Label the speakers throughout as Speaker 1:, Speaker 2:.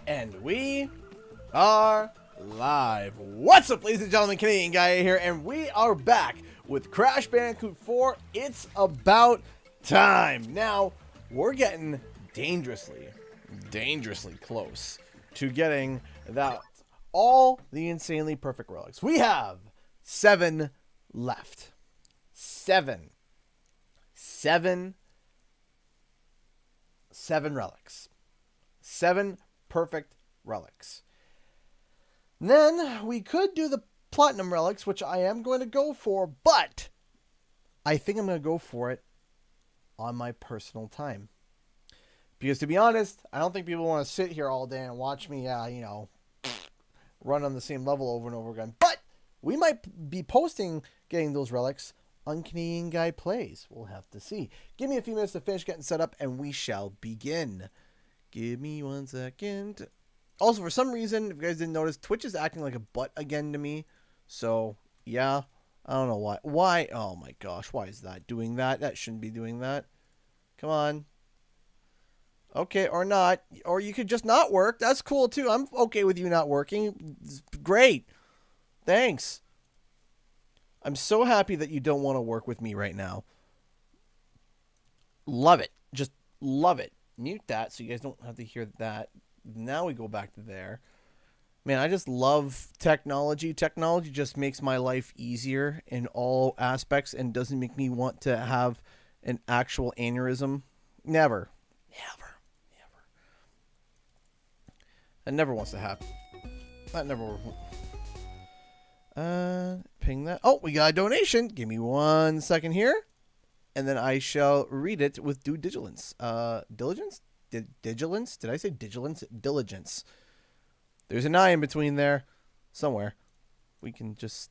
Speaker 1: And we are live. What's up, ladies and gentlemen? Canadian Guy here, and we are back with Crash Bandicoot 4. It's about time. Now, we're getting dangerously close to getting all the insanely perfect relics. We have 7 left. 7 relics. 7 perfect relics. And then we could do the platinum relics, which I am going to go for, but I think I'm going to go for it on my personal time. Because to be honest, I don't think people want to sit here all day and watch me, run on the same level over and over again. But we might be posting getting those relics on Canadian Guy Plays. We'll have to see. Give me a few minutes to finish getting set up, and we shall begin. Give me 1 second. Also, for some reason, if you guys didn't notice, Twitch is acting like a butt again to me. So, yeah. I don't know why. Why? Oh my gosh. Why is that doing that? That shouldn't be doing that. Come on. Okay, or not. Or you could just not work. That's cool, too. I'm okay with you not working. It's great. Thanks. I'm so happy that you don't want to work with me right now. Love it. Just love it. Mute that so you guys don't have to hear that. Now we go back to there. Man, I just love technology. Technology just makes my life easier in all aspects and doesn't make me want to have an actual aneurysm. Never. That never wants to happen. That never. Ping that. Oh, we got a donation. Give me 1 second here. And then I shall read it with due diligence. Diligence? Diligence? Did I say diligence? Diligence. There's an I in between there. Somewhere. We can just...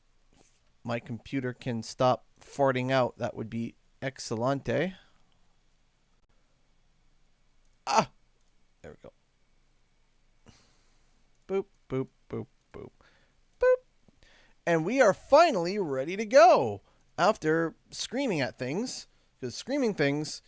Speaker 1: My computer can stop farting out. That would be excelente. Ah! There we go. Boop, boop, boop, boop, boop. And we are finally ready to go. After screaming at things. Because screaming things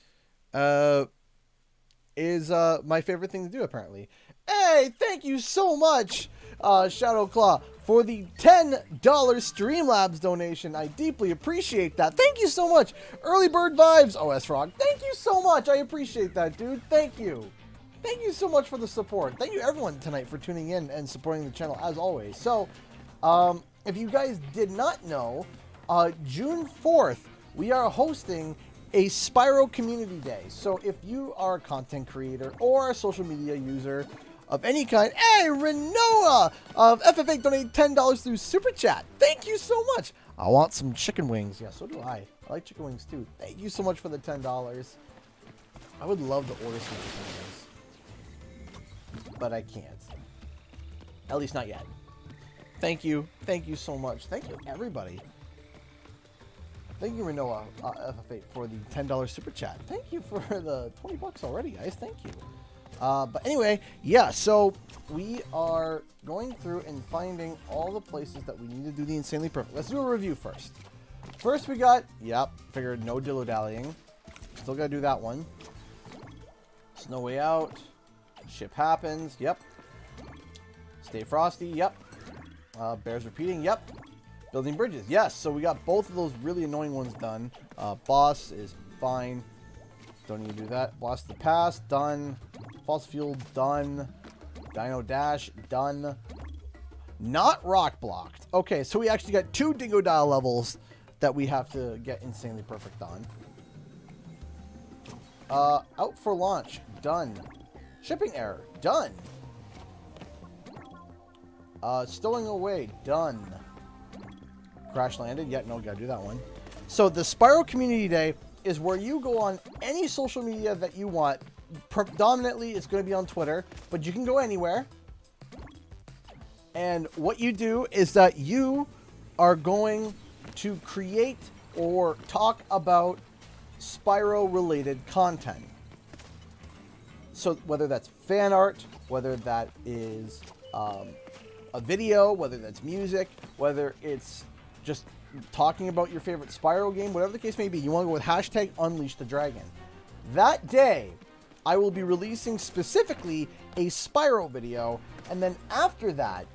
Speaker 1: is my favorite thing to do, apparently. Hey, thank you so much, Shadow Claw, for the $10 Streamlabs donation. I deeply appreciate that. Thank you so much. Early Bird Vibes, OS Frog. Thank you so much. I appreciate that, dude. Thank you. Thank you so much for the support. Thank you, everyone, tonight for tuning in and supporting the channel, as always. So, if you guys did not know, June 4th, we are hosting a Spyro Community Day. So if you are a content creator or a social media user of any kind, hey, Renoa of FF8 donated $10 through Super Chat. Thank you so much. I want some chicken wings. Yeah, so do I. I like chicken wings too. Thank you so much for the $10. I would love to order some chicken wings, but I can't. At least not yet. Thank you. Thank you so much. Thank you, everybody. Thank you, Renoa FF8, for the $10 Super Chat. Thank you for the 20 bucks already, guys. Thank you. But anyway, yeah, so we are going through and finding all the places that we need to do the Insanely Perfect. Let's do a review first. First we got, figured no dillo-dallying. Still got to do that one. Snow Way Out. Ship Happens. Yep. Stay Frosty. Yep. Bears Repeating. Yep. Building Bridges. Yes, so we got both of those really annoying ones done. Boss is fine. Don't need to do that. Boss the Past, done. Fossil Fuel, done. Dino Dash, done. Not rock blocked. Okay, so we actually got 2 Dingo Dial levels that we have to get insanely perfect on. Out for launch, done. Shipping error, done. Stowing away, done. Crash landed. Yeah, no, gotta do that one. So the Spyro Community Day is where you go on any social media that you want. Predominantly, it's going to be on Twitter, but you can go anywhere. And what you do is that you are going to create or talk about Spyro-related content. So whether that's fan art, whether that is a video, whether that's music, whether it's just talking about your favorite Spyro game, whatever the case may be, you want to go with hashtag Unleash the Dragon. That day, I will be releasing specifically a Spyro video, and then after that,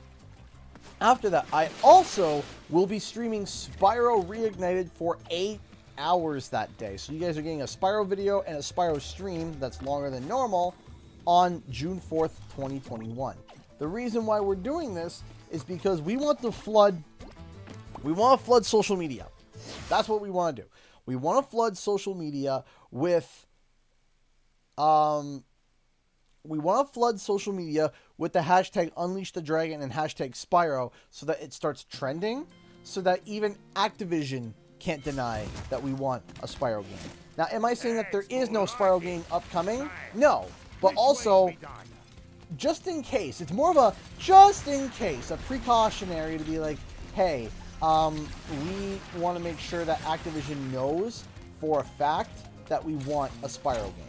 Speaker 1: I also will be streaming Spyro Reignited for 8 hours that day. So you guys are getting a Spyro video and a Spyro stream that's longer than normal on June 4th, 2021. The reason why we're doing this is because we want to flood social media. That's what we want to do. We want to flood social media with the hashtag Unleash the Dragon and hashtag Spyro, so that it starts trending, so that even Activision can't deny that we want a Spyro game. Now, am I saying that there is no Spyro game upcoming? No, but also, just in case, it's more of a just in case, a precautionary to be like, hey, we want to make sure that Activision knows for a fact that we want a Spyro game.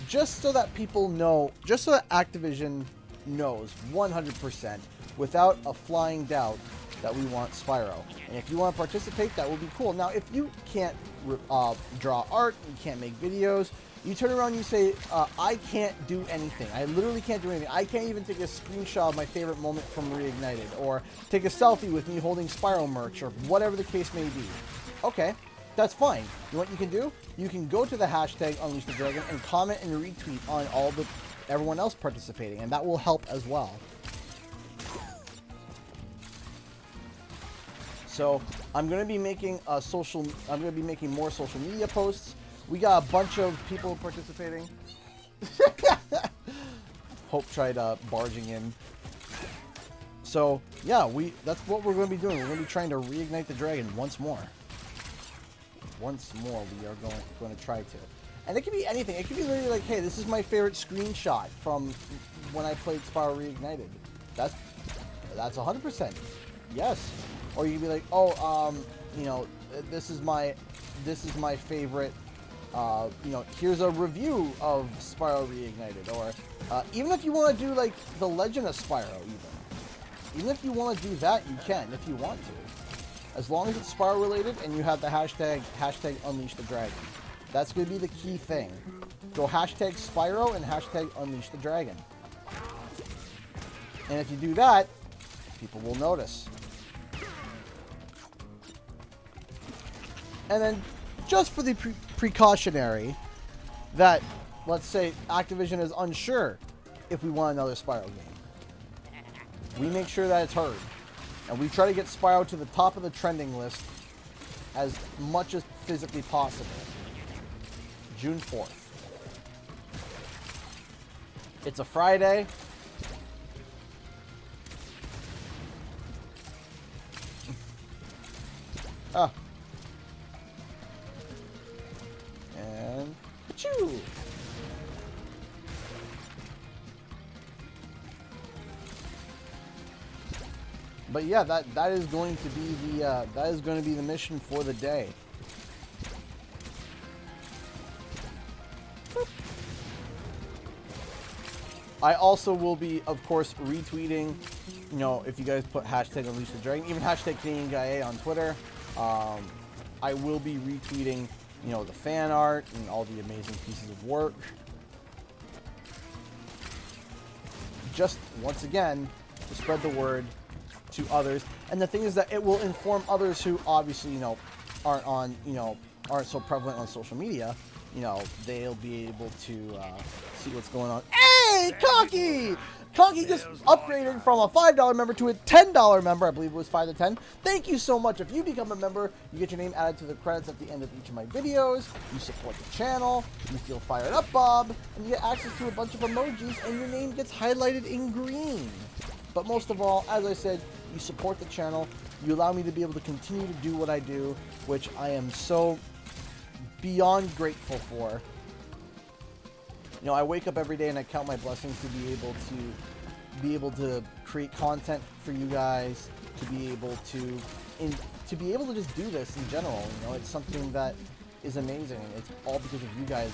Speaker 1: Just so that people know, just so that Activision knows 100% without a flying doubt that we want Spyro. And if you want to participate, that will be cool. Now, if you can't draw art, you can't make videos, you turn around and you say, I can't do anything. I literally can't do anything. I can't even take a screenshot of my favorite moment from Reignited, or take a selfie with me holding Spyro merch, or whatever the case may be. Okay, that's fine. You know what you can do? You can go to the hashtag Unleash the Dragon and comment and retweet on everyone else participating, and that will help as well. So I'm going to be making more social media posts. We got a bunch of people participating. Hope tried barging in. So yeah, that's what we're going to be doing. We're going to be trying to reignite the dragon once more. Once more, we are going to try to. And it could be anything. It could be literally like, hey, this is my favorite screenshot from when I played Spyro Reignited. That's 100%. Yes. Or you could be like, oh, you know, this is my favorite. You know, here's a review of Spyro Reignited. Or even if you want to do like the Legend of Spyro, even if you want to do that, you can if you want to. As long as it's Spyro related and you have the hashtag Unleash the Dragon. That's going to be the key thing. Go hashtag Spyro and hashtag Unleash the Dragon. And if you do that, people will notice. And then, just for the precautionary, that, let's say, Activision is unsure if we want another Spyro game, we make sure that it's heard. And we try to get Spyro to the top of the trending list as much as physically possible. June 4th. It's a Friday. Ah. And achoo! But yeah, that is going to be the mission for the day. I also will be, of course, retweeting, you know, if you guys put hashtag Unleash the Dragon, even hashtag Canadian Guy A on Twitter. I will be retweeting, you know, the fan art and all the amazing pieces of work. Just, once again, to spread the word to others. And the thing is that it will inform others who obviously, you know, aren't so prevalent on social media. You know, they'll be able to see what's going on. Hey, Conky! Conky just upgraded from a $5 member to a $10 member. I believe it was 5 to 10. Thank you so much. If you become a member, you get your name added to the credits at the end of each of my videos. You support the channel. You feel fired up, Bob. And you get access to a bunch of emojis, and your name gets highlighted in green. But most of all, as I said, you support the channel. You allow me to be able to continue to do what I do, which I am so beyond grateful for. You know, I wake up every day and I count my blessings to be able to create content for you guys, to be able to just do this in general. You know, it's something that is amazing, and it's all because of you guys.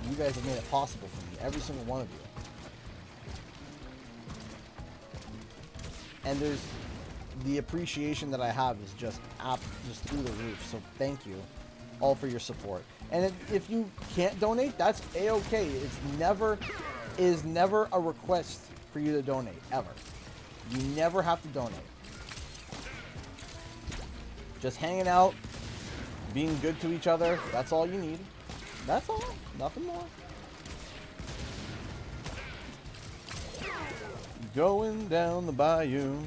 Speaker 1: You guys have made it possible for me, every single one of you. And there's the appreciation that I have is just through the roof. So thank you all for your support. And if you can't donate, that's a-okay. It's never a request for you to donate, ever. You never have to donate. Just hanging out, being good to each other, that's all you need. That's all, nothing more. Going down the bayou.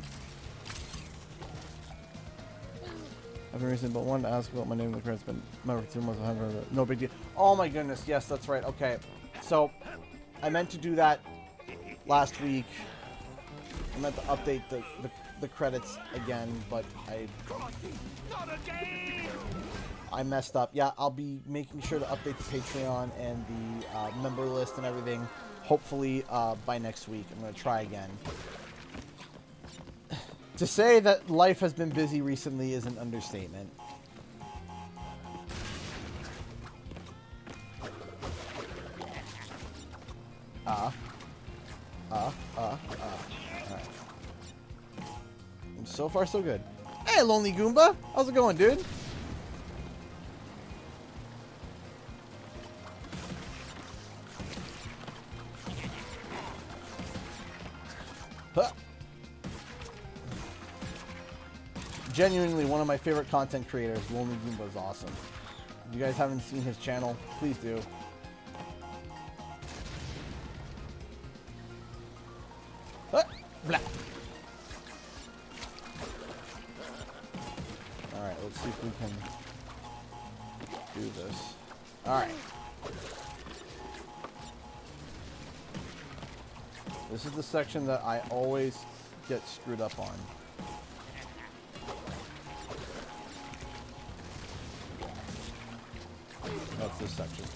Speaker 1: I've been recently, but wanted to ask about my name in the credits, but remember 2 months of no big deal. Oh my goodness, yes, that's right. Okay, so I meant to do that last week. I meant to update the credits again, but I messed up. Yeah, I'll be making sure to update the Patreon and the member list and everything. Hopefully by next week. I'm going to try again. To say that life has been busy recently is an understatement. Alright. So far, so good. Hey, Lonely Goomba! How's it going, dude? Huh. Genuinely, one of my favorite content creators, Lonely Goomba, is awesome. If you guys haven't seen his channel, please do. Blah. Alright, let's see if we can do this. Alright. This is the section that I always get screwed up on. That's this section.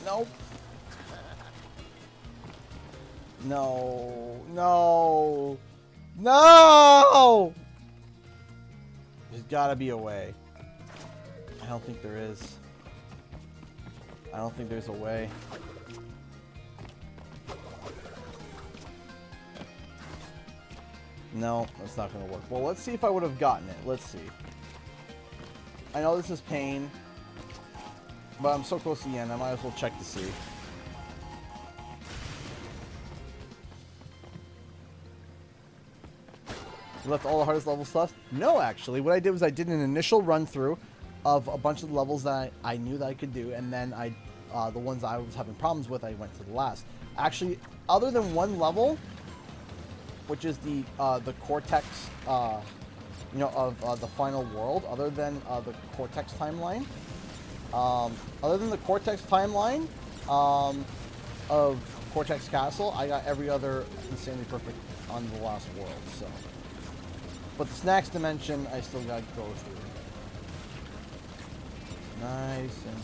Speaker 1: Nope. No. No. No! There's gotta be a way. I don't think there is. I don't think there's a way. No, that's not gonna work. Well, let's see if I would have gotten it. Let's see. I know this is pain, but I'm so close to the end, I might as well check to see. You left all the hardest level stuff? No, actually. What I did was I did an initial run through of a bunch of the levels that I knew that I could do, and then the ones I was having problems with, I went to the last. Actually, other than one level, which is the Cortex, you know, of the final world, other than the Cortex timeline, of Cortex Castle, I got every other insanely perfect on the last world. So, but the snacks dimension, I still got to go through. Nice and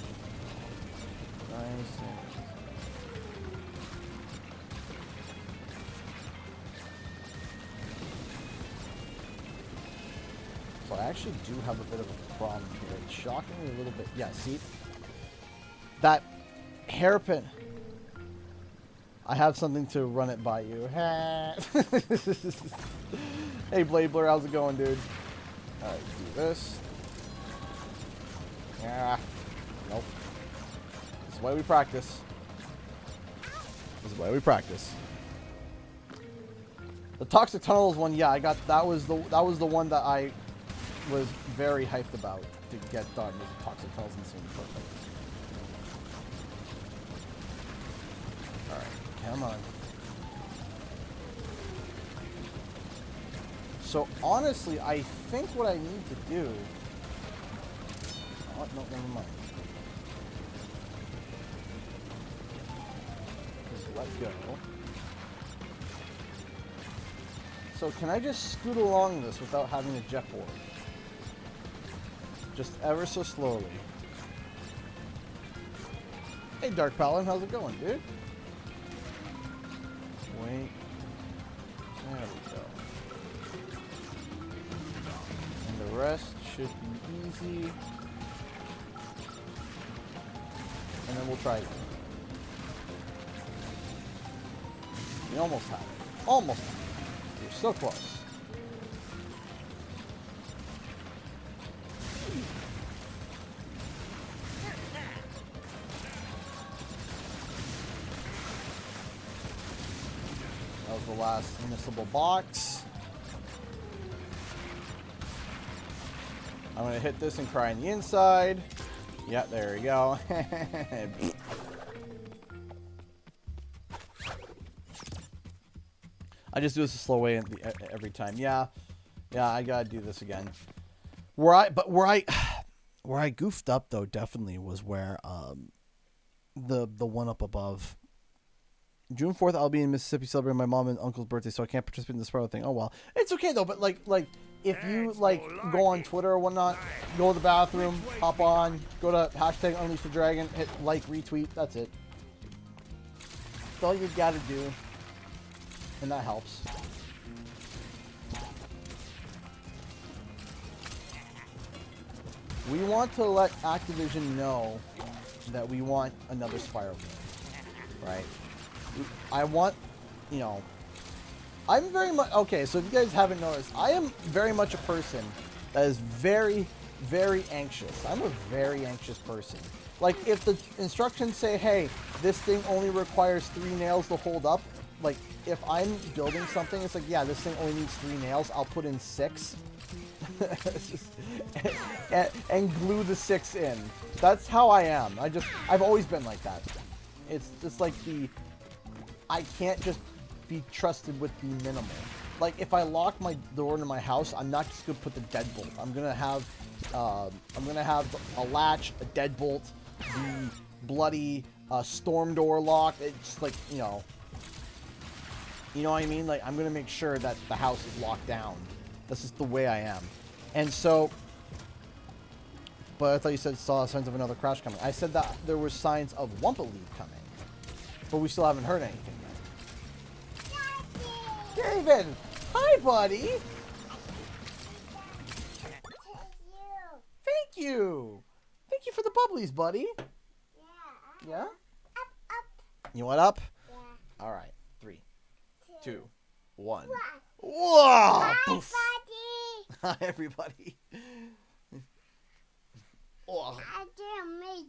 Speaker 1: so I actually do have a bit of a problem here. It's shockingly a little bit. Yeah, see? That hairpin. I have something to run it by you. Hey, Blade Blur, how's it going, dude? Alright, do this. Yeah. Nope. This is why we practice. This is why we practice. The Toxic Tunnels one, yeah, I got that was the one that I was very hyped about to get done. Was Toxic Tunnels Insanely Perfect. Alright, come on. So honestly, I think what I need to do. Oh, no, never mind. Just let go. So can I just scoot along this without having a jetboard? Just ever so slowly. Hey, Dark Paladin, how's it going, dude? Wait. There we go. And the rest should be easy. And then we'll try it. We almost have it. Almost have it. We're so close. was the last missable box. I'm gonna hit this and cry on the inside. Yeah, there we go. I just do this a slow way every time. Yeah, I gotta do this again. Where I goofed up though definitely was where the one up above. June 4th, I'll be in Mississippi celebrating my mom and uncle's birthday, so I can't participate in the Sparrow thing. Oh well, it's okay though. But like if you like go on Twitter or whatnot, go to the bathroom, hop on, go to hashtag Unleash the Dragon, hit like, retweet. That's it. That's all you gotta do, and that helps. We want to let Activision know that we want another Spyro game, right? I want, you know, I'm very much, okay, so if you guys haven't noticed, I am very much a person that is very, very anxious. I'm a very anxious person. Like, if the instructions say, hey, this thing only requires 3 nails to hold up, like, if I'm building something, it's like, yeah, this thing only needs 3 nails, I'll put in 6. and glue the 6 in. That's how I am. I've always been like that. It's just like I can't just be trusted with the minimal. Like, if I lock my door into my house, I'm not just gonna put the deadbolt. I'm gonna have a latch, a deadbolt, the bloody storm door lock. It's like, you know what I mean? Like, I'm gonna make sure that the house is locked down. That's just the way I am. And so, but I thought you said saw signs of another crash coming. I said that there were signs of Wumpa League coming, but we still haven't heard anything yet. David! Hi, buddy! Thank you! Thank you for the bubblies, buddy. Yeah? Up. You want up? Yeah. Alright. 3, 2, 1. Whoa! Poof. Hi, everybody. Oh.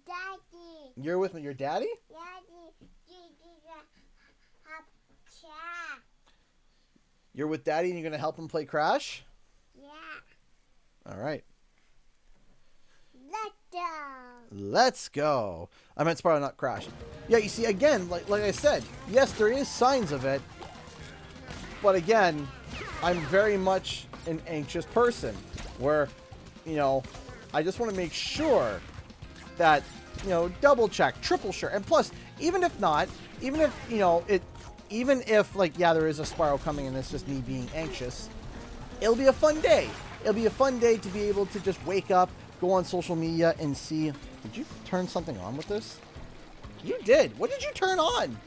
Speaker 1: Daddy. You're with me, your daddy? You're with daddy and you're going to help him play Crash? Yeah. All right. Let's go. I meant Spyro, not Crash. Yeah, you see, again, like I said, yes, there is signs of it. But again, I'm very much an anxious person where, you know, I just want to make sure that, you know, double check, triple sure. And plus, even if not, even if, you know, even if, like, yeah, there is a Spyro coming and it's just me being anxious, it'll be a fun day. It'll be a fun day to be able to just wake up, go on social media and see, did you turn something on with this? You did. What did you turn on?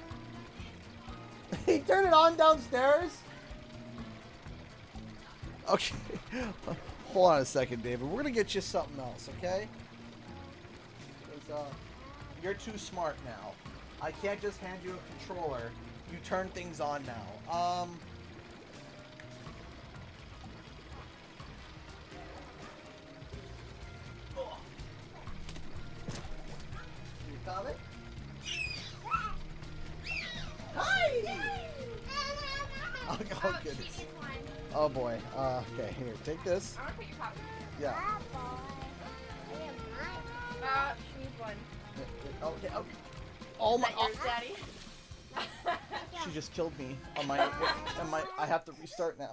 Speaker 1: He turned it on downstairs? Okay. Hold on a second, David. We're going to get you something else, okay? Because, you're too smart now. I can't just hand you a controller. You turn things on now. You coming? Hi! Oh, goodness. Oh boy. Okay, here, take this.
Speaker 2: I want to put your popcorn.
Speaker 1: Yeah.
Speaker 2: She needs one.
Speaker 1: Okay. Oh my.
Speaker 2: Is that yours, Daddy?
Speaker 1: She just killed me on my. I have to restart now.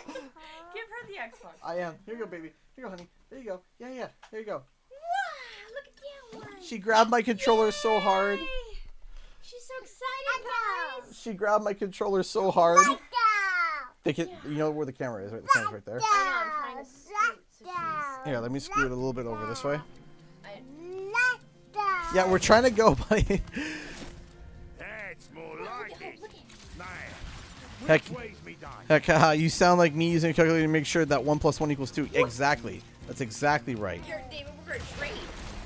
Speaker 2: Give her the Xbox.
Speaker 1: I am. Here you go, baby. Here you go, honey. There you go. Yeah. There you go.
Speaker 2: Wow, look at that one.
Speaker 1: She grabbed my controller so hard.
Speaker 2: She's so excited, guys.
Speaker 1: She grabbed my controller so hard. You know where the camera is, right? The camera's right there.
Speaker 2: I know, I'm trying to scoot. So
Speaker 1: Here, let me scoot it a little bit over this way. Yeah, we're trying to go, buddy.
Speaker 3: That's more like it.
Speaker 1: Heck, you sound like me using a calculator to make sure that 1 + 1 = 2. Exactly. That's exactly right.
Speaker 2: Here, David, we're going to trade.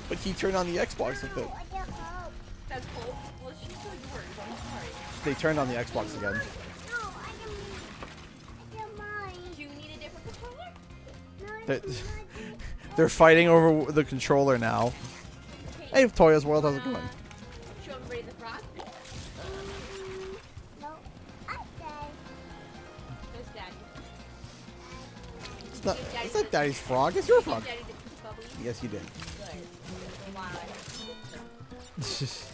Speaker 1: But he turned on the Xbox with it.
Speaker 2: That's cool. Well, she's so yours. I'm sorry.
Speaker 1: They turned on the Xbox again.
Speaker 2: Do you need a different controller?
Speaker 1: They're fighting over the controller now. Hey, Toya's World, how's it going?
Speaker 2: Show everybody the frog.
Speaker 1: It's not Daddy's frog. It's your frog.
Speaker 2: Daddy the poopy bubbly.
Speaker 1: Yes, you did.
Speaker 2: Good. Wow.
Speaker 1: Just-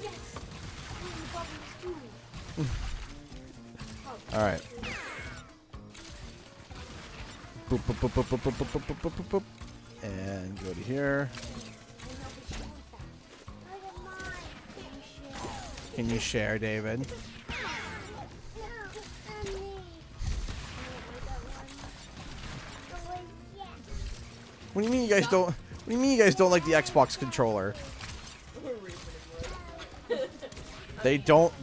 Speaker 2: Yes. Poopy bubbles too.
Speaker 1: All right. Boop, boop, boop, boop, boop, boop, boop, boop, boop, boop, boop. And go to here. Can you share, David? What do you mean you guys don't? What do you mean you guys don't like the Xbox controller? They don't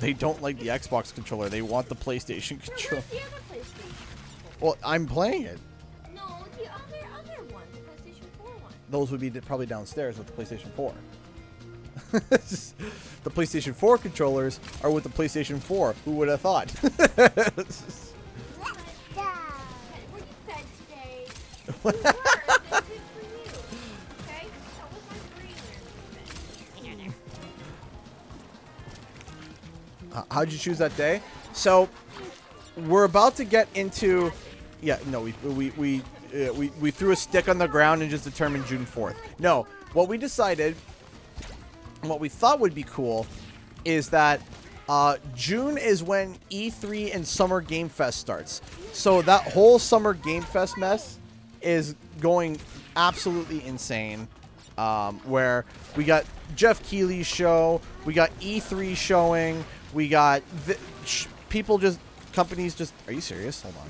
Speaker 1: like the Xbox controller. They want the PlayStation controller.
Speaker 2: Where's the other PlayStation?
Speaker 1: Well, I'm playing it.
Speaker 2: No, the other one, the PlayStation 4 one.
Speaker 1: Those would be probably downstairs with the PlayStation 4. The PlayStation 4 controllers are with the PlayStation 4. Who would have thought?
Speaker 2: Were you fed today? You were. That's good for you. Okay? That was my brain there.
Speaker 1: How'd you choose that day? So we're about to get into. Yeah, no, we threw a stick on the ground and just determined June 4th. No, what we decided, what we thought would be cool, is that June is when E3 and Summer Game Fest starts. So that whole Summer Game Fest mess is going absolutely insane. Where we got Jeff Keighley's show, we got E3 showing, we got people just, companies just. Are you serious? Hold on.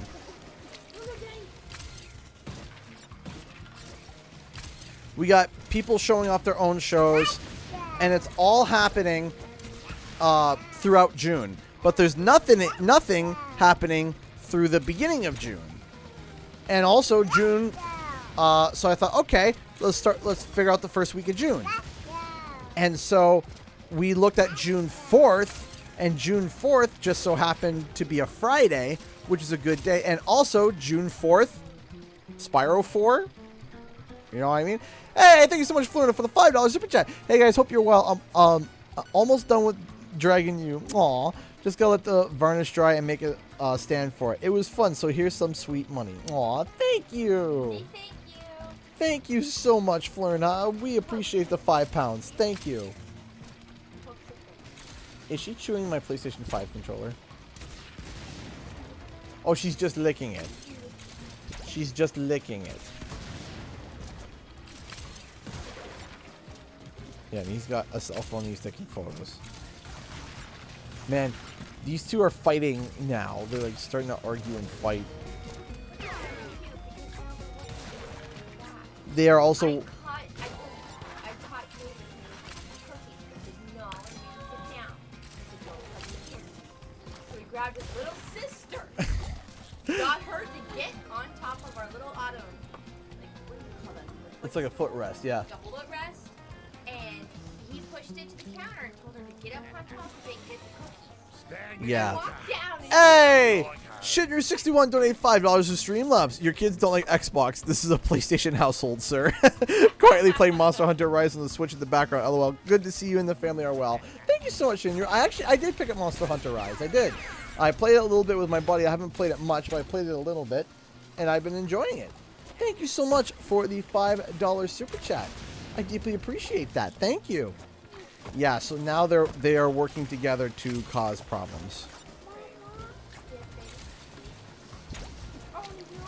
Speaker 1: We got people showing off their own shows, and it's all happening throughout June. But there's nothing happening through the beginning of June, and also June. So I thought, okay, let's figure out the first week of June. And so we looked at June 4th, and June 4th just so happened to be a Friday, which is a good day. And also June 4th, Spyro 4. You know what I mean? Hey, thank you so much, Florida, for the $5 super chat. Hey guys, hope you're well. Almost done with dragging you. Aw, just gotta let the varnish dry and make it stand for it. It was fun, so here's some sweet money. Aw, thank you.
Speaker 2: Say thank you.
Speaker 1: Thank you so much, Florina. We appreciate the £5. Thank you. Is she chewing my PlayStation 5 controller? Oh, she's just licking it. She's just licking it. Yeah, and he's got a cell phone. He's taking photos. Man, these two are fighting now. They're like starting to argue and fight. They are also.
Speaker 2: I taught David cookies. I said, no, you sit down. I said, don't touch the kids. So he grabbed his little sister, got her to get on top of our little auto. Like, what do you call that?
Speaker 1: It's like a footrest, yeah.
Speaker 2: Double footrest. And he pushed it to the counter and told her to get up on top of it and get the cookies.
Speaker 1: Yeah.
Speaker 2: Walk down and
Speaker 1: Hey! Shitner61 donate $5 to Streamlabs. Your kids don't like Xbox. This is a PlayStation household, sir. Quietly playing Monster Hunter Rise on the Switch in the background. LOL. Good to see you and the family are well. Thank you so much, Shitner. I did pick up Monster Hunter Rise. I did. I played it a little bit with my buddy. I haven't played it much, but I played it a little bit, and I've been enjoying it. Thank you so much for the $5 super chat. I deeply appreciate that. Thank you. Yeah, so now they are working together to cause problems.
Speaker 2: oh no!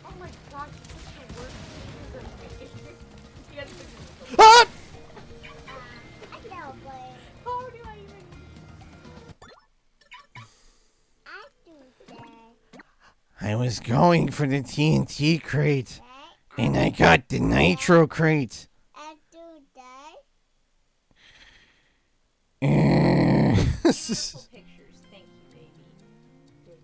Speaker 2: Oh my gosh, this is the worst thing ever. You gotta fix it.
Speaker 1: Ah!
Speaker 2: How do I even?
Speaker 1: I was going for the TNT crate, and I got the Nitro crate.
Speaker 2: Pictures, thank you, baby.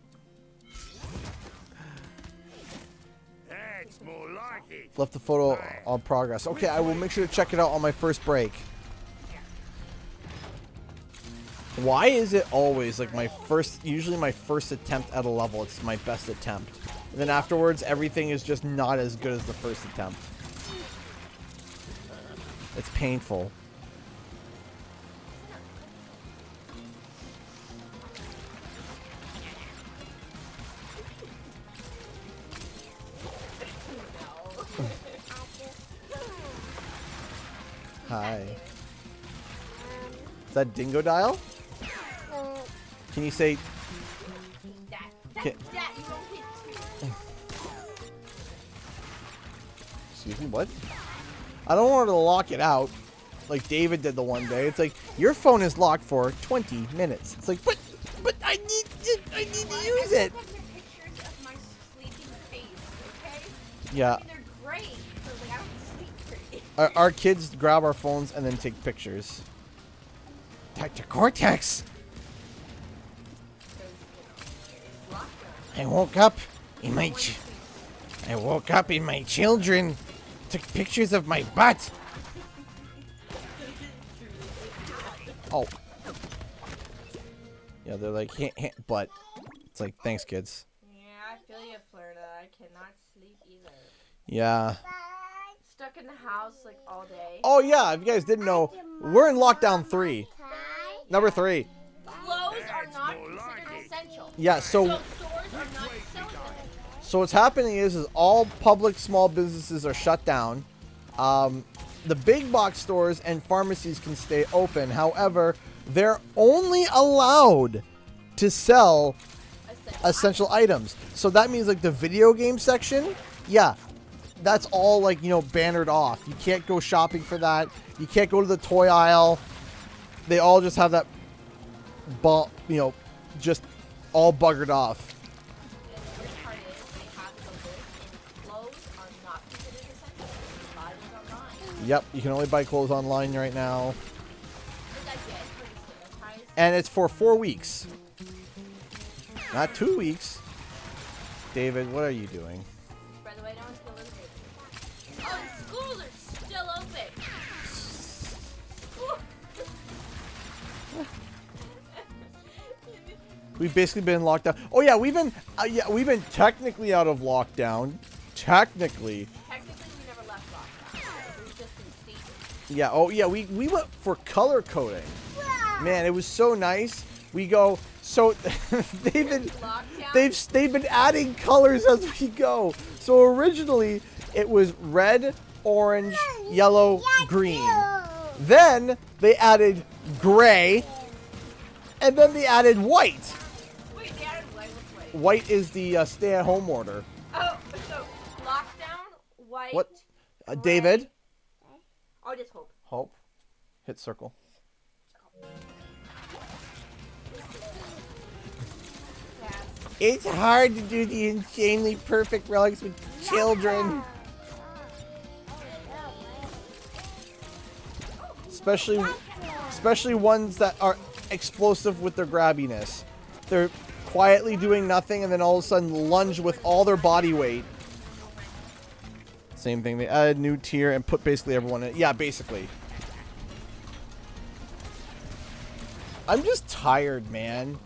Speaker 3: That's more like it.
Speaker 1: Left the photo on progress. Okay, I will make sure to check it out on my first break. Why is it always like usually my first attempt at a level, it's my best attempt. And then afterwards, everything is just not as good as the first attempt. It's painful. Hi. Is that Dingo Dial? Can you say...
Speaker 2: That.
Speaker 1: Can-
Speaker 2: That. You don't hit two.
Speaker 1: Excuse me, what? I don't want her to lock it out like David did the one day. It's like, your phone is locked for 20 minutes. It's like, but I need to use it.
Speaker 2: I took pictures of my sleeping face, okay?
Speaker 1: Yeah.
Speaker 2: I mean, they're great, but like, I don't sleep pretty.
Speaker 1: Our kids grab our phones and then take pictures. Dr. Cortex! I woke up in my children took pictures of my butt. Oh. Yeah, they're like, butt. It's like, thanks, kids.
Speaker 2: Yeah, I feel you, Florida. I cannot sleep either.
Speaker 1: Yeah.
Speaker 2: Stuck in the house like all day.
Speaker 1: Oh, yeah, if you guys didn't know, we're in lockdown 3. Number 3.
Speaker 2: Clothes are not considered essential.
Speaker 1: Yeah,
Speaker 2: So
Speaker 1: so
Speaker 2: stores are not selling them.
Speaker 1: so what's happening is all public small businesses are shut down. The big box stores and pharmacies can stay open. However, they're only allowed to sell essential items. So that means like the video game section, yeah, that's all like, you know, bannered off. You can't go shopping for that. You can't go to the toy aisle. They all just have that, you know, just all buggered off.
Speaker 2: And the worst part is they have the list and clothes are not considered essential. You can buy those online.
Speaker 1: Yep, you can only buy clothes online right now.
Speaker 2: What did I get for the sanitize?
Speaker 1: And it's for 4 weeks. Not 2 weeks. David, what are you doing?
Speaker 2: By the way, no one's still living. Oh, the schools are still open.
Speaker 1: We've basically been locked down. Oh yeah, we've been technically out of lockdown. Technically.
Speaker 2: Technically, we never left lockdown. It was just in stages.
Speaker 1: Yeah, oh yeah, we went for color coding. Man, it was so nice. We go, so they've been adding colors as we go. So originally it was red, orange, yellow, green. Then they added gray, and then they added white.
Speaker 2: Wait, they added white. What's white?
Speaker 1: White is the stay-at-home order.
Speaker 2: Oh, so lockdown, white.
Speaker 1: What?
Speaker 2: gray.
Speaker 1: David?
Speaker 2: Oh, just hope.
Speaker 1: Hope. Hit circle.
Speaker 2: Yeah.
Speaker 1: It's hard to do the insanely perfect relics with children. Especially ones that are explosive with their grabbiness. They're quietly doing nothing and then all of a sudden lunge with all their body weight. Same thing. They added a new tier and put basically everyone in. Yeah, basically. I'm just tired, man.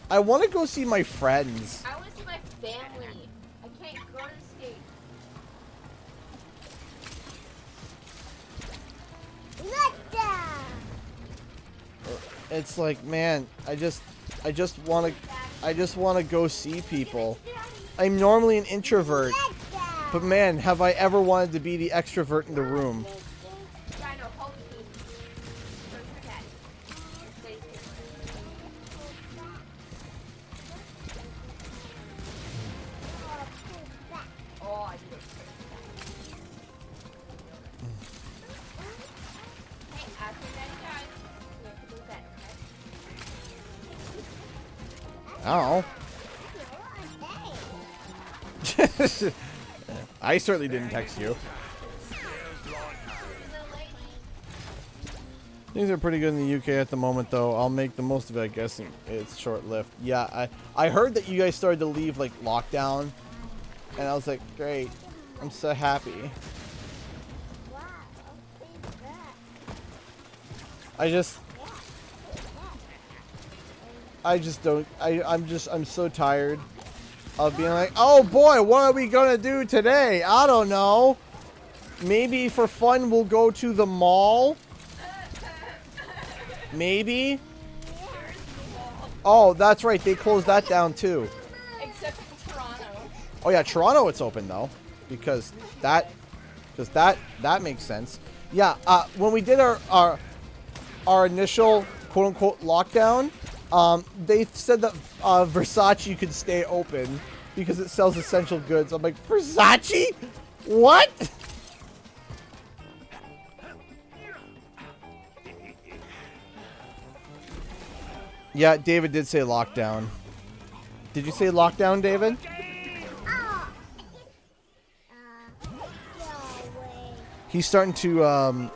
Speaker 1: I want to go see my friends.
Speaker 2: I want to see my family. I can't go to the States.
Speaker 1: It's like, man, I just want to go see people. I'm normally an introvert, but man, have I ever wanted to be the extrovert in the room.
Speaker 2: Yeah, I know. Hope me. Where's my daddy? Stay here. Oh, I do it. Hey, after daddy dies, we have to go to bed,
Speaker 1: I
Speaker 2: okay?
Speaker 1: don't know. I certainly didn't text you. Things are pretty good in the UK at the moment, though. I'll make the most of it, I guess. It's short-lived. Yeah, I heard that you guys started to leave, like, lockdown. And I was like, great. I'm so happy. I'm so tired of being like, oh boy, what are we gonna do today? I don't know. Maybe for fun we'll go to the mall. Maybe. Oh, that's right. They closed that down too.
Speaker 2: Except for Toronto.
Speaker 1: Oh yeah, Toronto it's open though, because that makes sense. Yeah, when we did our initial quote-unquote lockdown, they said that Versace could stay open because it sells essential goods. I'm like, Versace? What? Yeah, David did say lockdown. Did you say lockdown, David? He's starting to,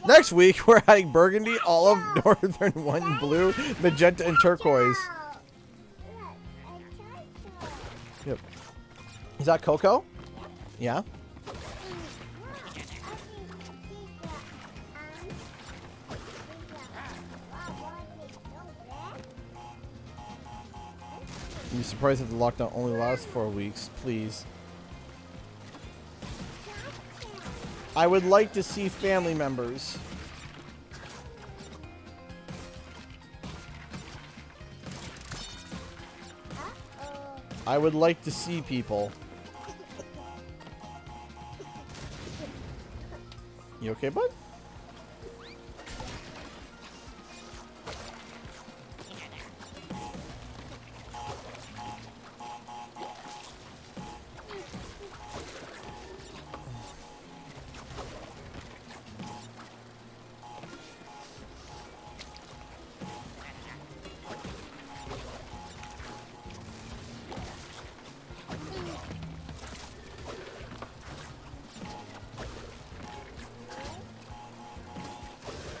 Speaker 1: next week, we're adding burgundy, olive, northern one, blue, magenta, and turquoise. Yep. Is that Coco? Yeah. You'd be surprised if the lockdown only lasts 4 weeks, please. I would like to see family members. I would like to see people. You okay, bud?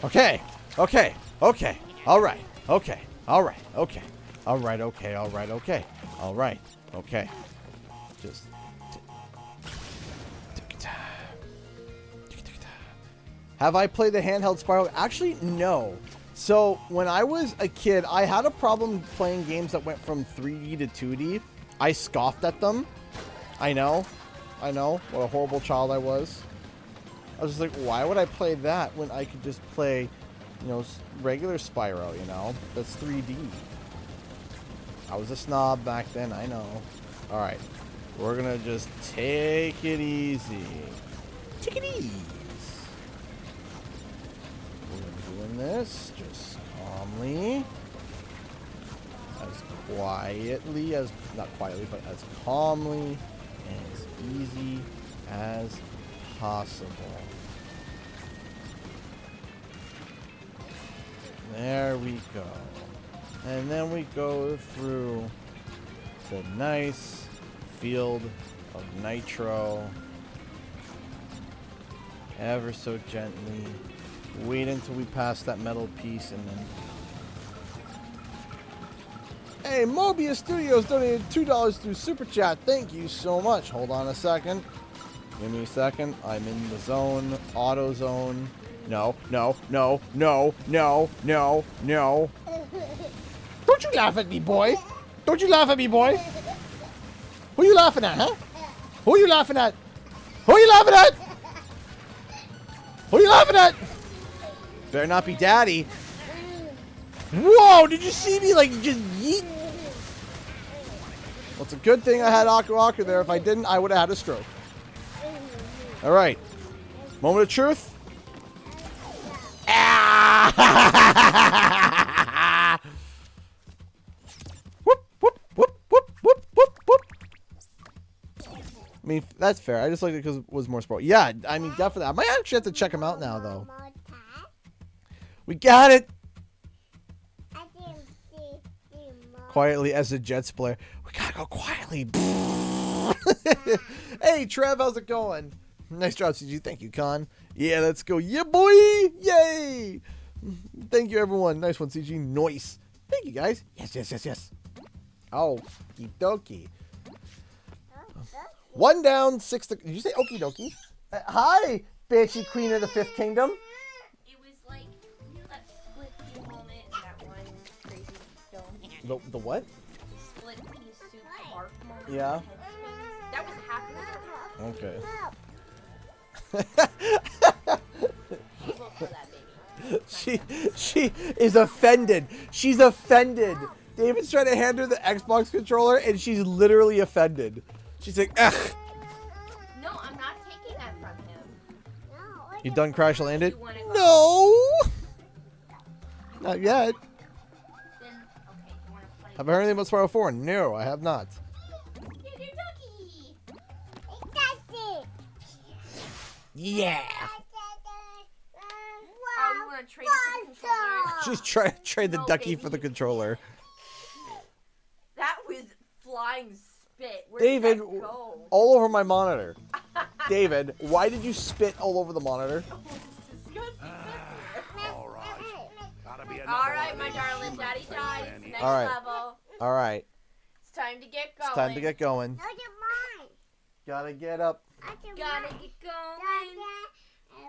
Speaker 1: Okay, okay, okay, all right, okay, all right, okay, all right, okay, all right, okay, all right, okay. Just. Have I played the handheld Spyro? Actually, no. So, when I was a kid, I had a problem playing games that went from 3D to 2D. I scoffed at them. I know, what a horrible child I was. I was just like, why would I play that when I could just play, you know, regular Spyro, you know? That's 3D. I was a snob back then, I know. Alright. We're gonna just take it easy. Take it easy. We're doing this just calmly. As quietly as, not quietly, but as calmly and as easy as possible. There we go. And then we go through the nice field of nitro. Ever so gently. Wait until we pass that metal piece and then... Hey, Mobius Studios donated $2 through Super Chat. Thank you so much. Hold on a second. Give me a second. I'm in the zone. Auto zone. No, no, no, no, no, no, no. Don't you laugh at me, boy. Don't you laugh at me, boy. Who you laughing at, huh? Who you laughing at? Who you laughing at? Who you laughing at? Better not be Daddy. Whoa, did you see me like just yeet? Well, it's a good thing I had Aku Aku there. If I didn't, I would have had a stroke. All right. Moment of truth. Ah! Whoop, whoop, whoop, whoop, whoop, whoop, whoop. I mean, that's fair. I just liked it because it was more sport. Yeah, I mean, definitely. I might actually have to check them out now, though. We got it. Quietly as a Jets player. We gotta go quietly. Hey, Trev, how's it going? Nice job, CG. Thank you, Con. Yeah, let's go. Yeah, boy. Yay. Thank you, everyone. Nice one, CG. Nice. Thank you, guys. Yes, yes, yes, yes. Okie dokie. 1 down, 6 to... Did you say okie dokie? Hi, bitchy queen of the 5th kingdom.
Speaker 2: It was like, you know that split pea moment in that one crazy film?
Speaker 1: The what?
Speaker 2: Split pea soup barf moment.
Speaker 1: Yeah.
Speaker 2: That was happening.
Speaker 1: Okay.
Speaker 2: She will for that baby.
Speaker 1: She is offended. She's offended. David's trying to hand her the Xbox controller, and she's literally offended. She's like, ugh.
Speaker 2: No, I'm not
Speaker 1: You done crash landed?
Speaker 2: You wanna go?
Speaker 1: No! Not yet.
Speaker 2: Then, okay, you wanna play?
Speaker 1: Have I heard anything about Spiral 4? No, I have not.
Speaker 2: Here's your ducky.
Speaker 1: Yeah!
Speaker 2: Oh, you wanna trade it for the controller?
Speaker 1: She's trying to trade the
Speaker 2: No,
Speaker 1: ducky
Speaker 2: baby.
Speaker 1: for the controller.
Speaker 2: That was flying spit. Where
Speaker 1: David,
Speaker 2: did that go?
Speaker 1: all over my monitor. David, why did you spit all over the monitor?
Speaker 2: Oh, it's disgusting.
Speaker 3: All right. Gotta be another
Speaker 2: All right,
Speaker 3: one
Speaker 2: my
Speaker 3: of these
Speaker 2: darling,
Speaker 3: human
Speaker 2: daddy
Speaker 3: plays,
Speaker 2: died.
Speaker 3: Annie.
Speaker 2: Next
Speaker 1: All right.
Speaker 2: level.
Speaker 1: All right,
Speaker 2: It's time to get going.
Speaker 1: it's time to get going.
Speaker 4: mine.
Speaker 1: Gotta get up.
Speaker 2: Gotta get going.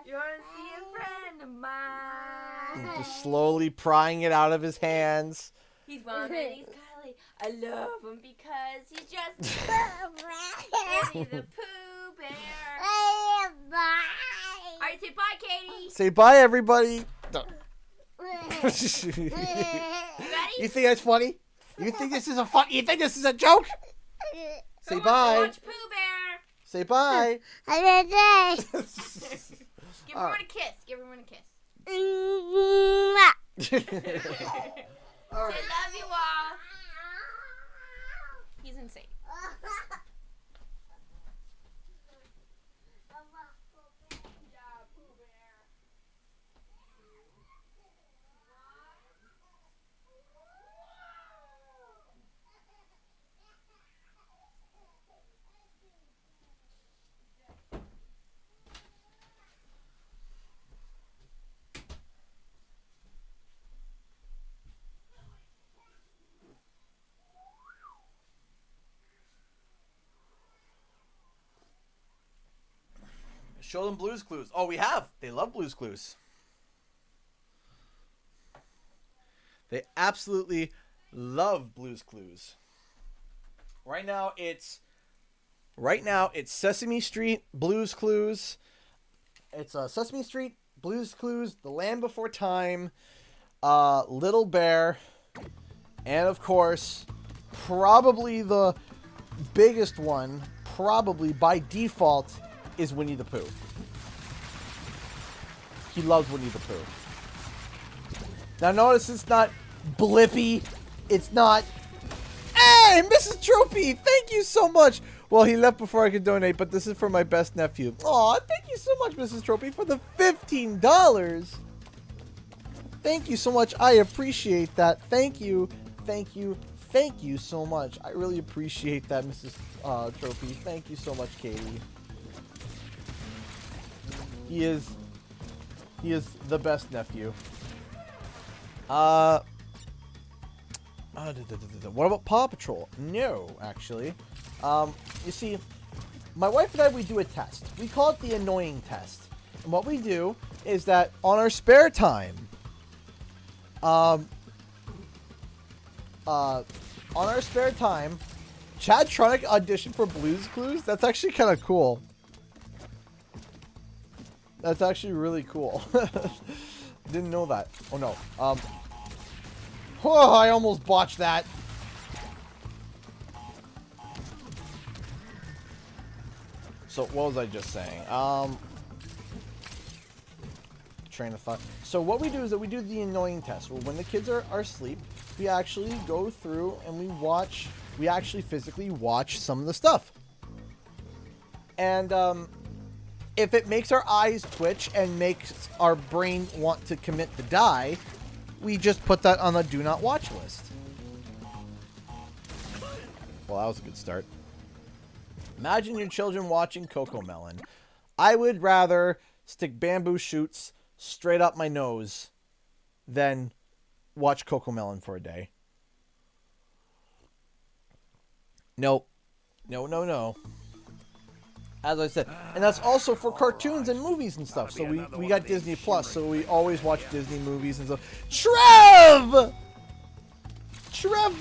Speaker 2: You're gonna see a friend of mine.
Speaker 1: Just slowly prying it out of his hands.
Speaker 2: He's Winnie, he's Kylie. I love him because he's just Winnie the Pooh Bear. Alright, say bye, Katie.
Speaker 1: Say bye, everybody. No.
Speaker 2: You
Speaker 1: You
Speaker 2: ready?
Speaker 1: think that's funny? You think this is a fun? You think this is a joke? Say
Speaker 2: Who wants to
Speaker 1: bye.
Speaker 2: watch Pooh Bear?
Speaker 1: Say bye.
Speaker 2: Give everyone a kiss. Give everyone a kiss.
Speaker 1: All right.
Speaker 2: Say love you all. He's insane.
Speaker 1: Show them Blue's Clues. Oh, we have. They love Blue's Clues. They absolutely love Blue's Clues. Right now it's Sesame Street, Blue's Clues. It's Sesame Street, Blue's Clues, The Land Before Time, Little Bear, and of course, probably the biggest one, probably by default, is Winnie the Pooh. He loves Winnie the Pooh. Now notice it's not Blippi. It's not... Hey, Mrs. Trophy, thank you so much. Well, he left before I could donate, but this is for my best nephew. Aw, thank you so much, Mrs. Trophy, for the $15. Thank you so much. I appreciate that. Thank you. Thank you. Thank you so much. I really appreciate that, Mrs. Trophy. Thank you so much, Katie. He is the best nephew. What about Paw Patrol? No, actually. You see, my wife and I, we do a test. We call it the annoying test. And what we do is that on our spare time, Chad Tronic auditioned for Blue's Clues. That's actually kind of cool. That's actually really cool. Didn't know that. Oh no. Oh, I almost botched that. So what was I just saying? Train of thought. So what we do is that we do the annoying test. Well, when the kids are asleep, we actually go through and we actually physically watch some of the stuff. And if it makes our eyes twitch and makes our brain want to commit the die, we just put that on the do not watch list. Well, that was a good start. Imagine your children watching Cocomelon. I would rather stick bamboo shoots straight up my nose than watch Cocomelon for a day. Nope. No. As I said, and that's also for cartoons and movies and stuff. So we got Disney Plus, so we always watch Disney movies and stuff. Trev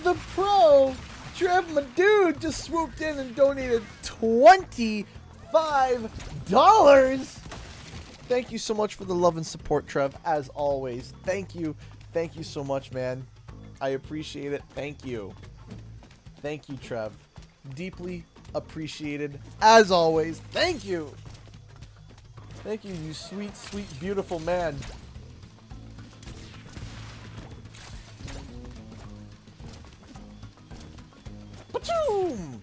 Speaker 1: the Pro! Trev, my dude, just swooped in and donated $25. Thank you so much for the love and support, Trev, as always. Thank you. Thank you so much, man. I appreciate it. Thank you. Thank you, Trev. Deeply appreciated, as always. Thank you. Thank you, you sweet, sweet, beautiful man. Pachoom!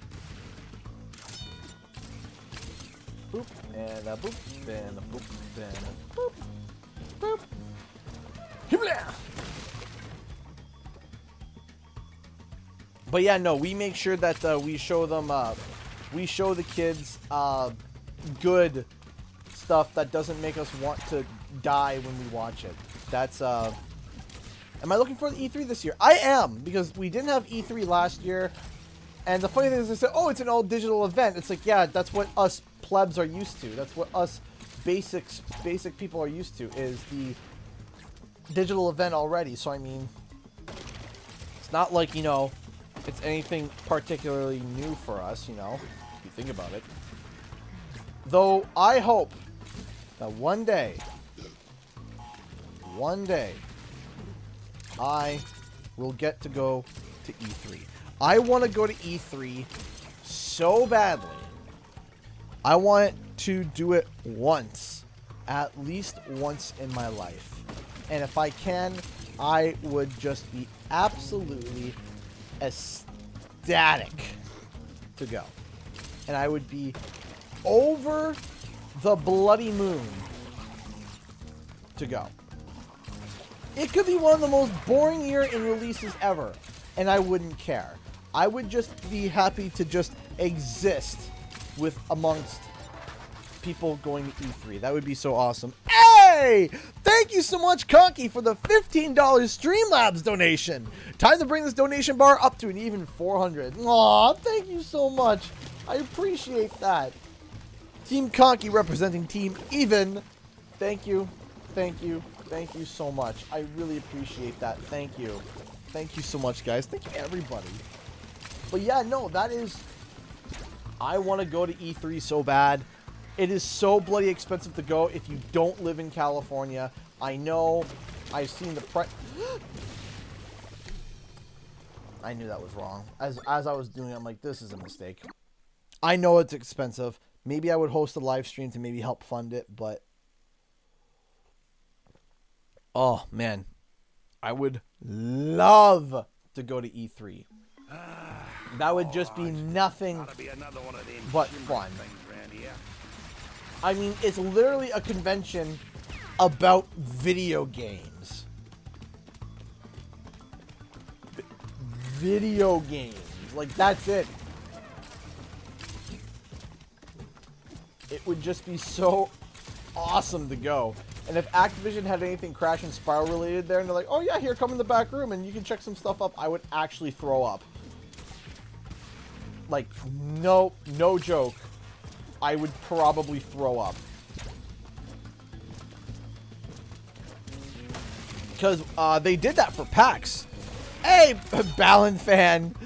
Speaker 1: Boop, and a boop, and a boop, and a boop, boop. Hibla! But yeah, no, we make sure that we show them, we show the kids good stuff that doesn't make us want to die when we watch it. That's, am I looking for the E3 this year? I am, because we didn't have E3 last year. And the funny thing is, they said, oh, it's an all digital event. It's like, yeah, that's what us plebs are used to. That's what us basic people are used to, is the digital event already. So, I mean, it's not like, you know, it's anything particularly new for us, you know, if you think about it. Though, I hope that one day, I will get to go to E3. I want to go to E3 so badly. I want to do it once. At least once in my life. And if I can, I would just be absolutely ecstatic to go. And I would be over the bloody moon to go. It could be one of the most boring year in releases ever, and I wouldn't care. I would just be happy to just exist with amongst people going to E3. That would be so awesome. Hey! Thank you so much, Conky, for the $15 Streamlabs donation. Time to bring this donation bar up to an even 400. Aw, thank you so much. I appreciate that. Team Conky representing Team Even. Thank you. Thank you. Thank you so much. I really appreciate that. Thank you. Thank you so much, guys. Thank you, everybody. But yeah, no, that is... I want to go to E3 so bad. It is so bloody expensive to go if you don't live in California. I know. I've seen the price. I knew that was wrong. As I was doing it, I'm like, this is a mistake. I know it's expensive. Maybe I would host a live stream to maybe help fund it, but... Oh, man. I would love to go to E3. That would just be nothing but fun. I mean, it's literally a convention about video games. Video games. Like, that's it. It would just be so awesome to go. And if Activision had anything Crash and Spyro related there, and they're like, oh yeah, here, come in the back room and you can check some stuff up, I would actually throw up. Like, no joke. I would probably throw up. Because they did that for PAX. Hey, Balin fan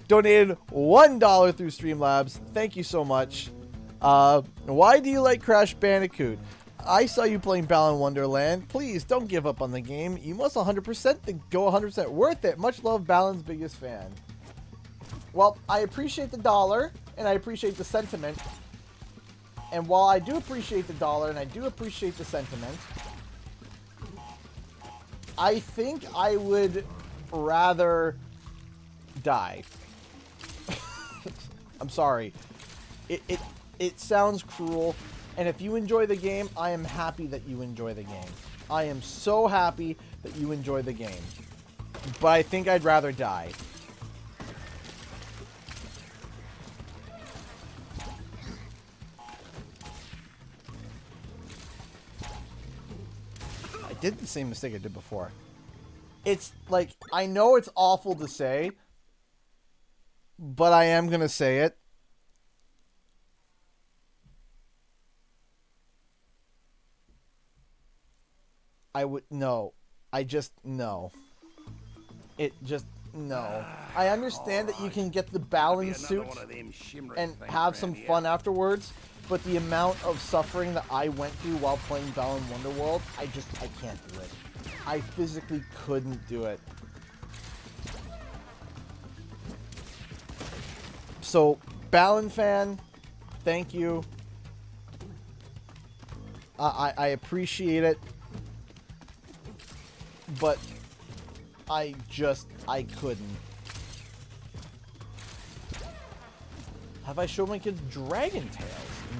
Speaker 1: donated $1 through Streamlabs. Thank you so much. Why do you like Crash Bandicoot? I saw you playing Balan Wonderland. Please don't give up on the game. You must 100% go 100% worth it. Much love, Balan's biggest fan. Well, I appreciate the dollar and I appreciate the sentiment. And while I do appreciate the dollar and I do appreciate the sentiment, I think I would rather die. I'm sorry. It sounds cruel. And if you enjoy the game, I am happy that you enjoy the game. I am so happy that you enjoy the game. But I think I'd rather die. I did the same mistake I did before. It's like, I know it's awful to say, but I am going to say it. I would, no. I just, no. It just, no. I understand that you can get the balance suit and have some fun afterwards, but the amount of suffering that I went through while playing Balan Wonderworld, I can't do it. I physically couldn't do it. So, Balan fan, thank you. I appreciate it, but I couldn't. Have I showed my kids Dragon Tales?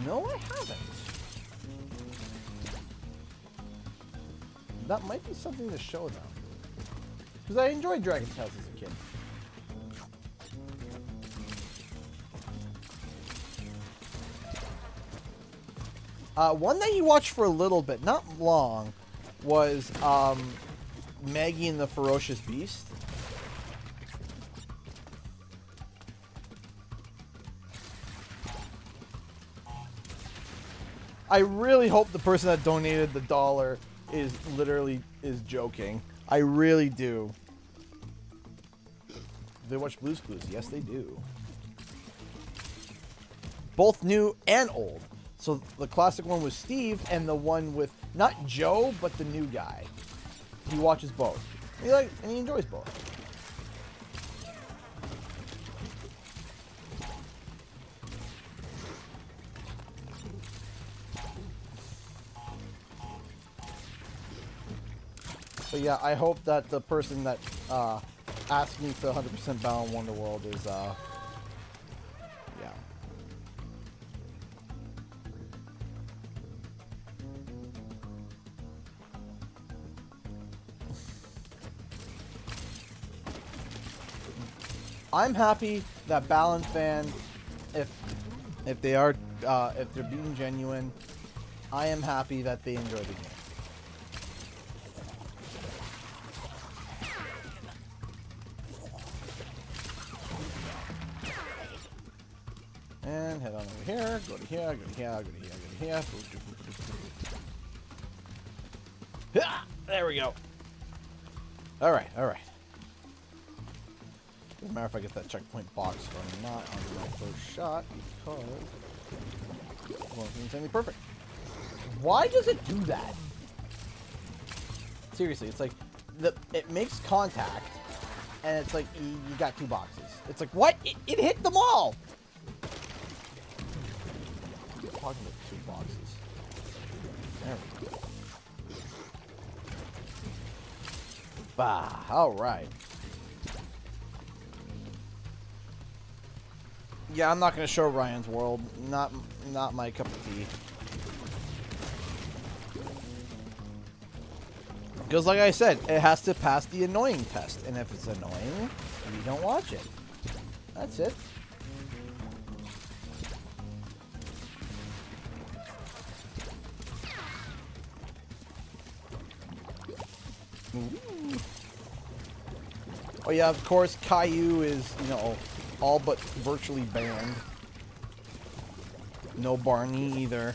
Speaker 1: No, I haven't. That might be something to show them. Because I enjoyed Dragon Tales as a kid. One that you watched for a little bit, not long, was Maggie and the Ferocious Beast. I really hope the person that donated the $1 is joking. I really do. They watch Blue's Clues. Yes, they do. Both new and old. So the classic one was Steve, and the one with not Joe, but the new guy. He watches both. And he enjoys both. But yeah, I hope that the person that asked me to 100% bound Wonderworld is yeah. I'm happy that Balance fan, if they're being genuine, I am happy that they enjoy the game. And head on over here, go to here, go to here, go to here, go to here. Ah, there we go. Alright, alright. Doesn't matter if I get that checkpoint box or not on my first shot, because it won't be insanely perfect. Why does it do that? Seriously, it's like it makes contact, and it's like you got 2 boxes. It's like, what? It hit them all! Talking about 2 boxes. There we go. Bah, alright. Yeah, I'm not gonna show Ryan's World. Not my cup of tea. Because like I said, it has to pass the annoying test. And if it's annoying, we don't watch it. That's it. Ooh. Oh yeah, of course, Caillou is, all but virtually banned. No Barney either.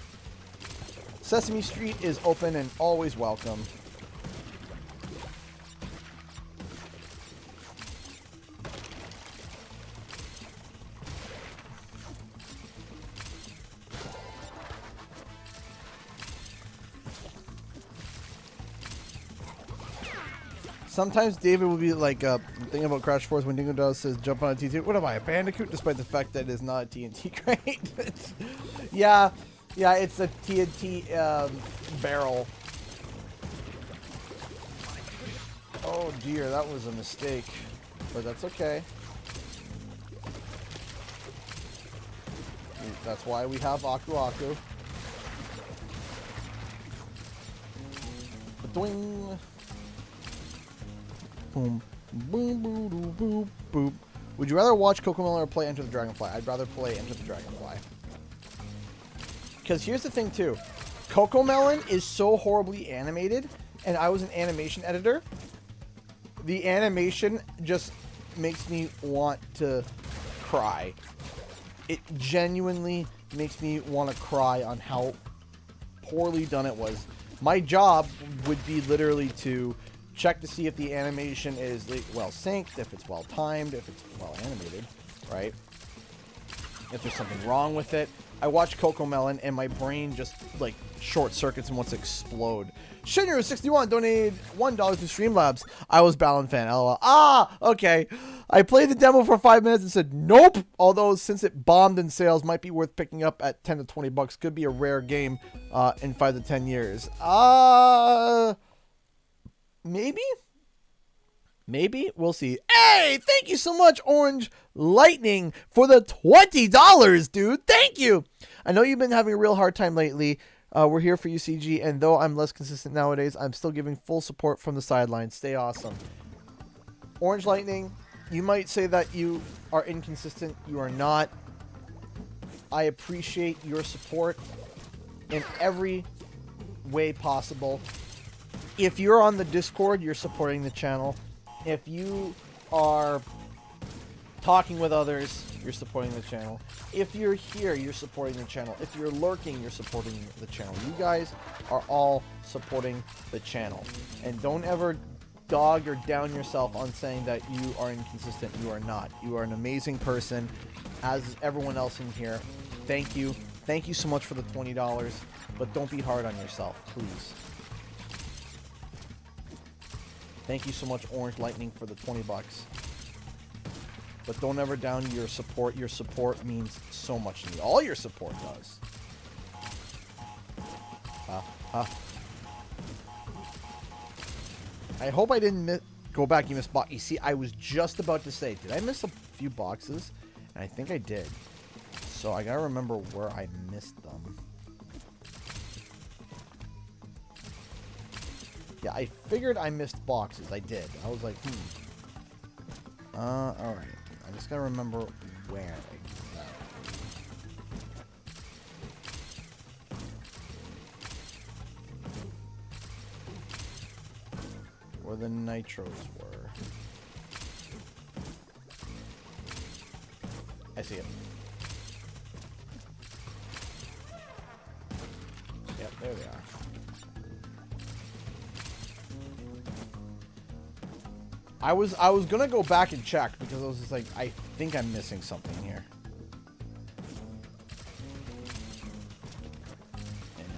Speaker 1: Sesame Street is open and always welcome. Sometimes David will be like, thinking about Crash Force when Dingo Does says jump on a TNT. What am I, a Bandicoot? Despite the fact that it is not a TNT crate. yeah, it's a TNT barrel. Oh dear, that was a mistake. But that's okay. That's why we have Aku Aku. Doing. Boom, boom, boom, boom, boom, boom. Would you rather watch CoComelon or play Enter the Dragonfly? I'd rather play Enter the Dragonfly. Because here's the thing, too. CoComelon is so horribly animated, and I was an animation editor. The animation just makes me want to cry. It genuinely makes me want to cry on how poorly done it was. My job would be literally to check to see if the animation is well synced, if it's well timed, if it's well animated, right? if there's something wrong with it. I watch Cocomelon and my brain just like short circuits and wants to explode. Shinru61 donated $1 to Streamlabs. I was Balan fan. LOL. Ah, okay. I played the demo for 5 minutes and said nope. Although since it bombed in sales, might be worth picking up at 10 to 20 bucks. Could be a rare game in 5 to 10 years. Maybe. Maybe. We'll see. Hey, thank you so much, Orange Lightning, for the $20, dude. Thank you. I know you've been having a real hard time lately. We're here for you, CG, and though I'm less consistent nowadays, I'm still giving full support from the sidelines. Stay awesome. Orange Lightning, you might say that you are inconsistent. You are not. I appreciate your support in every way possible. If you're on the Discord, you're supporting the channel. If you are talking with others, you're supporting the channel. If you're here, you're supporting the channel. If you're lurking, you're supporting the channel. You guys are all supporting the channel. And don't ever dog or down yourself on saying that you are inconsistent. You are not. You are an amazing person, as is everyone else in here. Thank you. Thank you so much for the $20. But don't be hard on yourself, please. Thank you so much, Orange Lightning, for the 20 bucks. But don't ever down your support. Your support means so much to me. All your support does. I hope I didn't go back. You missed box. You see, I was just about to say, did I miss a few boxes? And I think I did. So I gotta remember where I missed them. Yeah, I figured I missed boxes. I did. I was like, alright. I just gotta remember where where the nitros were. I see it. Yep, there they are. I was gonna go back and check because I was just like, I think I'm missing something here.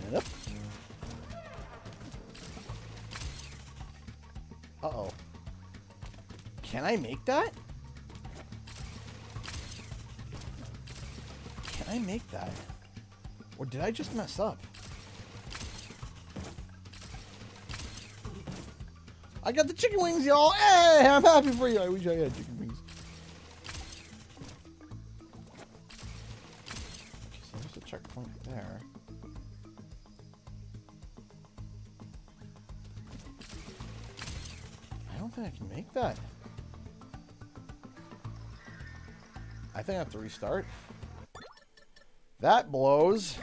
Speaker 1: And up. Uh-oh. Can I make that? Can I make that? Or did I just mess up? I got the chicken wings, y'all. Hey, I'm happy for you. I wish I had chicken wings. Okay, so there's a checkpoint there. I don't think I can make that. I think I have to restart. That blows.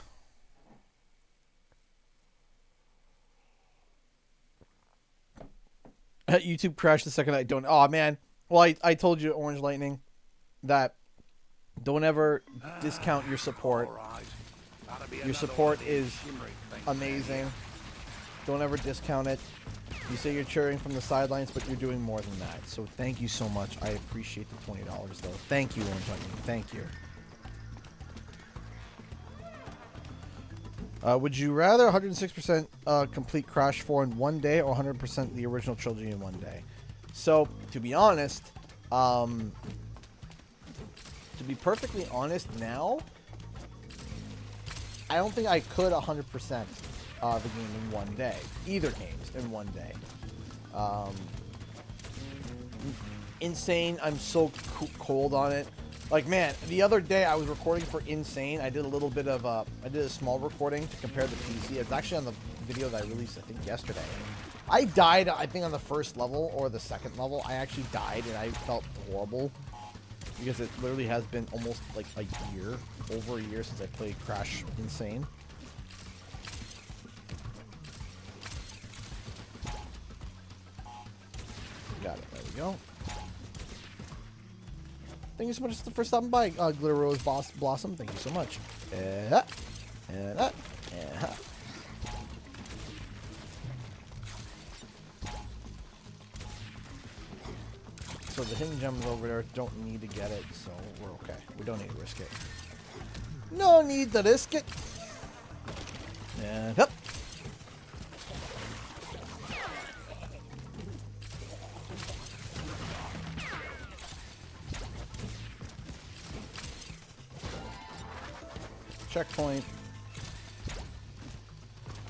Speaker 1: YouTube crashed the second I don't. Oh man. Well, I told you, Orange Lightning, that don't ever discount your support. Your support is amazing. Don't ever discount it. You say you're cheering from the sidelines, but you're doing more than that. So thank you so much. I appreciate the $20 though. Thank you, Orange Lightning. Thank you. Would you rather 106% complete Crash 4 in one day or 100% the original trilogy in one day? So, to be honest, to be perfectly honest now, I don't think I could 100% the game in one day. Either games in one day. Insane, I'm so cold on it. Like, man, the other day I was recording for Insane. I did a little bit of I did a small recording to compare the PC. It's actually on the video that I released, I think, yesterday. I died, I think, on the first level or the second level. I actually died, and I felt horrible because it literally has been almost like a year, over a year since I played Crash Insane. Got it. There we go. Thank you so much for stopping by, Glitter Rose Blossom. Thank you so much. So the hidden gems over there don't need to get it, so we're okay. We don't need to risk it. No need to risk it. And up. Checkpoint.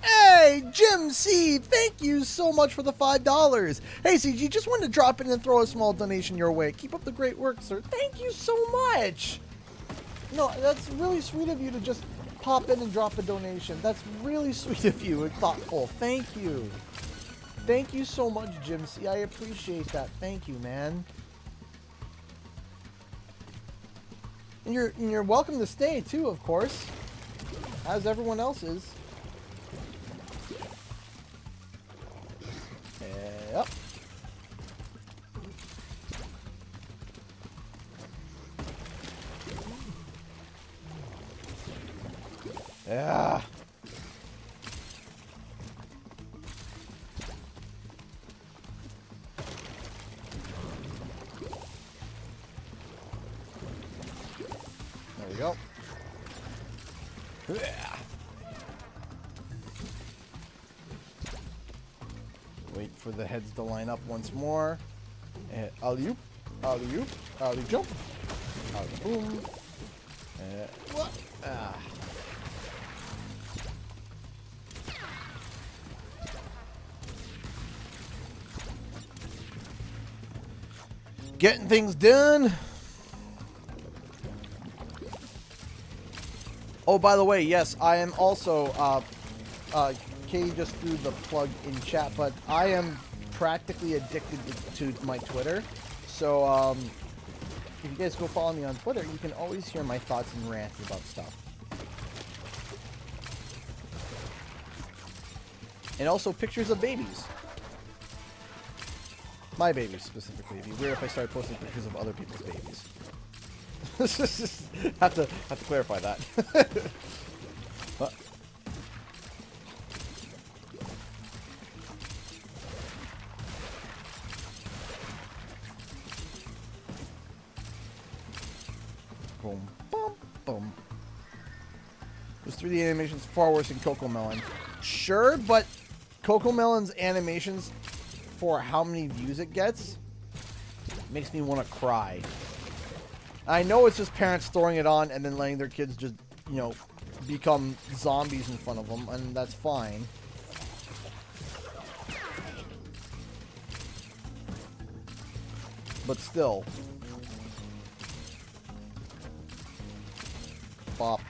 Speaker 1: Hey, Jim C, thank you so much for the $5. Hey, CG, just wanted to drop in and throw a small donation your way. Keep up the great work, sir. Thank you so much. No, that's really sweet of you to just pop in and drop a donation. That's really sweet of you and thoughtful. Thank you. Thank you so much, Jim C. I appreciate that. Thank you, man. And you're welcome to stay too, of course, as everyone else is. Yep. Yeah. There we go. Yeah. Wait for the heads to line up once more. And alley-oop, alley-oop, alley-jump, alley-boom. What? Ah. Getting things done. Oh, by the way, yes, I am also, Katie just threw the plug in chat, but I am practically addicted to my Twitter. So, if you guys go follow me on Twitter, you can always hear my thoughts and rants about stuff. And also pictures of babies. My babies, specifically. It'd be weird if I started posting pictures of other people's babies. have to clarify that. Boom, boom, boom. Those 3D animations far worse than Cocomelon. Sure, but Cocomelon's animations, for how many views it gets, makes me want to cry. I know it's just parents throwing it on and then letting their kids just, you know, become zombies in front of them, and that's fine. But still. Bop.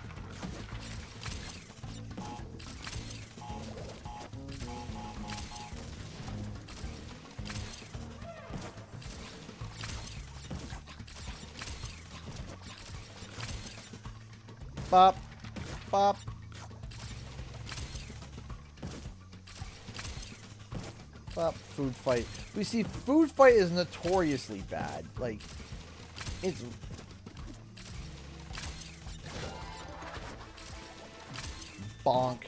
Speaker 1: Bop. Bop. Bop. Food fight. We see food fight is notoriously bad. Like, it's... bonk.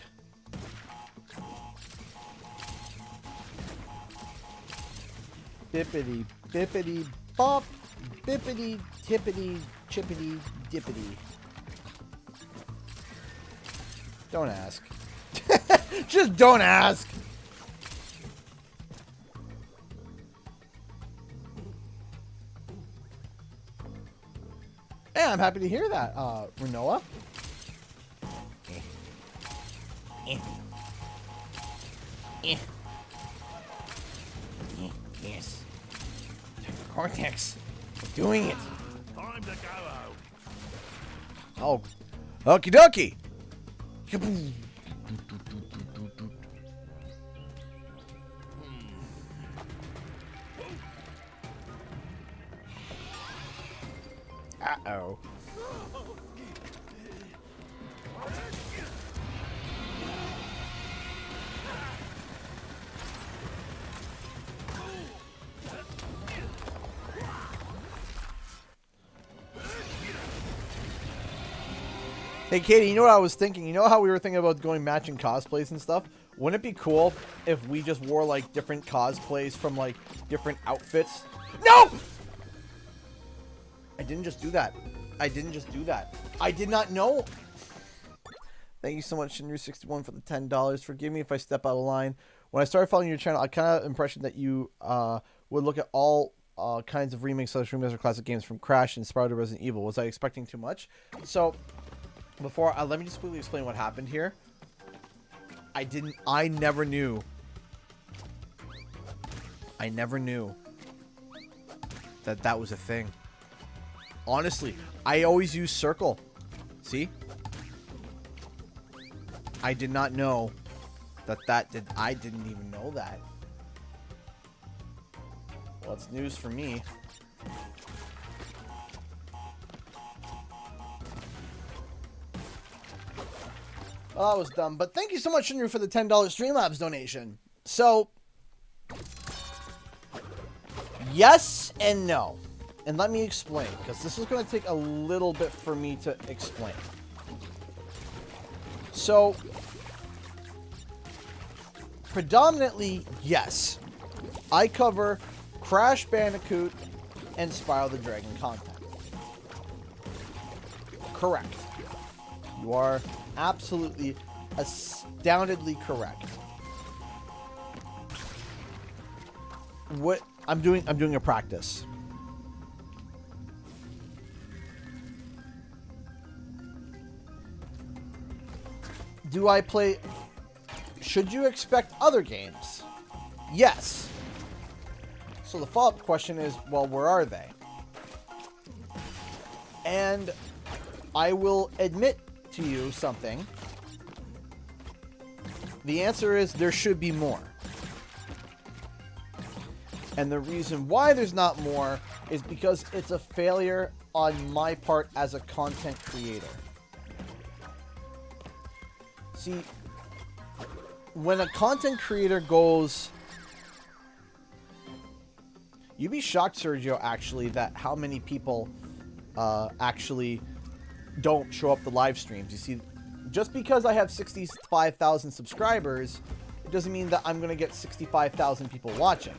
Speaker 1: Bippity, bippity, bop. Bippity, tippity, chippity, dippity. Don't ask. Just don't ask. Hey, I'm happy to hear that, Renoa. Yes. Cortex. We're doing it.
Speaker 3: Time to go home.
Speaker 1: Oh. Okie dokie. Kaboom. Uh-oh. Hey, Katie, you know what I was thinking? You know how we were thinking about going matching cosplays and stuff? Wouldn't it be cool if we just wore, like, different cosplays from, like, different outfits? No! I didn't just do that. I didn't just do that. I did not know. Thank you so much, Shinru61, for the $10. Forgive me if I step out of line. When I started following your channel, I kind of impression that you would look at all kinds of remakes, slash remaster classic games from Crash and Spyro to Resident Evil. Was I expecting too much? So, before let me just quickly explain what happened here. I never knew that was a thing. Honestly, I always use circle. See? I did not know I didn't even know that. Well, it's news for me. Well, that was dumb, but thank you so much, Shinru, for the $10 Streamlabs donation. So, yes and no. And let me explain, because this is going to take a little bit for me to explain. So, predominantly, yes. I cover Crash Bandicoot and Spyro the Dragon content. Correct. You are absolutely, astoundedly correct. What I'm doing a practice. Do I play? Should you expect other games? Yes. So the follow-up question is, well, where are they? And I will admit to you something. The answer is there should be more. And the reason why there's not more is because it's a failure on my part as a content creator. See, when a content creator goes... You'd be shocked, Sergio, actually, that how many people actually don't show up to live streams. You see, just because I have 65,000 subscribers, it doesn't mean that I'm going to get 65,000 people watching.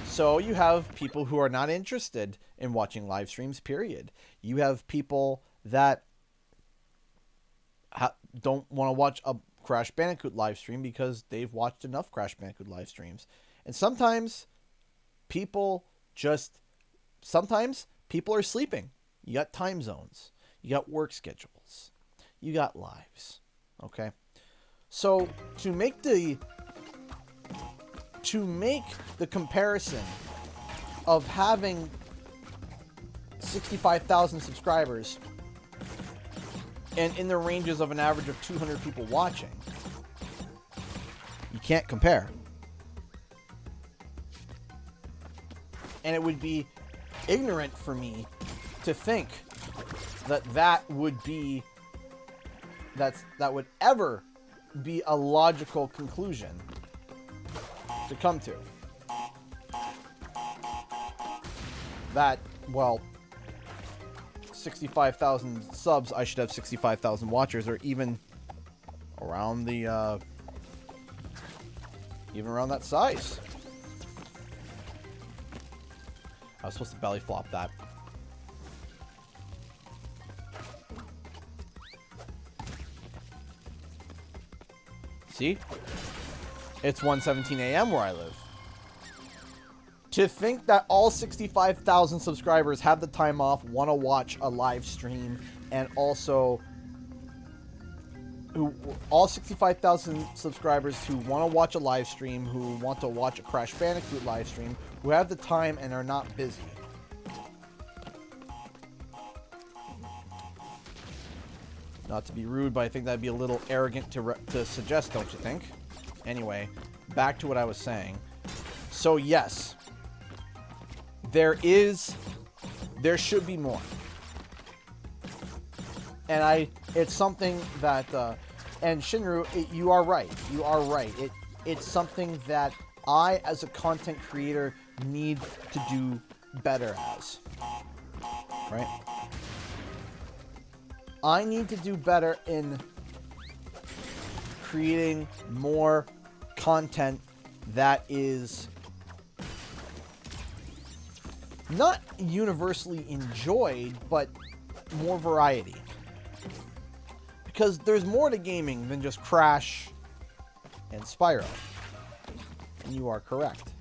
Speaker 1: So you have people who are not interested in watching live streams, period. You have people that don't want to watch a Crash Bandicoot live stream because they've watched enough Crash Bandicoot live streams. And sometimes people are sleeping. You got time zones. You got work schedules. You got lives. Okay? So to make the comparison of having 65,000 subscribers and in the ranges of an average of 200 people watching, you can't compare. And it would be ignorant for me to think that would ever be a logical conclusion to come to. That, well, 65,000 subs, I should have 65,000 watchers, or even around the even around that size. I was supposed to belly flop that. See? It's 1:17 a.m. where I live. To think that all 65,000 subscribers have the time off, want to watch a live stream, and also all 65,000 subscribers who want to watch a live stream, who want to watch a Crash Bandicoot live stream, who have the time and are not busy. Not to be rude, but I think that'd be a little arrogant to suggest, don't you think? Anyway, back to what I was saying. So yes, there should be more. And it's something that, and Shinru, you are right. You are right. It's something that I, as a content creator, need to do better as. Right? I need to do better in creating more content that is not universally enjoyed, but more variety. Because there's more to gaming than just Crash and Spyro. And you are correct.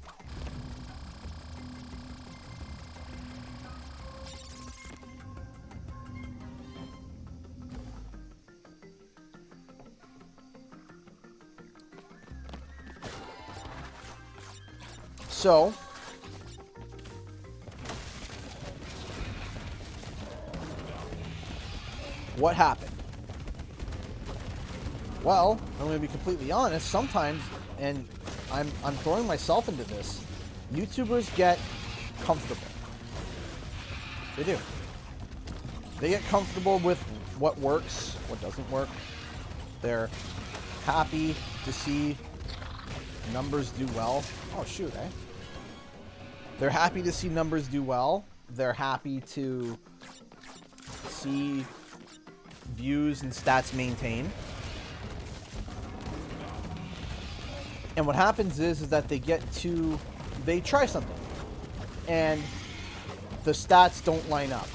Speaker 1: So, what happened? Well, I'm going to be completely honest. Sometimes, and I'm throwing myself into this, YouTubers get comfortable. They do. They get comfortable with what works, what doesn't work. They're happy to see numbers do well. Oh, shoot, eh? They're happy to see numbers do well. They're happy to see views and stats maintain. And what happens is that they try something. And the stats don't line up.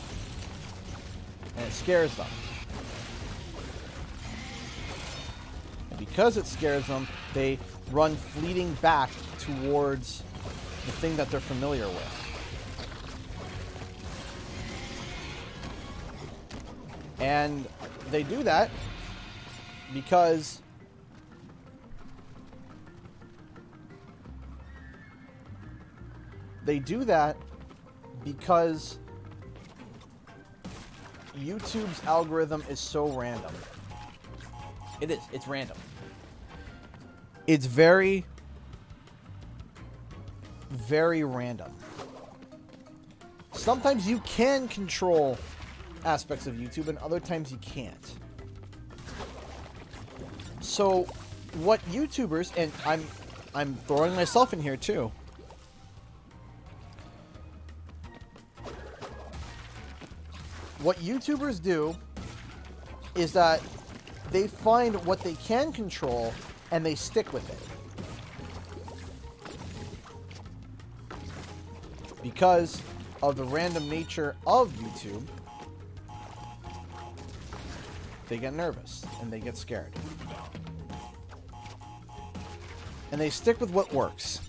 Speaker 1: And it scares them. And because it scares them, they run fleeting back towards the thing that they're familiar with. And they do that because YouTube's algorithm is so random. It is. It's random. It's very, very random. Sometimes you can control aspects of YouTube and other times you can't. So what YouTubers, and I'm throwing myself in here too. What YouTubers do is that they find what they can control and they stick with it. Because of the random nature of YouTube, they get nervous and they get scared. And they stick with what works.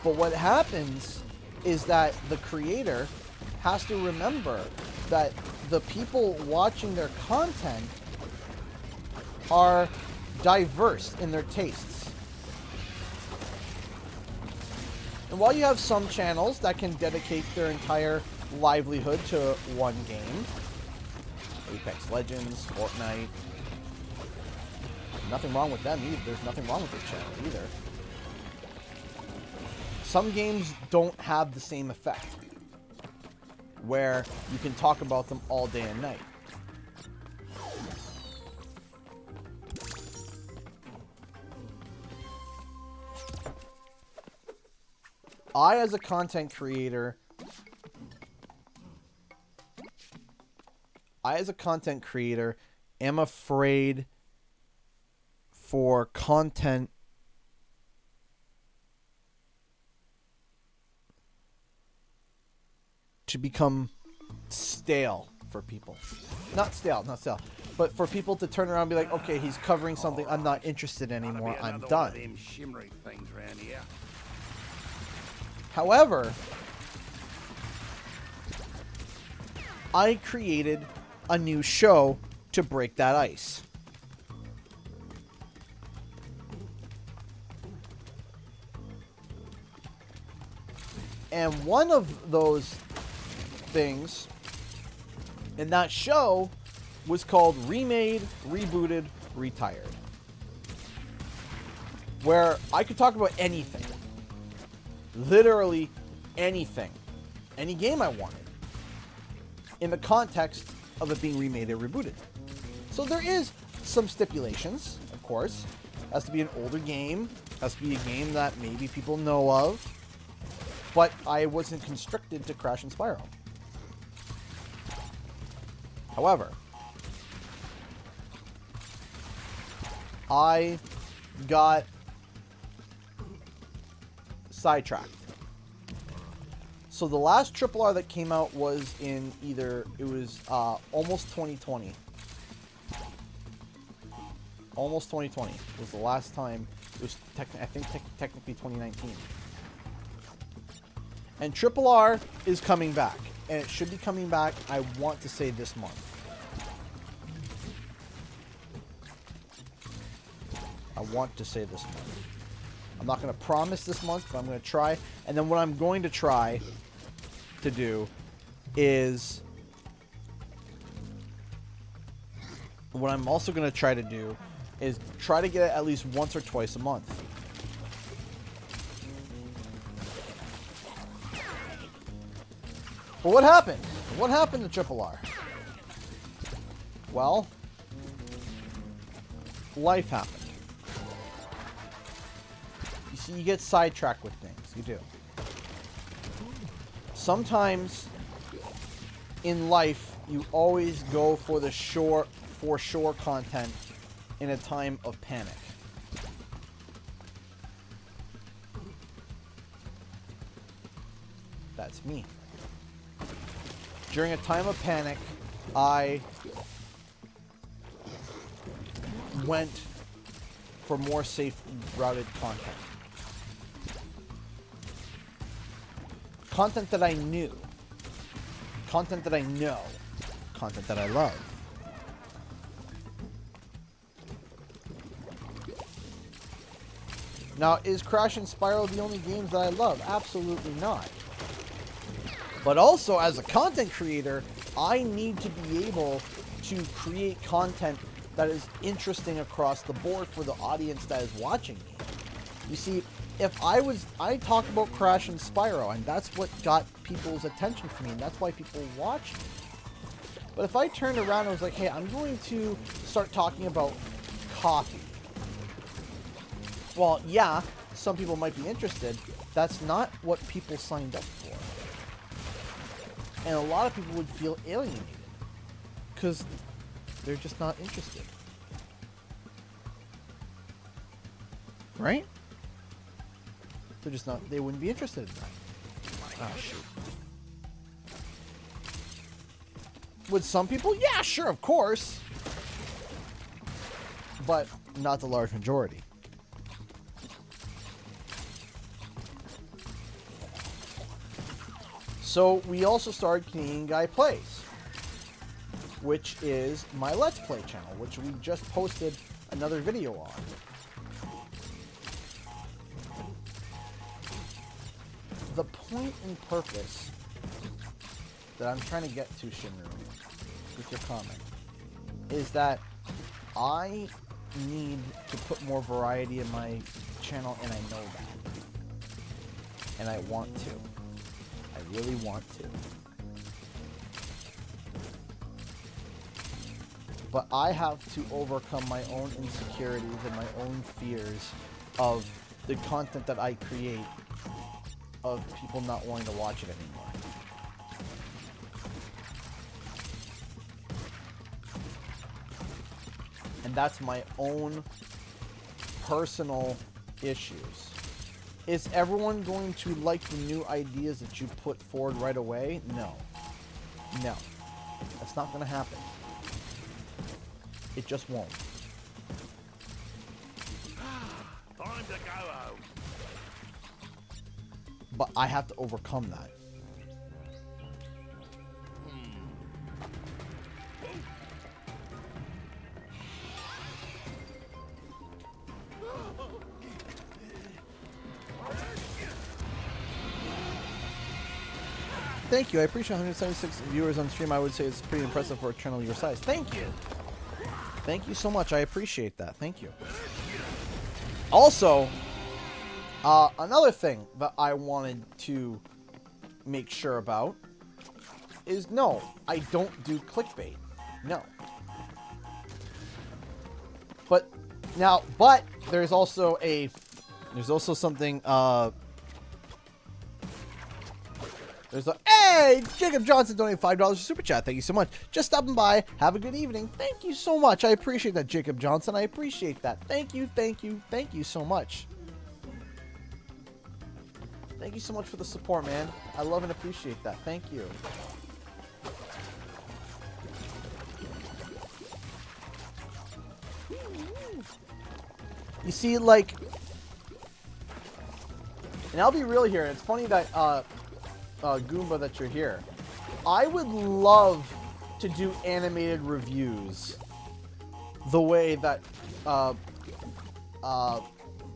Speaker 1: But what happens is that the creator has to remember that the people watching their content are diverse in their tastes. And while you have some channels that can dedicate their entire livelihood to one game, Apex Legends, Fortnite, nothing wrong with them either. There's nothing wrong with this channel either. Some games don't have the same effect, where you can talk about them all day and night. I, as a content creator, am afraid for content to become stale for people. Not stale, but for people to turn around and be like, okay, he's covering something I'm not interested in anymore, I'm done. However, I created a new show to break that ice. And one of those things in that show was called Remade, Rebooted, Retired. Where I could talk about anything. Literally anything. Any game I wanted. In the context of it being remade or rebooted. So there is some stipulations, of course. It has to be an older game. It has to be a game that maybe people know of. But I wasn't constricted to Crash and Spyro. However, I got sidetracked. So the last triple R that came out was in almost 2020. Almost 2020 was the last time. It was technically 2019. And triple R is coming back, and it should be coming back, I want to say, this month. I want to say this month. I'm not going to promise this month, but I'm going to try. And then what I'm going to try to do is... What I'm also going to try to do is try to get it at least once or twice a month. But what happened? What happened to Triple R? Well, life happened. You see, you get sidetracked with things. You do. Sometimes in life, you always go for the shore content in a time of panic. That's me. During a time of panic, I went for more safe routed content. Content that I knew. Content that I know. Content that I love. Now, is Crash and Spyro the only games that I love? Absolutely not. But also, as a content creator, I need to be able to create content that is interesting across the board for the audience that is watching me. You see, if I talk about Crash and Spyro, and that's what got people's attention for me, and that's why people watch me. But if I turned around and was like, hey, I'm going to start talking about coffee. Well, yeah, some people might be interested. That's not what people signed up for. And a lot of people would feel alienated because they're just not interested. Right? They're just not, they wouldn't be interested in that. Ah, shoot. Would some people? Yeah, sure, of course. But not the large majority. So we also started Canadian Guy Plays, which is my Let's Play channel, which we just posted another video on. The point and purpose that I'm trying to get to, Shinru, with your comment, is that I need to put more variety in my channel, and I know that. And I want to. I really want to. But I have to overcome my own insecurities and my own fears of the content that I create, of people not wanting to watch it anymore. And that's my own personal issues. Is everyone going to like the new ideas that you put forward right away? No. No. That's not going to happen. It just won't.
Speaker 3: Time to go home.
Speaker 1: But I have to overcome that. Thank you. I appreciate 176 viewers on stream. I would say it's pretty impressive for a channel your size. Thank you. Thank you so much. I appreciate that. Thank you. Also, another thing that I wanted to make sure about is no, I don't do clickbait. No. But now, there's also something, hey, Jacob Johnson donated $5 super chat. Thank you so much. Just stopping by. Have a good evening. Thank you so much. I appreciate that, Jacob Johnson. I appreciate that. Thank you, thank you, thank you so much. Thank you so much for the support, man. I love and appreciate that. Thank you. You see, like... And I'll be real here. It's funny that, Goomba, that you're here. I would love to do animated reviews the way that, the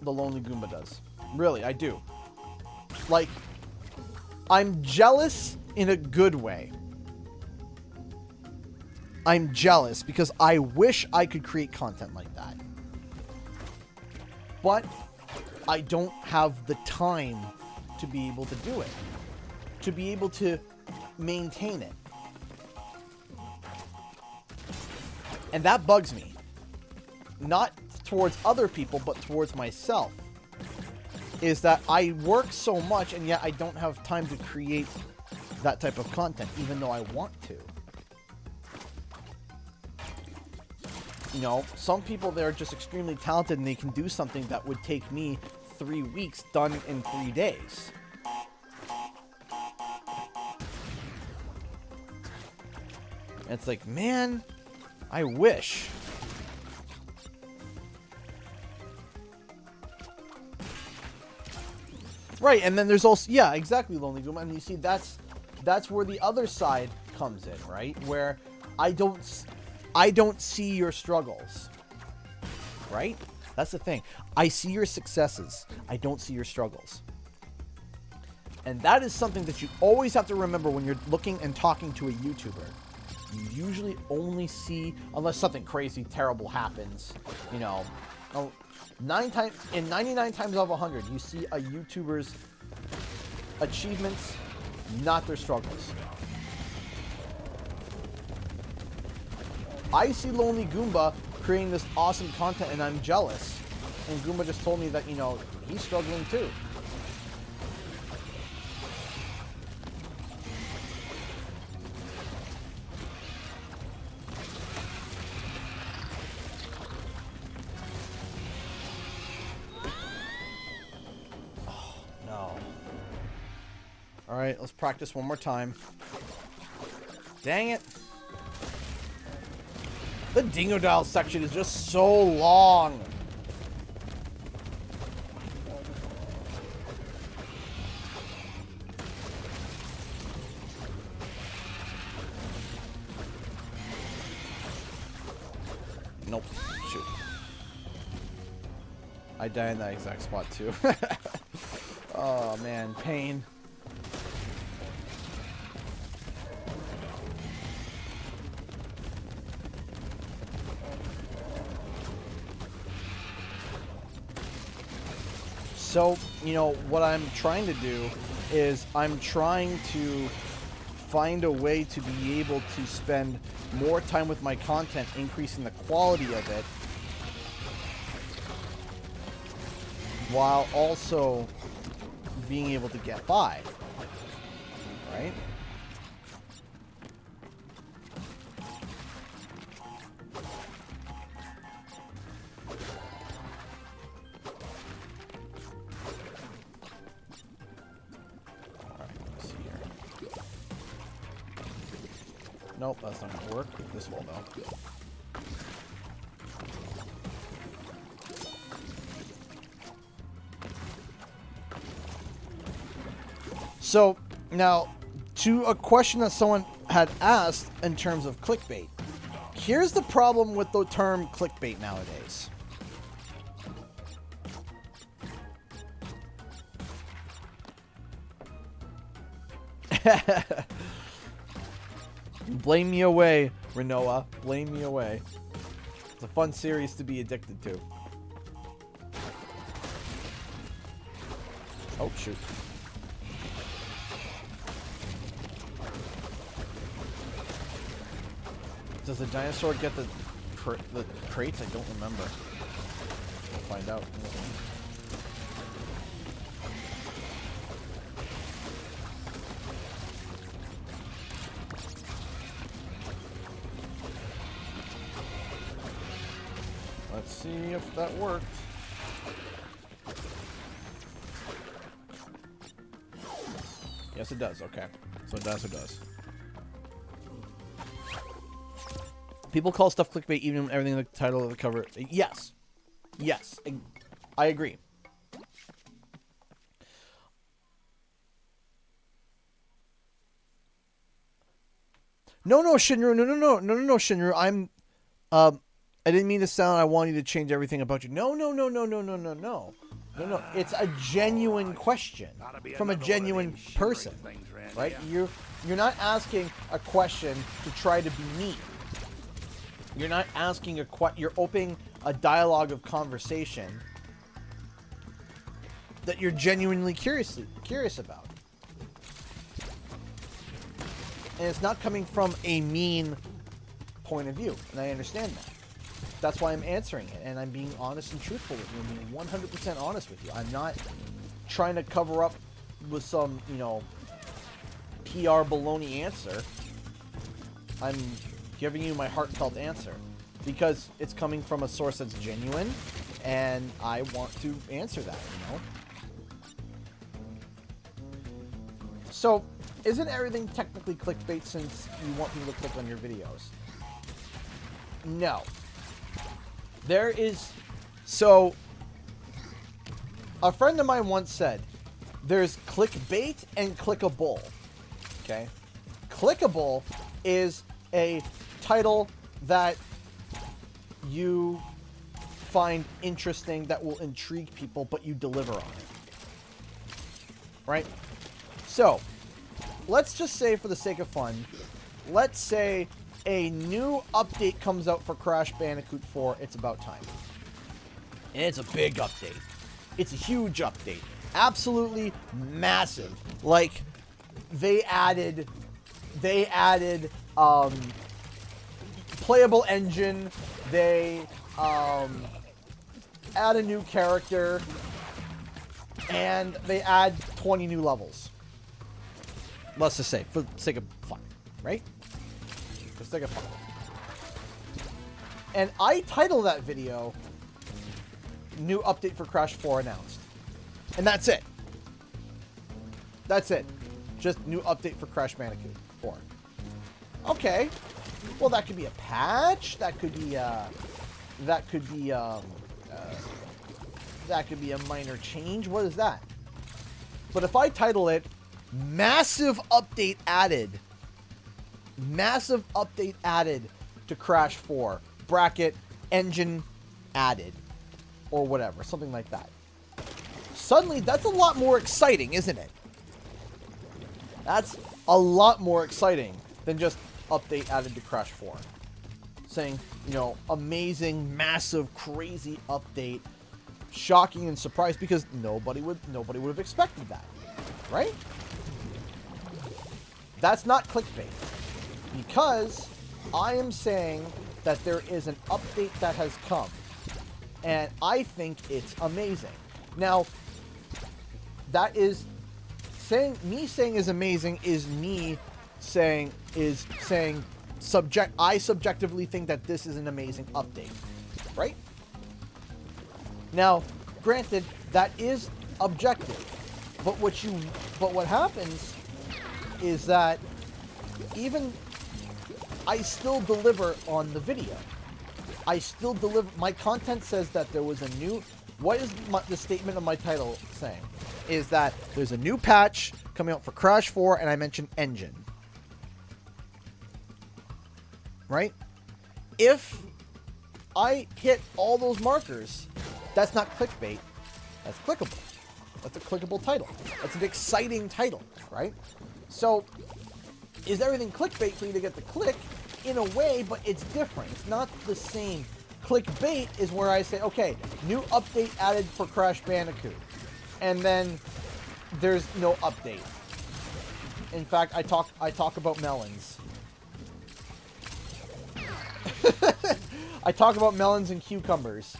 Speaker 1: Lonely Goomba does. Really, I do. Like, I'm jealous in a good way. I'm jealous because I wish I could create content like that. But I don't have the time to be able to do it. To be able to maintain it. And that bugs me. Not towards other people, but towards myself. Is that I work so much and yet I don't have time to create that type of content, even though I want to. You know, some people, they're just extremely talented and they can do something that would take me 3 weeks done in 3 days. And it's like, man, I wish. Right, and then there's also, yeah, exactly, Lonely Goomba, and you see, that's where the other side comes in, right? Where I don't see your struggles, right? That's the thing. I see your successes. I don't see your struggles. And that is something that you always have to remember when you're looking and talking to a YouTuber. You usually only see, unless something crazy, terrible happens, you know, 99 times out of 100, you see a YouTuber's achievements, not their struggles. I see Lonely Goomba creating this awesome content and I'm jealous. And Goomba just told me that, you know, he's struggling too. Oh, no. Alright, let's practice one more time. Dang it. The Dingo Dial section is just so long. Nope. Shoot. I die in that exact spot too. Oh man, pain. So, you know, what I'm trying to do is I'm trying to find a way to be able to spend more time with my content, increasing the quality of it, while also being able to get by, right? Nope, that's not gonna work. This will though. So now, to a question that someone had asked in terms of clickbait, here's the problem with the term clickbait nowadays. Blame me away, Renoa. Blame me away. It's a fun series to be addicted to. Oh, shoot. Does the dinosaur get the crates? I don't remember. We'll find out. Let's see if that worked. Yes, it does. Okay. So it does. People call stuff clickbait even when everything in the title of the cover. Yes. Yes. I agree. No, Shinru. No, Shinru. I didn't mean to sound. I want you to change everything about you. No. It's a genuine question from a genuine person, right? You're not asking a question to try to be mean. You're not asking you're opening a dialogue of conversation that you're genuinely curious about. And it's not coming from a mean point of view, and I understand that. That's why I'm answering it, and I'm being honest and truthful with you. I'm being 100% honest with you. I'm not trying to cover up with some, PR baloney answer. I'm giving you my heartfelt answer because it's coming from a source that's genuine, and I want to answer that, So, isn't everything technically clickbait since you want people to click on your videos? No. So, a friend of mine once said, there's clickbait and clickable. Okay? Clickable is a title that you find interesting, that will intrigue people, but you deliver on it. Right? So, let's just say, for the sake of fun, let's say a new update comes out for Crash Bandicoot 4, It's About Time. And it's a big update. It's a huge update. Absolutely massive. Like, they added playable engine, they add a new character, and they add 20 new levels. Let's just say, for the sake of fun, right? For the sake of fun. And I title that video, New Update for Crash 4 Announced. And that's it. That's it. Just new update for Crash Bandicoot 4. Okay. Well, that could be a patch. That could be a minor change. What is that? But if I title it Massive Update Added. Massive Update Added to Crash 4. Bracket Engine Added. Or whatever. Something like that. Suddenly, that's a lot more exciting, isn't it? That's a lot more exciting than just update added to Crash 4. Saying, amazing, massive, crazy update. Shocking and surprised because nobody would have expected that. Right? That's not clickbait. Because I am saying that there is an update that has come. And I think it's amazing. Now, that is saying is amazing is me saying I subjectively think that this is an amazing update. Right? Now, granted, that is objective. But what happens is that even I still deliver on the video. I still deliver. My content says that there was a new. What is the statement of my title saying? Is that there's a new patch coming out for Crash 4, and I mentioned engine. Right? If I hit all those markers, that's not clickbait. That's clickable. That's a clickable title. That's an exciting title, right? So, is everything clickbait for you to get the click? In a way, but it's different. It's not the same. Clickbait is where I say, okay, new update added for Crash Bandicoot. And then there's no update. In fact, I talk about melons. I talk about melons and cucumbers.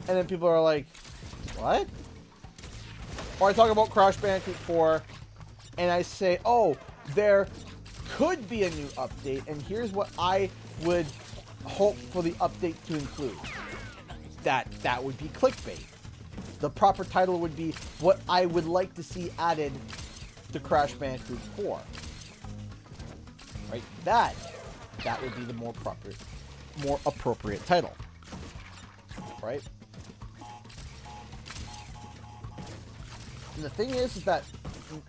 Speaker 1: And then people are like, what? Or I talk about Crash Bandicoot 4, and I say, oh, there could be a new update, and here's what I would hope for the update to include. That would be clickbait. The proper title would be what I would like to see added to Crash Bandicoot 4. Right? That would be the more appropriate title. Right? And the thing is that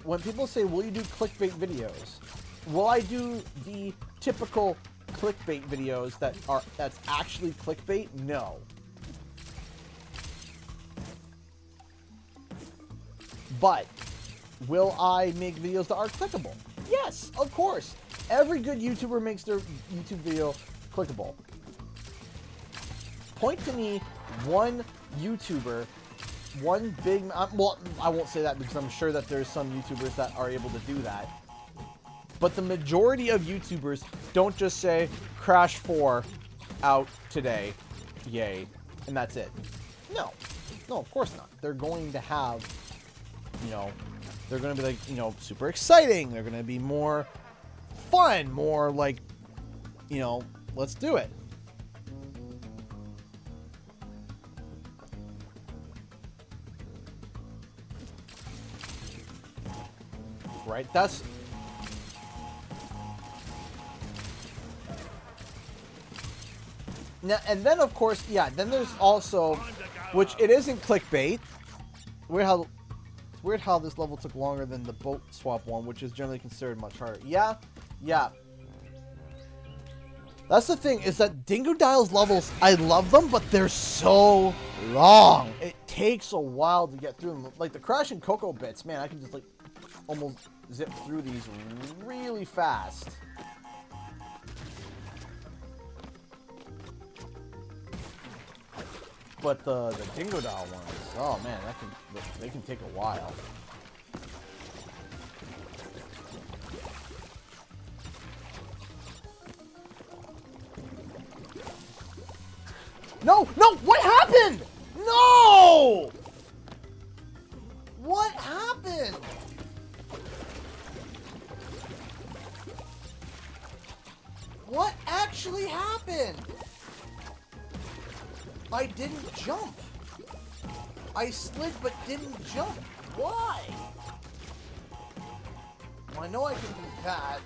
Speaker 1: when people say, will you do clickbait videos? Will I do the typical clickbait videos that's actually clickbait? No. But will I make videos that are clickable? Yes, of course. Every good YouTuber makes their YouTube video clickable. Point to me one YouTuber, one big... well, I won't say that because I'm sure that there's some YouTubers that are able to do that. But the majority of YouTubers don't just say, Crash 4 out today, yay, and that's it. No. No, of course not. They're going to have, you know, they're going to be like, you know, super exciting. They're going to be more fun, more like, you know, let's do it. Right? That's... Now, and then, of course, yeah, then there's also, which it isn't clickbait. It's weird how this level took longer than the boat swap one, which is generally considered much harder. Yeah, yeah. That's the thing, is that Dingo Dial's levels, I love them, but they're so long. It takes a while to get through them. Like the Crash and Coco bits, man, I can just like almost zip through these really fast. But the Dingo Dial ones, oh man, they can take a while. No, no, what happened? No! What happened? What actually happened? I didn't jump. I slid but didn't jump. Why? Well, I know I can do that.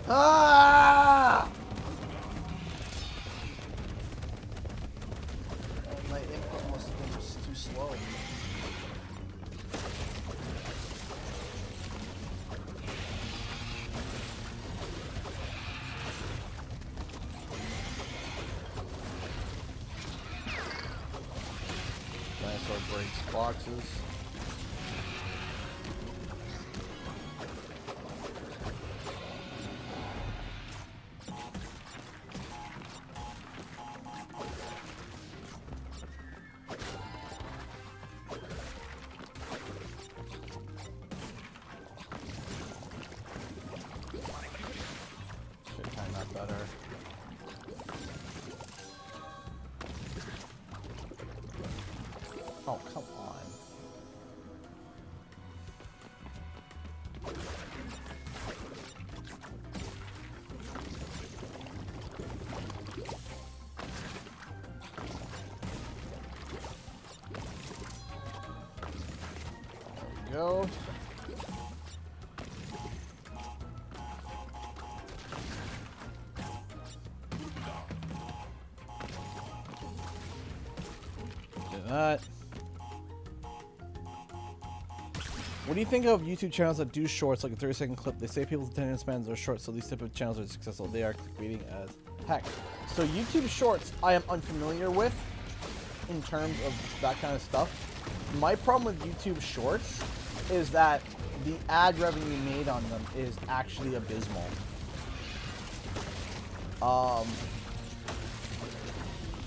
Speaker 1: Ah! Oh, my input must have been just too slow. Dinosaur breaks boxes. Should time that better. Oh, come on. There we go. Do that. What do you think of YouTube channels that do shorts, like a 30-second clip? They say people's attention spans are short, so these type of channels are successful. They are clickbaiting as heck. So YouTube shorts, I am unfamiliar with in terms of that kind of stuff. My problem with YouTube shorts is that the ad revenue made on them is actually abysmal.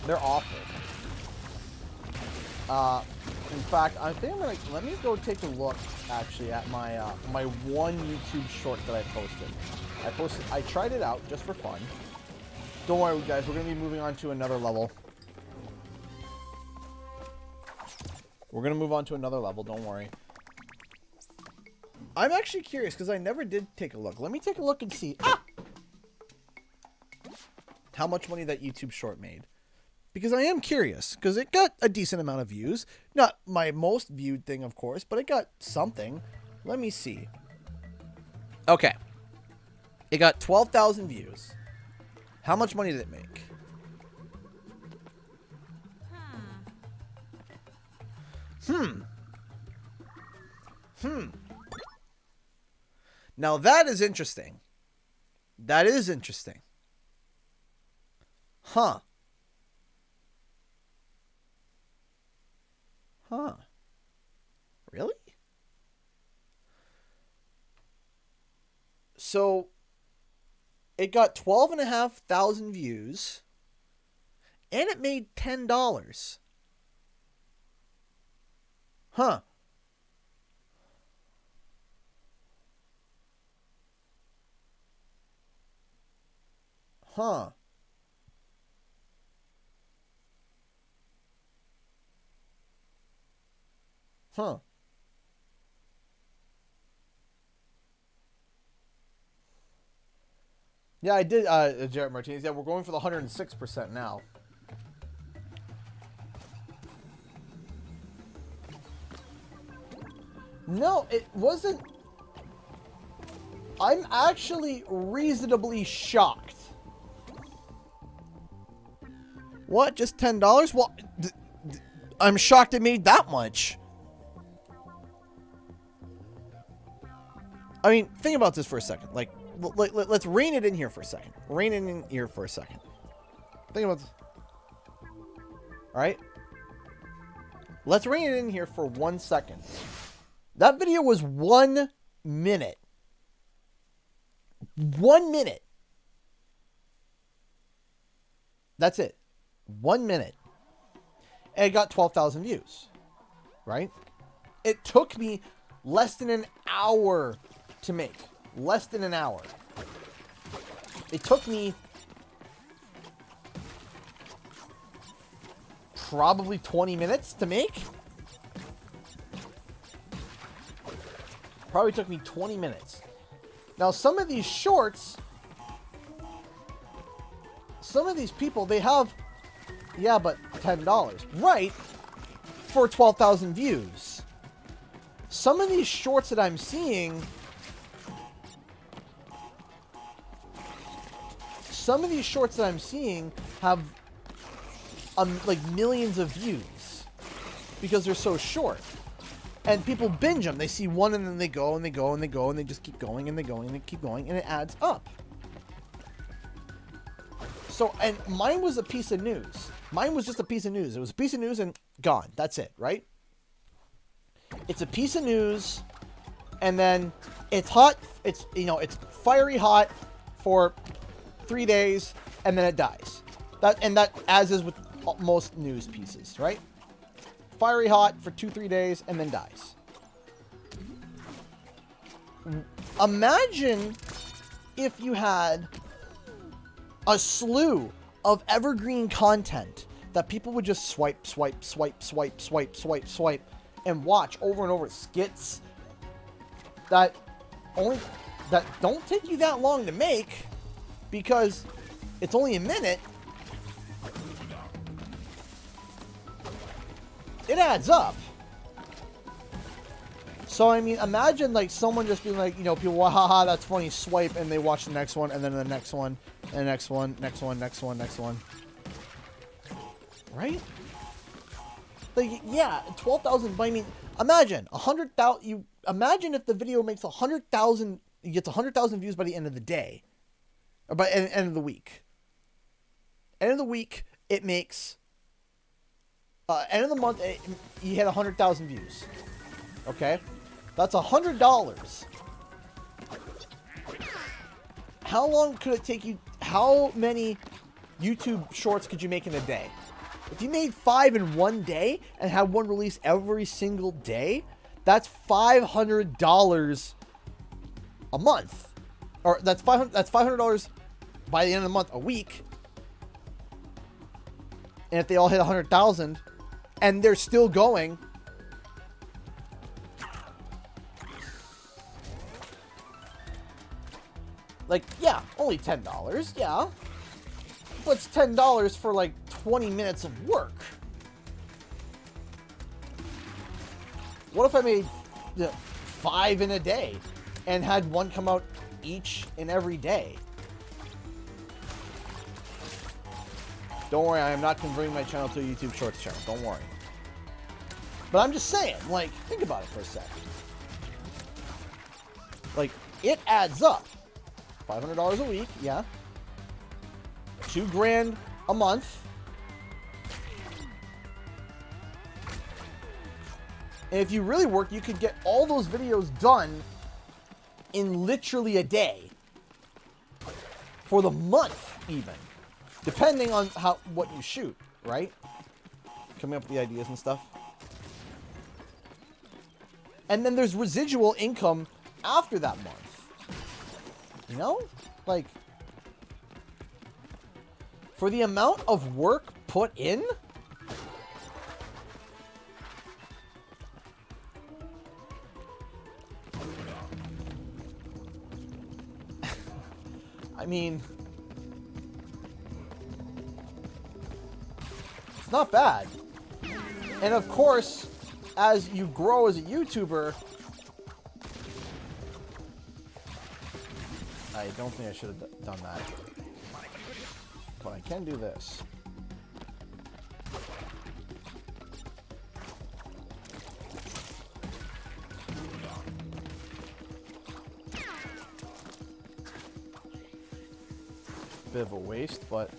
Speaker 1: They're awful. In fact, I think I'm gonna let me go take a look actually at my my one YouTube short that I posted. I tried it out just for fun. Don't worry, guys. We're gonna be moving on to another level. We're gonna move on to another level. Don't worry. I'm actually curious because I never did take a look. Let me take a look and see how much money that YouTube short made. because I am curious, because it got a decent amount of views. Not my most viewed thing, of course, but it got something. Let me see. Okay. It got 12,000 views. How much money did it make? Now that is interesting. That is interesting. Huh. Huh. Really? So, it got 12,500 views, and it made $10. Huh. Huh. Huh. Yeah, I did, Jarrett Martinez. Yeah, we're going for the 106% now. No, it wasn't. I'm actually reasonably shocked. What? Just $10? Well, I'm shocked it made that much. I mean, think about this for a second. Like, let's rein it in here for a second. Rein it in here for a second. Think about this. All right? Let's rein it in here for 1 second. That video was 1 minute. 1 minute. That's it. 1 minute. And it got 12,000 views. Right? It took me less than an hour to make. Less than an hour. It took me probably 20 minutes to make. Probably took me 20 minutes. Now, some of these shorts, some of these people, they have, yeah, but $10. Right, for 12,000 views. Some of these shorts that I'm seeing, have like millions of views because they're so short. And people binge them. They see one and then they go and they go and they go and they just keep going and they go and they keep going and it adds up. So, and mine was a piece of news. Mine was just a piece of news. It was a piece of news and gone. That's it, right? It's a piece of news and then it's hot. It's, you know, it's fiery hot for 3 days and then it dies. That as is with most news pieces, right? Fiery hot for 2-3 days and then dies. Imagine if you had a slew of evergreen content that people would just swipe and watch over and over. Skits that don't take you that long to make because it's only a minute. It adds up. So, I mean, imagine, like, someone just being like, you know, people, haha, that's funny, swipe, and they watch the next one, and then the next one, and the next one, next one. Right? Like, yeah, 12,000, but I mean, imagine, 100,000, imagine if the video makes 100,000, it gets 100,000 views by the end of the day. Or by the end of the week. End of the week, it makes... end of the month, you hit 100,000 views. Okay? That's $100. How long could it take you? How many YouTube shorts could you make in a day? If you made 5 in one day and had one release every single day, that's $500 a month. Or that's $500 by the end of the month a week. And if they all hit 100,000 and they're still going, like, yeah, only $10, yeah. But it's $10 for like 20 minutes of work. What if I made 5 in a day and had one come out each and every day? Don't worry, I am not converting my channel to a YouTube Shorts channel. Don't worry. But I'm just saying, like, think about it for a sec. Like, it adds up. $500 a week, yeah. $2,000 a month. And if you really work, you could get all those videos done in literally a day. For the month, even. Depending on what you shoot, right? Coming up with the ideas and stuff. And then there's residual income after that month. You know? Like, for the amount of work put in, I mean, it's not bad. And of course, as you grow as a YouTuber, I don't think I should have done that. But I can do this. Bit of a waste, but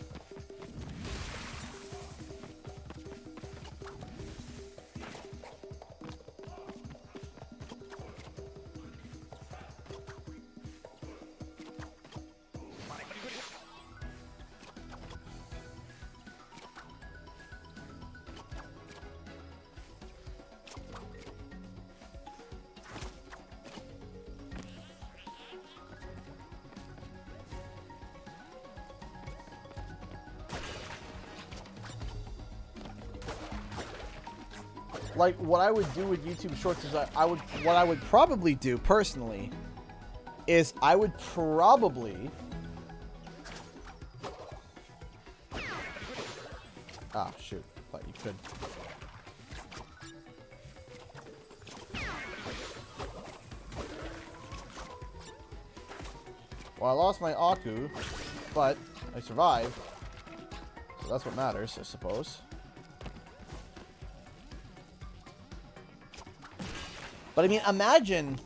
Speaker 1: like what I would do with YouTube Shorts is what I would probably do personally is I would probably shoot, thought you could. Well, I lost my Aku, but I survived, so that's what matters, I suppose. But I mean, imagine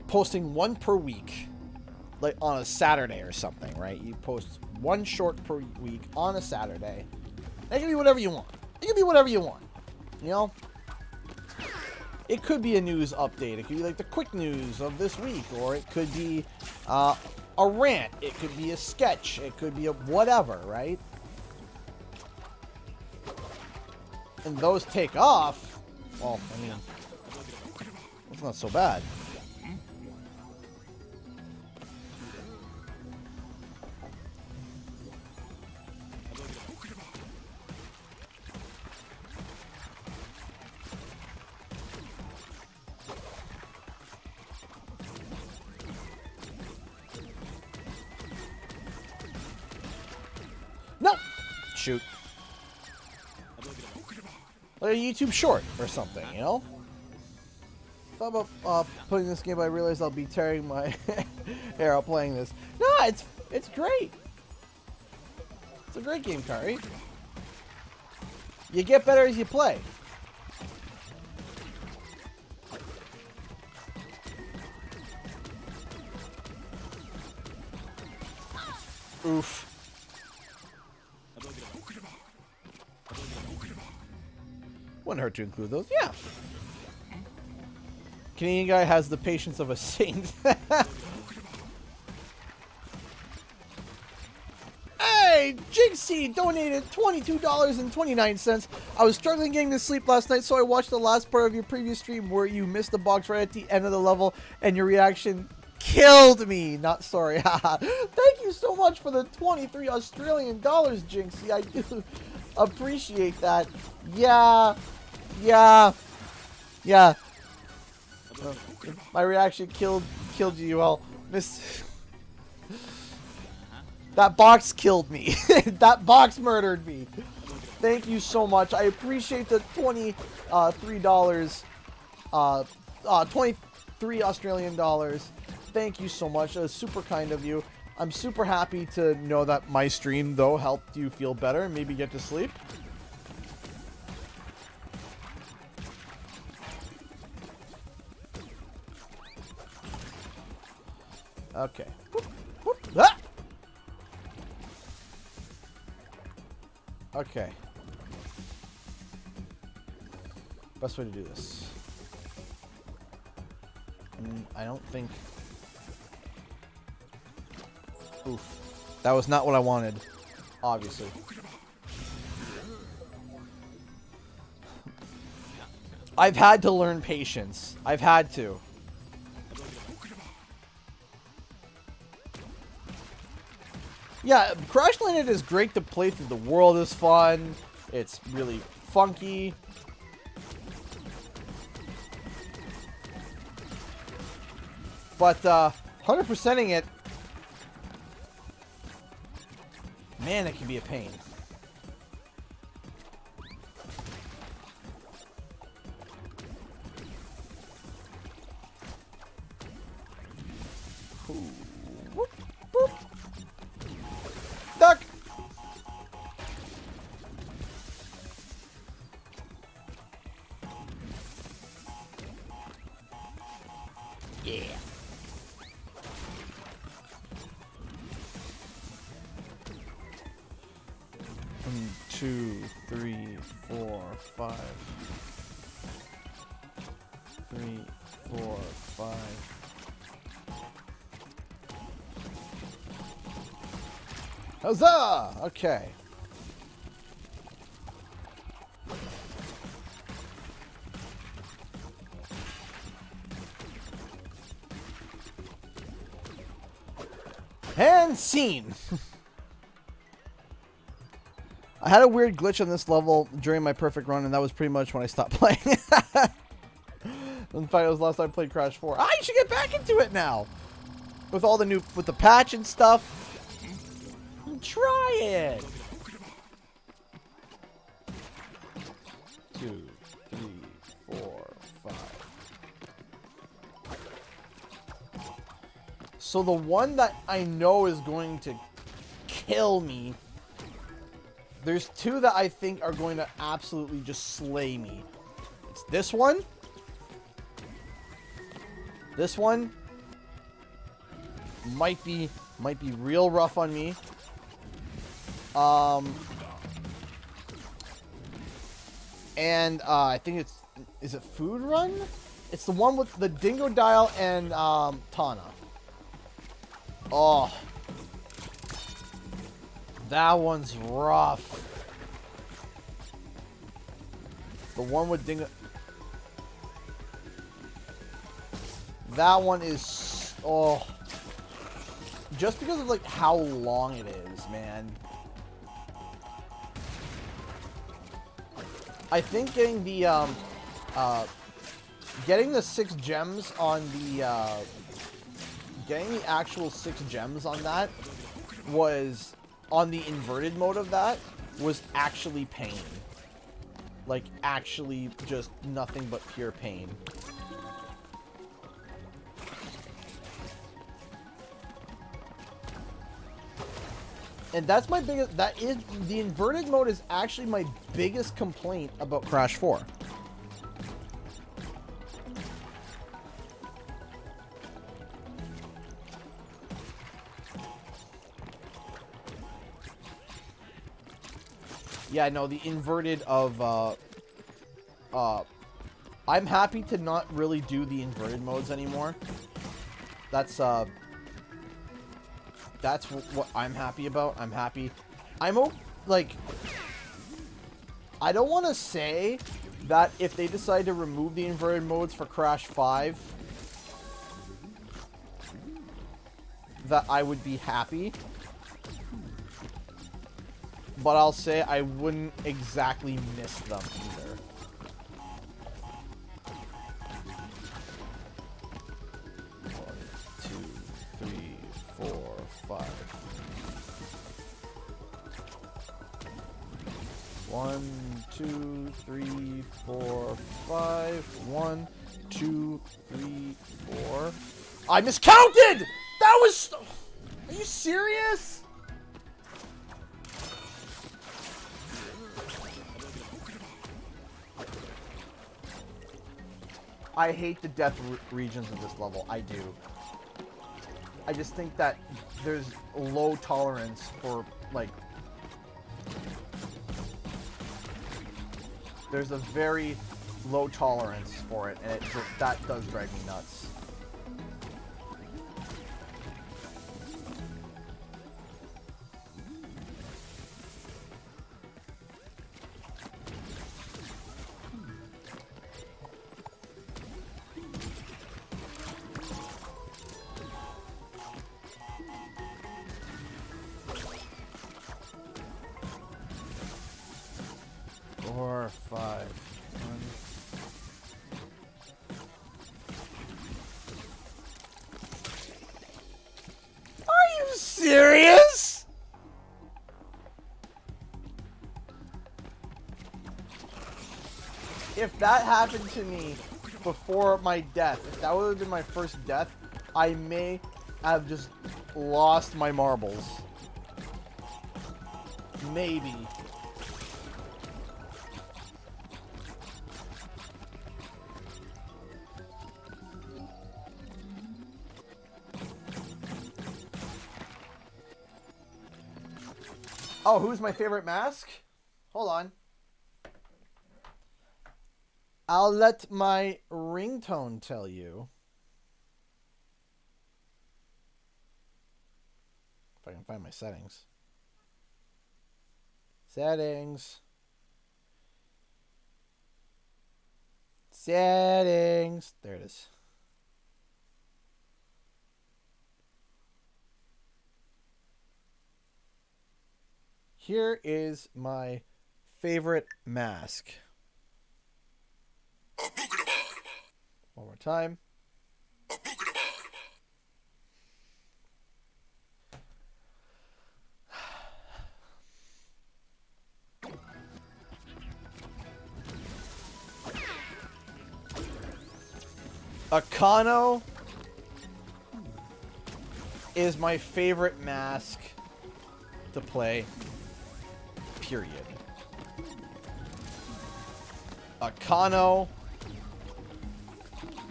Speaker 1: posting one per week, like on a Saturday or something, right? You post one short per week on a Saturday. It can be whatever you want. It can be whatever you want, you know? It could be a news update. It could be like the quick news of this week, or it could be a rant. It could be a sketch. It could be a whatever, right? And those take off, well, I mean, it's not so bad. No! Shoot. Like a YouTube short or something, you know? Thought about putting this game, but I realized I'll be tearing my hair out playing this. No, it's great. It's a great game, Kari. You get better as you play. Oof. Wouldn't hurt to include those. Yeah. Canadian guy has the patience of a saint. Hey, Jigsy donated $22.29. I was struggling getting to sleep last night, so I watched the last part of your previous stream where you missed the box right at the end of the level, and your reaction killed me. Not sorry. Thank you so much for the 23 Australian dollars, Jinxie. I do appreciate that. Yeah. My reaction killed you all. Miss. That box killed me. That box murdered me. Thank you so much. I appreciate the $23. 23 Australian dollars. Thank you so much. That was super kind of you. I'm super happy to know that my stream, though, helped you feel better and maybe get to sleep. Okay. Whoop, whoop. Ah! Okay. Best way to do this. I don't think... Oof. That was not what I wanted. Obviously. I've had to learn patience. I've had to. Yeah, Crash Landed is great to play through. The world is fun. It's really funky. But 100%ing it, man, it can be a pain. Ooh. Whoop, whoop. Duck. Yeah. 1, 2, 3, 4, 5. 3, 4, 5. Huzzah! Okay. And scene. I had a weird glitch on this level during my perfect run, and that was pretty much when I stopped playing. In fact, it was last time I played Crash 4. Ah, you should get back into it now! With all the new, with the patch and stuff. Try it! 2, 3, 4, 5. So the one that I know is going to kill me, there's two that I think are going to absolutely just slay me. It's this one. This one might be real rough on me. And I think is it Food Run? It's the one with the Dingo Dial and Tana. Oh, that one's rough. The one with Dingo. That one is, oh, just because of like how long it is, man. I think getting the getting the 6 gems on the getting the actual 6 gems on that was on the inverted mode of that was actually pain. Like actually just nothing but pure pain. And that's my biggest, that is, the inverted mode is actually my biggest complaint about Crash 4. Yeah, no, the inverted of, I'm happy to not really do the inverted modes anymore. That's what I'm happy about. I'm happy. Like, I don't want to say that if they decide to remove the inverted modes for Crash 5, that I would be happy. But I'll say I wouldn't exactly miss them either. One, two, three, 4, 5. 1, 2, 3, 4, 5. 1, 2, 3, 4. I miscounted! That was... Are you serious? I hate the death regions of this level. I do. I just think that there's low tolerance for, like... There's a very low tolerance for it, and that does drive me nuts. Four, 5, 1. Are you serious? If that happened to me before my death, if that would have been my first death, I may have just lost my marbles. Maybe. Oh, who's my favorite mask? Hold on. I'll let my ringtone tell you. If I can find my settings. Settings. Settings. There it is. Here is my favorite mask. One more time. Akano is my favorite mask to play. Period. Akano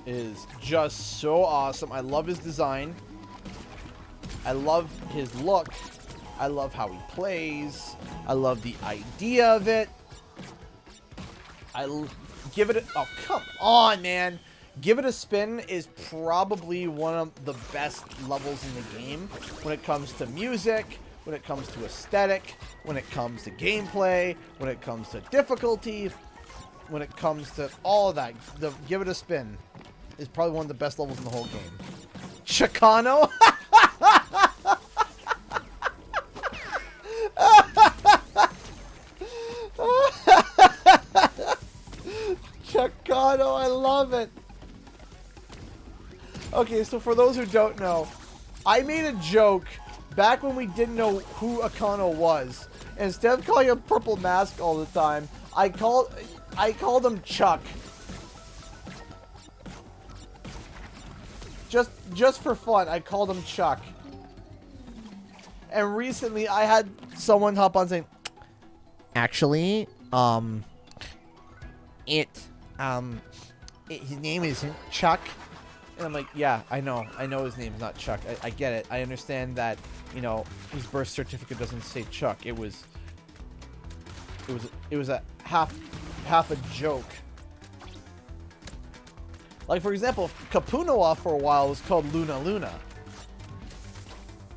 Speaker 1: is just so awesome. I love his design. I love his look. I love how he plays. I love the idea of it. Give it a... Oh, come on, man. Give It a Spin is probably one of the best levels in the game when it comes to music, when it comes to aesthetic, when it comes to gameplay, when it comes to difficulty, when it comes to all of that. The Give It a Spin is probably one of the best levels in the whole game. Chicano? Chicano, I love it. Okay, so for those who don't know, I made a joke back when we didn't know who Akano was. Instead of calling him Purple Mask all the time, I called him Chuck. Just for fun, I called him Chuck. And recently, I had someone hop on saying, actually, his name isn't Chuck. And I'm like, yeah, I know his name's not Chuck. I get it. I understand that, you know, his birth certificate doesn't say Chuck. It was a half a joke. Like, for example, Kapunoa for a while was called Luna Luna.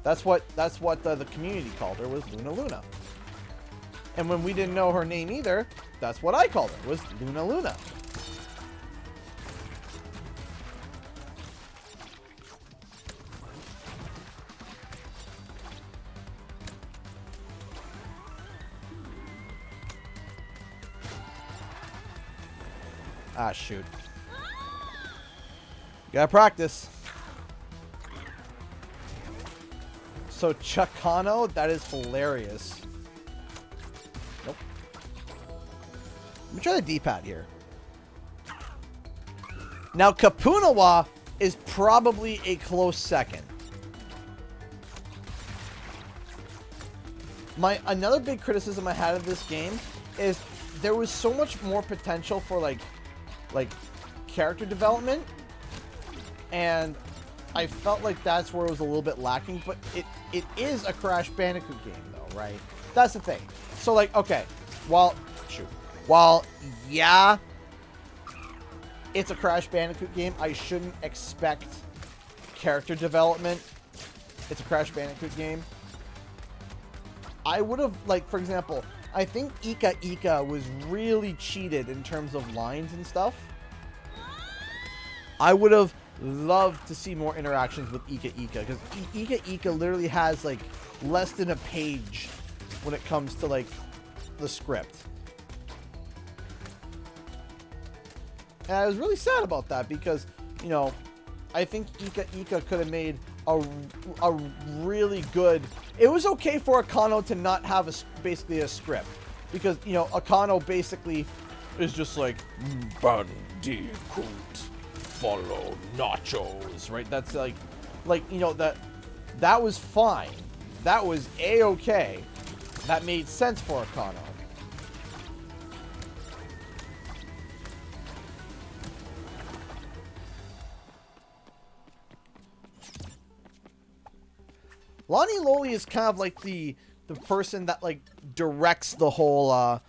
Speaker 1: That's what the community called her, was Luna Luna. And when we didn't know her name either, that's what I called her, was Luna Luna. Ah, shoot. Gotta practice. So, Chicano, that is hilarious. Nope. Let me try the D-pad here. Now, Kapunawa is probably a close second. Another big criticism I had of this game is there was so much more potential for like character development, and I felt like that's where it was a little bit lacking. But it is a Crash Bandicoot game though, right? That's the thing. So like, okay, while yeah, it's a Crash Bandicoot game, I shouldn't expect character development. It's a Crash Bandicoot game. I would have, like, for example, I think Ika Ika was really cheated in terms of lines and stuff. I would have loved to see more interactions with Ika Ika, because Ika Ika literally has, like, less than a page when it comes to, like, the script. And I was really sad about that because, you know, I think Ika Ika could have made a really good... It was okay for Akano to not have basically a script. Because, you know, Akano basically is just like, Bandicoot, follow nachos, right? That's like, you know, that was fine. That was A-okay. That made sense for Akano. Lonnie Loli is kind of like the person that like directs the whole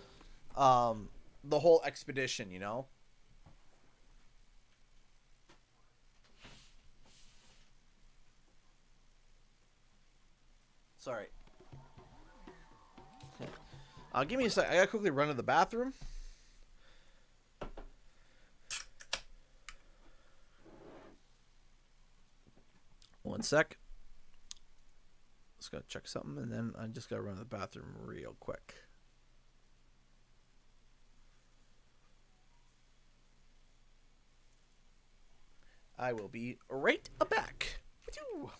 Speaker 1: expedition, you know? Sorry. Give me a sec. I gotta quickly run to the bathroom. One sec. Just gotta check something, and then I just gotta run to the bathroom real quick. I will be right back. Woo-hoo.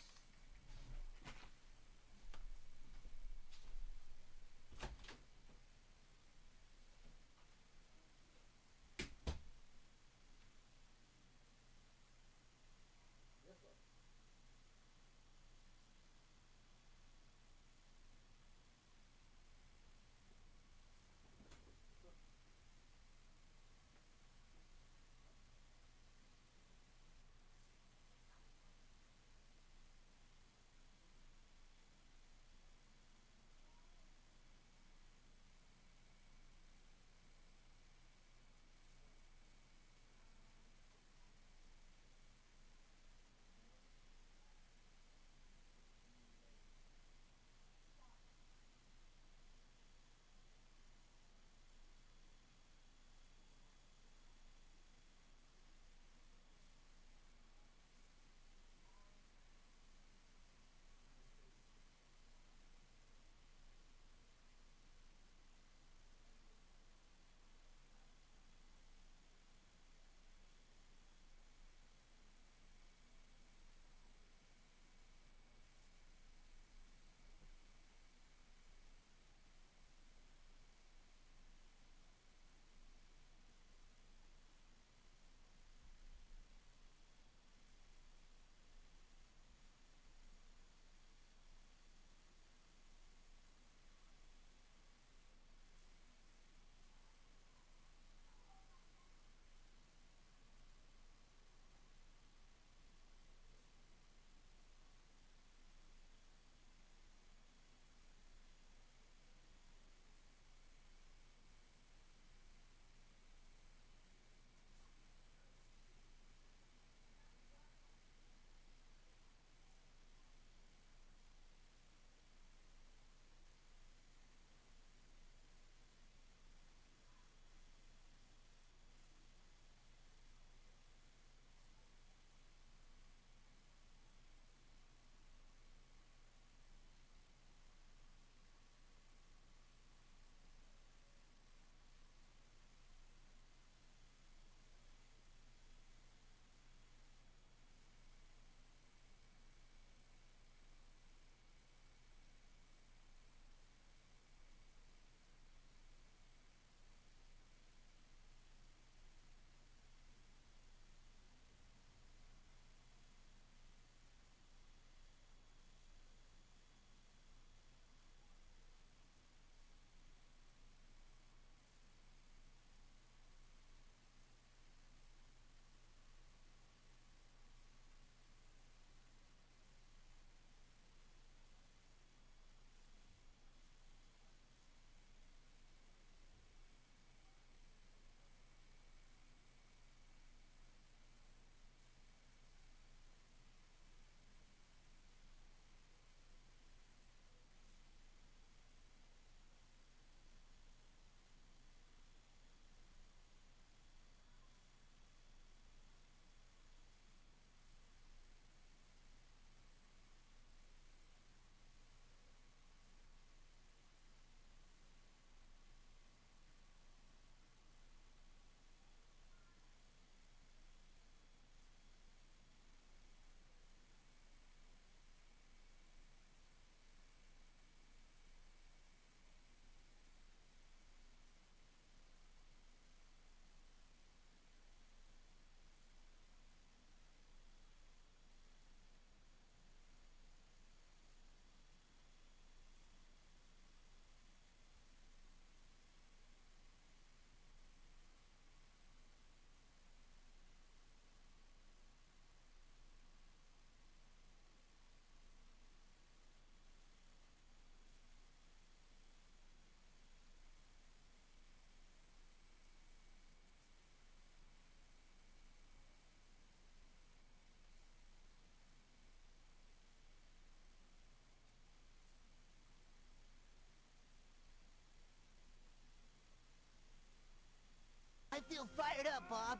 Speaker 4: still fired up, Bob.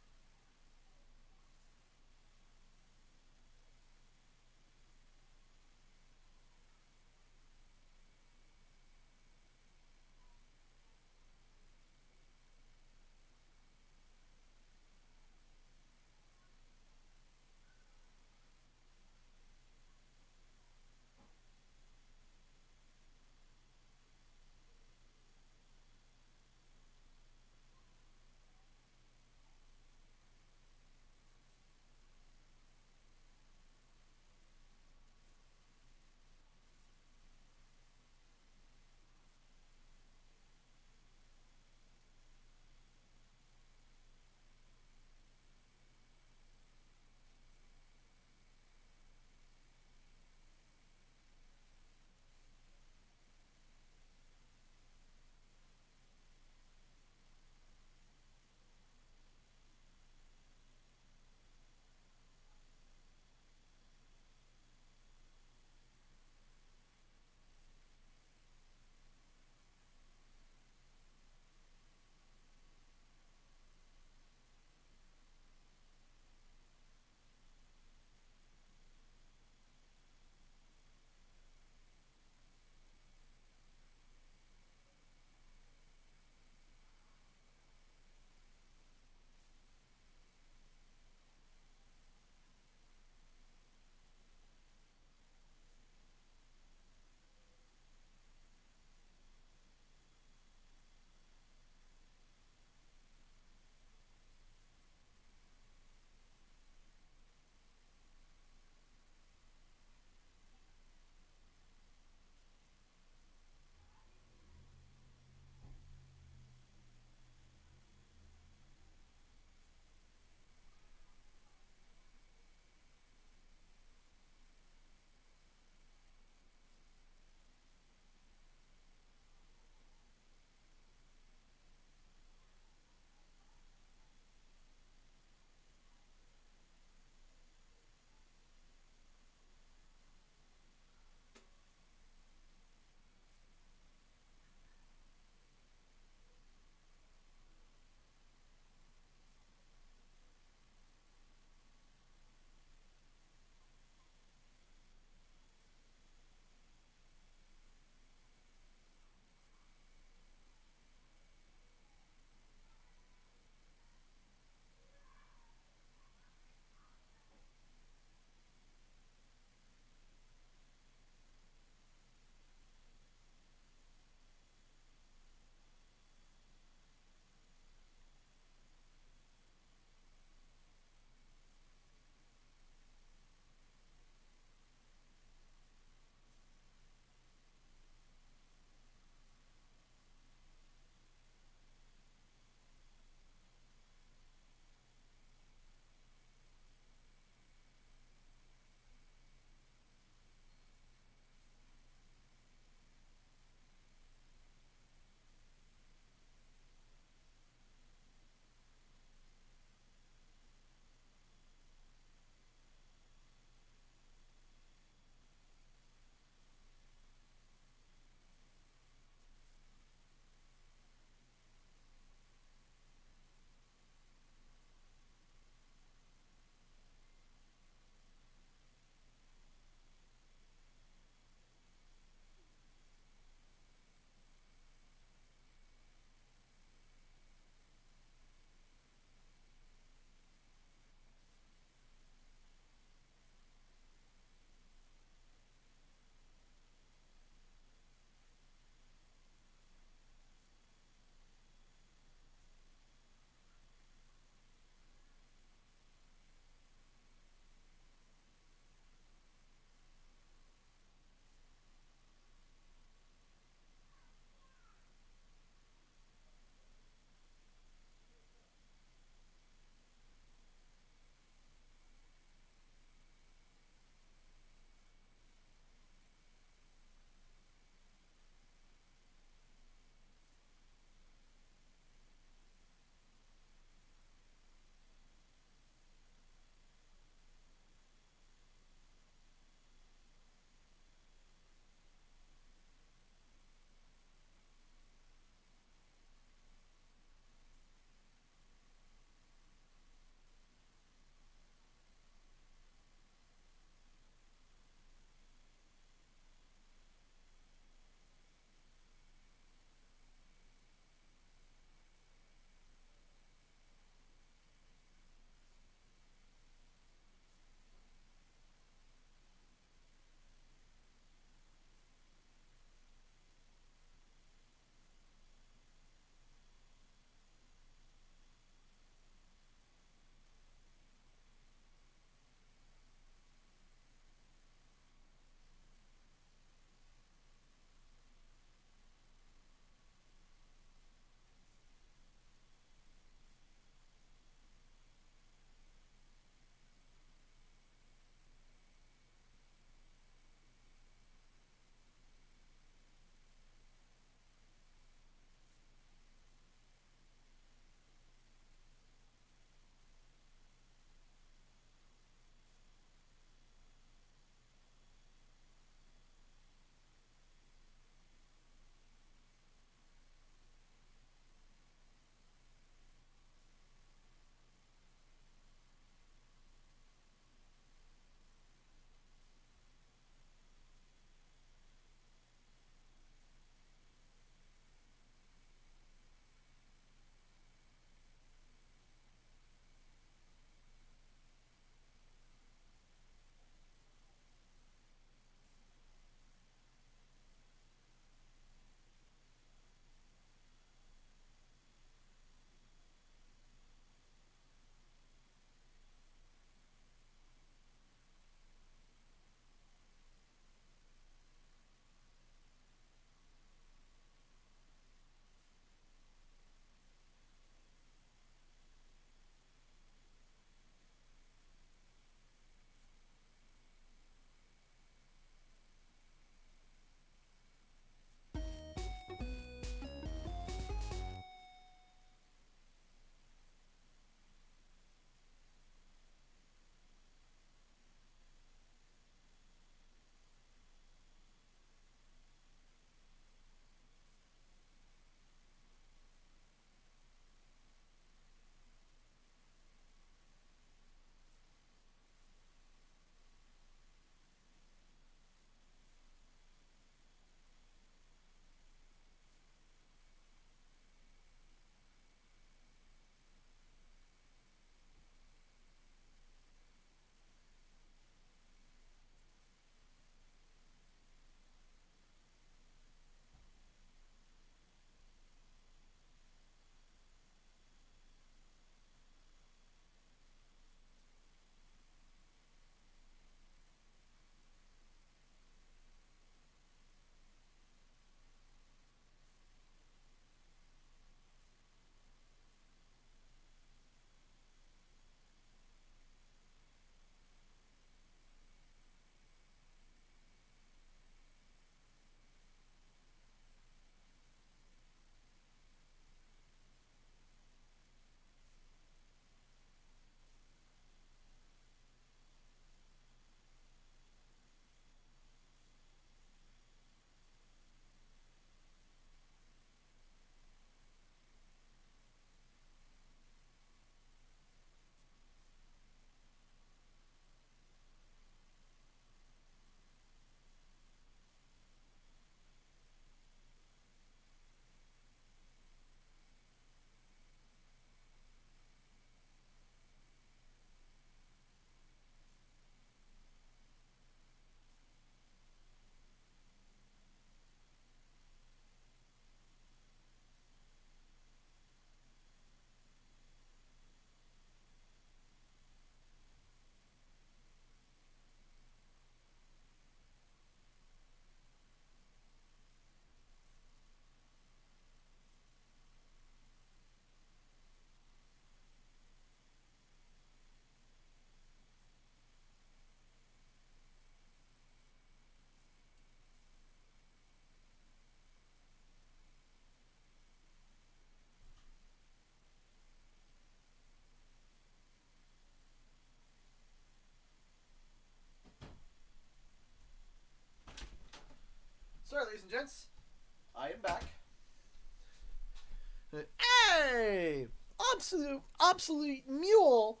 Speaker 1: obsolete mule,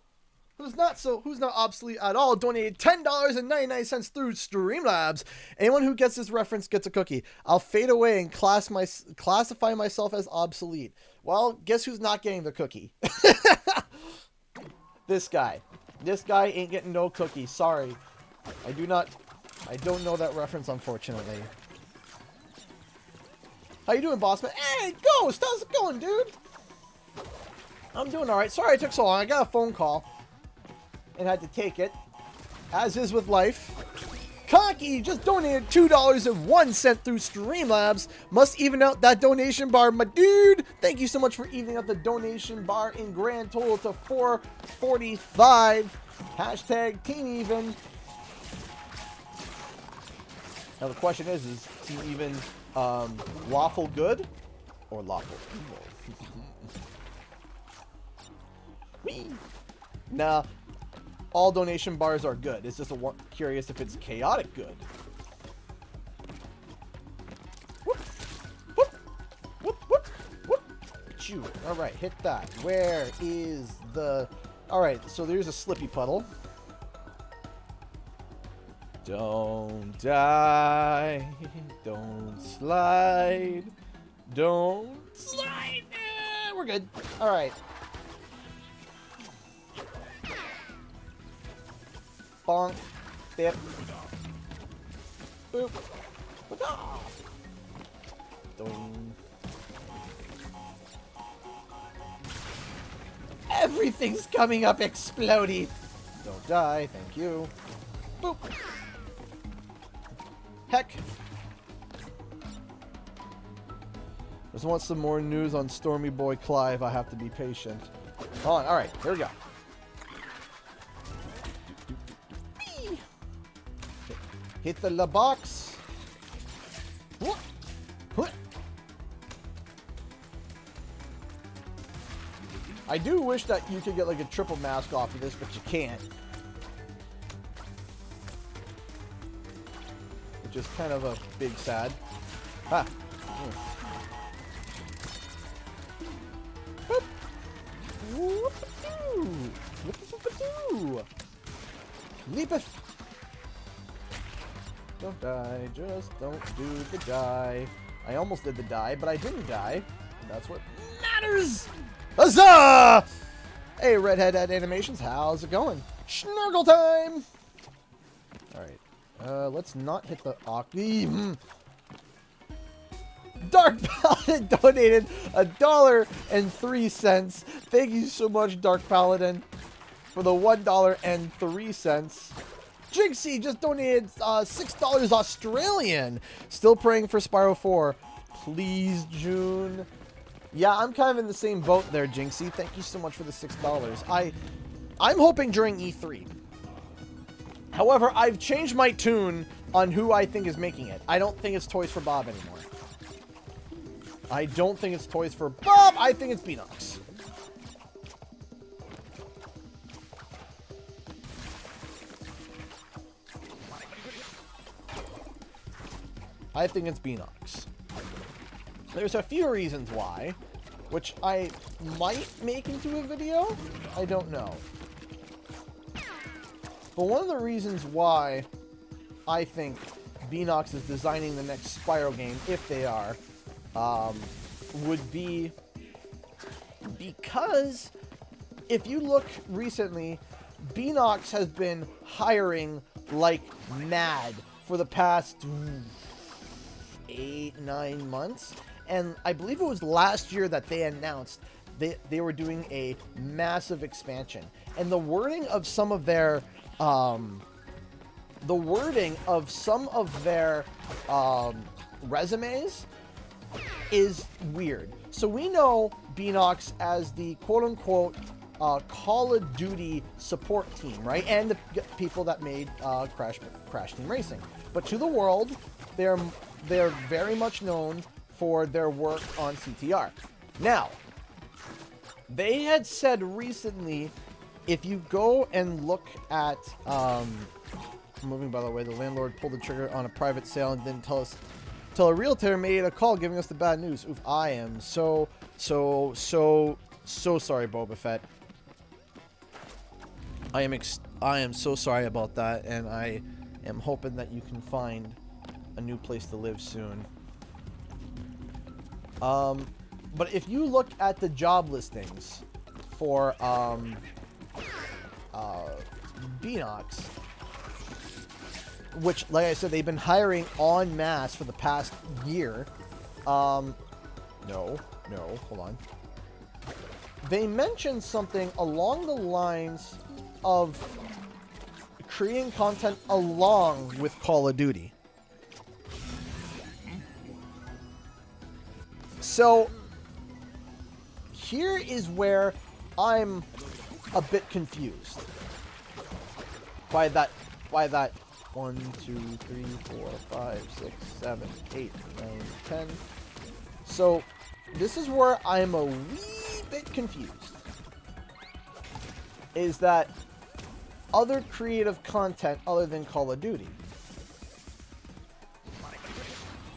Speaker 1: who's not obsolete at all, donated $10.99 through Streamlabs. Anyone who gets this reference gets a cookie. I'll fade away and classify myself as obsolete. Well, guess who's not getting the cookie? This guy. This guy ain't getting no cookie. Sorry. I don't know that reference, unfortunately. How you doing, boss man? Hey, Ghost! How's it going, dude? I'm doing alright. Sorry I took so long. I got a phone call and had to take it. As is with life. Conky just donated $2.01 through Streamlabs. Must even out that donation bar, my dude. Thank you so much for evening out the donation bar in grand total to 445. Hashtag team even. Now the question is team even lawful good or lawful evil? Nah. All donation bars are good. It's just curious if it's chaotic good. Whoop, whoop, whoop, whoop, whoop. Chew. All right, hit that. Where is the... All right, so there's a slippy puddle. Don't die. Don't slide. Don't slide. We're good. All right. Bonk. Dip. Boop. Dong. Everything's coming up explodey. Don't die. Thank you. Boop. Heck. Just want some more news on Stormy Boy Clive. I have to be patient. Hold on. All right. Here we go. Hit the la box. Whoop. Whoop. I do wish that you could get like a triple mask off of this, but you can't. Which is kind of a big sad. Ha. Whoop. Whoop-a-doo. Whoop-a-doo. Leapeth. Don't die, just don't do the die. I almost did the die, but I didn't die. And that's what matters! Huzzah! Hey, Redhead at Animations, how's it going? Snurgle time! Alright, let's not hit the Dark Paladin donated $1.03. Thank you so much, Dark Paladin, for the $1.03. Jinxie just donated $6 Australian. Still praying for Spyro 4. Please, June. Yeah, I'm kind of in the same boat there, Jinxie. Thank you so much for the $6. I'm hoping during E3. However, I've changed my tune on who I think is making it. I don't think it's Toys for Bob anymore. I don't think it's Toys for Bob. I think it's Beanox. I think it's Beanox. There's a few reasons why, which I might make into a video. I don't know. But one of the reasons why I think Beanox is designing the next Spyro game, if they are, would be because if you look recently, Beanox has been hiring like mad for the past 8-9 months, and I believe it was last year that they announced they were doing a massive expansion, and the wording of some of their resumes is weird. So we know Beanox as the quote-unquote Call of Duty support team, right? And the people that made Crash Team Racing. But to the world, they're very much known for their work on CTR. Now, they had said recently, if you go and look at, moving by the way, the landlord pulled the trigger on a private sale and didn't tell us, till a realtor made a call giving us the bad news. Oof, I am so So sorry, Boba Fett. I am so sorry about that, and I am hoping that you can find a new place to live soon. But if you look at the job listings for Beanox, which, like I said, they've been hiring en masse for the past year. No, hold on. They mentioned something along the lines of creating content along with Call of Duty. So, here is where I'm a bit confused by that 1, 2, 3, 4, 5, 6, 7, 8, 9, 10. So, this is where I'm a wee bit confused. Is that other creative content other than Call of Duty?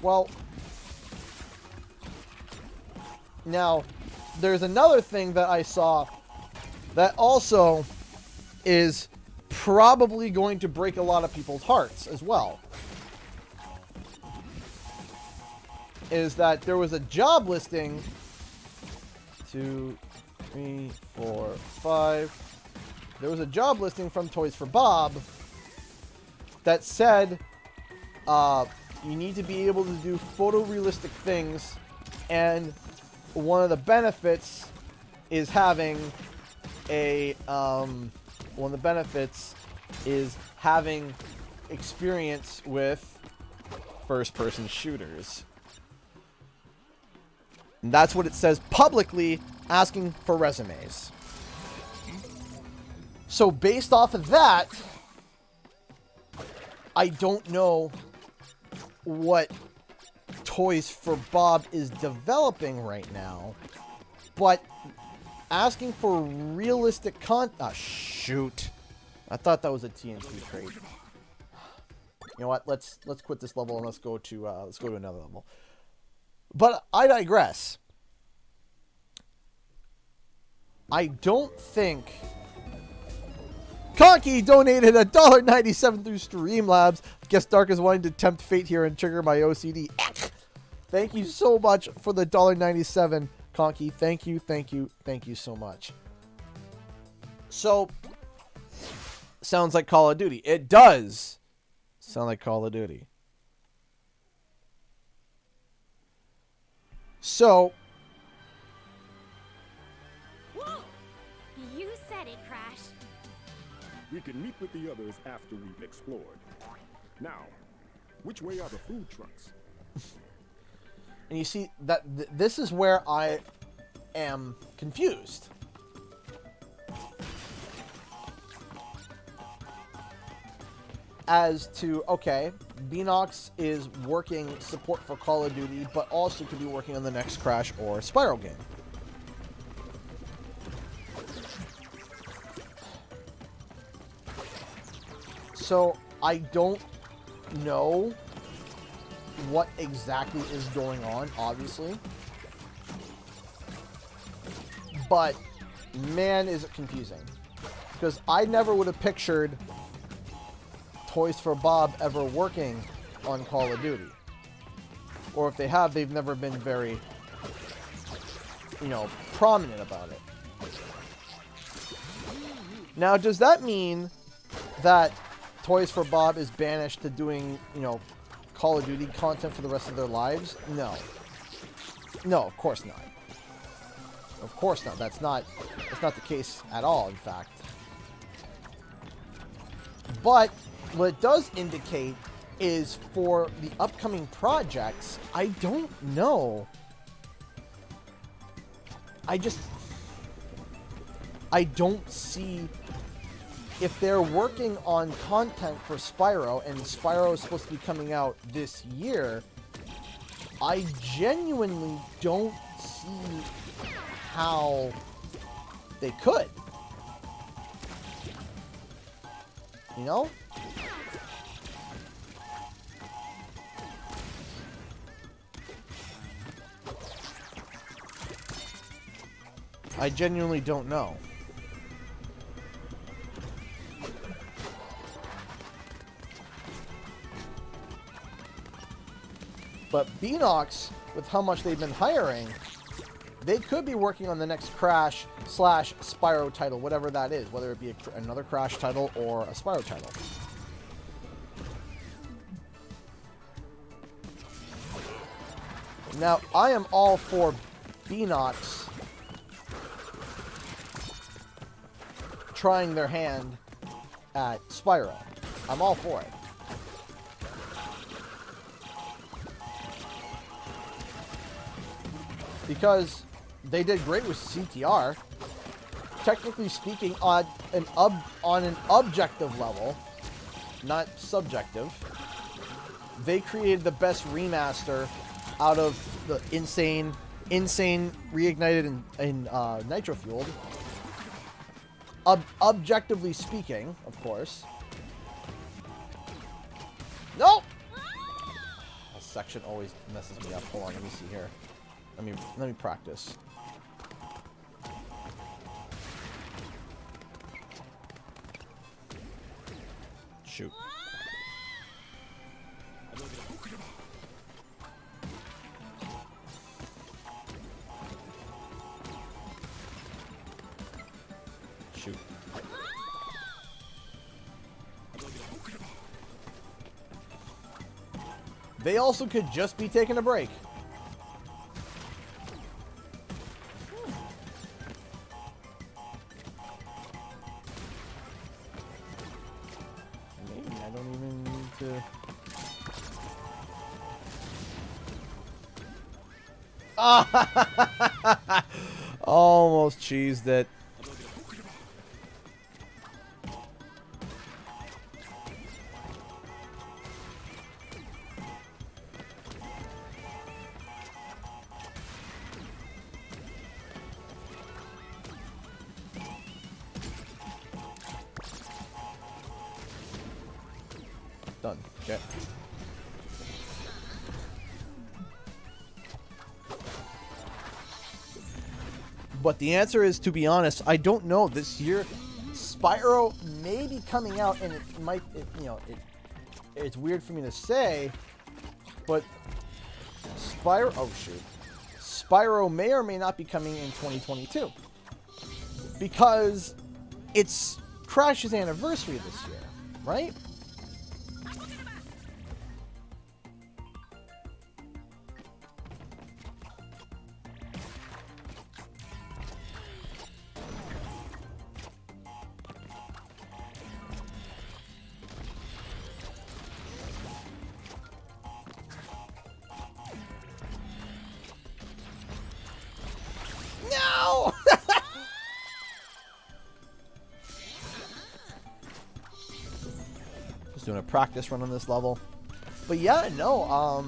Speaker 1: Well, now, there's another thing that I saw that also is probably going to break a lot of people's hearts as well. Is that there was a job listing 2, 3, 4, 5. There was a job listing from Toys for Bob that said you need to be able to do photorealistic things, and one of the benefits is having experience with first-person shooters. And that's what it says publicly, asking for resumes. So based off of that, I don't know what Toys for Bob is developing right now, but asking for realistic shoot. I thought that was a TNT trade. You know what? Let's quit this level and let's go to another level. But I digress. I don't think Conky donated $1.97 through Streamlabs. I guess Dark is wanting to tempt fate here and trigger my OCD. Thank you so much for the $1.97, Conky. Thank you so much. So, sounds like Call of Duty. It does sound like Call of Duty. So,
Speaker 4: whoa! You said it, Crash.
Speaker 5: We can meet with the others after we've explored. Now, which way are the food trucks?
Speaker 1: and you see that this is where I am confused. As to, okay, Beanox is working support for Call of Duty, but also could be working on the next Crash or Spyro game. So, I don't know what exactly is going on, obviously. But, man, is it confusing. Because I never would have pictured Toys for Bob ever working on Call of Duty. Or if they have, they've never been very, prominent about it. Now, does that mean that Toys for Bob is banished to doing, Call of Duty content for the rest of their lives? No. No, of course not. Of course not. That's not the case at all, in fact. But what it does indicate is for the upcoming projects, I don't know. I don't see if they're working on content for Spyro, and Spyro is supposed to be coming out this year. I genuinely don't see how they could. You know? I genuinely don't know. But Beanox, with how much they've been hiring, they could be working on the next Crash / Spyro title, whatever that is, whether it be another Crash title or a Spyro title. Now, I am all for Beanox trying their hand at Spyro. I'm all for it. Because they did great with CTR. Technically speaking, on an objective level, not subjective, they created the best remaster out of the insane reignited and nitro fueled. Objectively speaking, of course. No. This section always messes me up. Hold on, let me see here. Let me practice. Shoot. Shoot. They also could just be taking a break. Maybe I don't even need to... Almost cheesed it. Done. Okay. But the answer is, to be honest, I don't know. This year, Spyro may be coming out, and it might, it's weird for me to say, but Spyro may or may not be coming in 2022. Because it's Crash's anniversary this year, right? No! Just doing a practice run on this level. But yeah, no,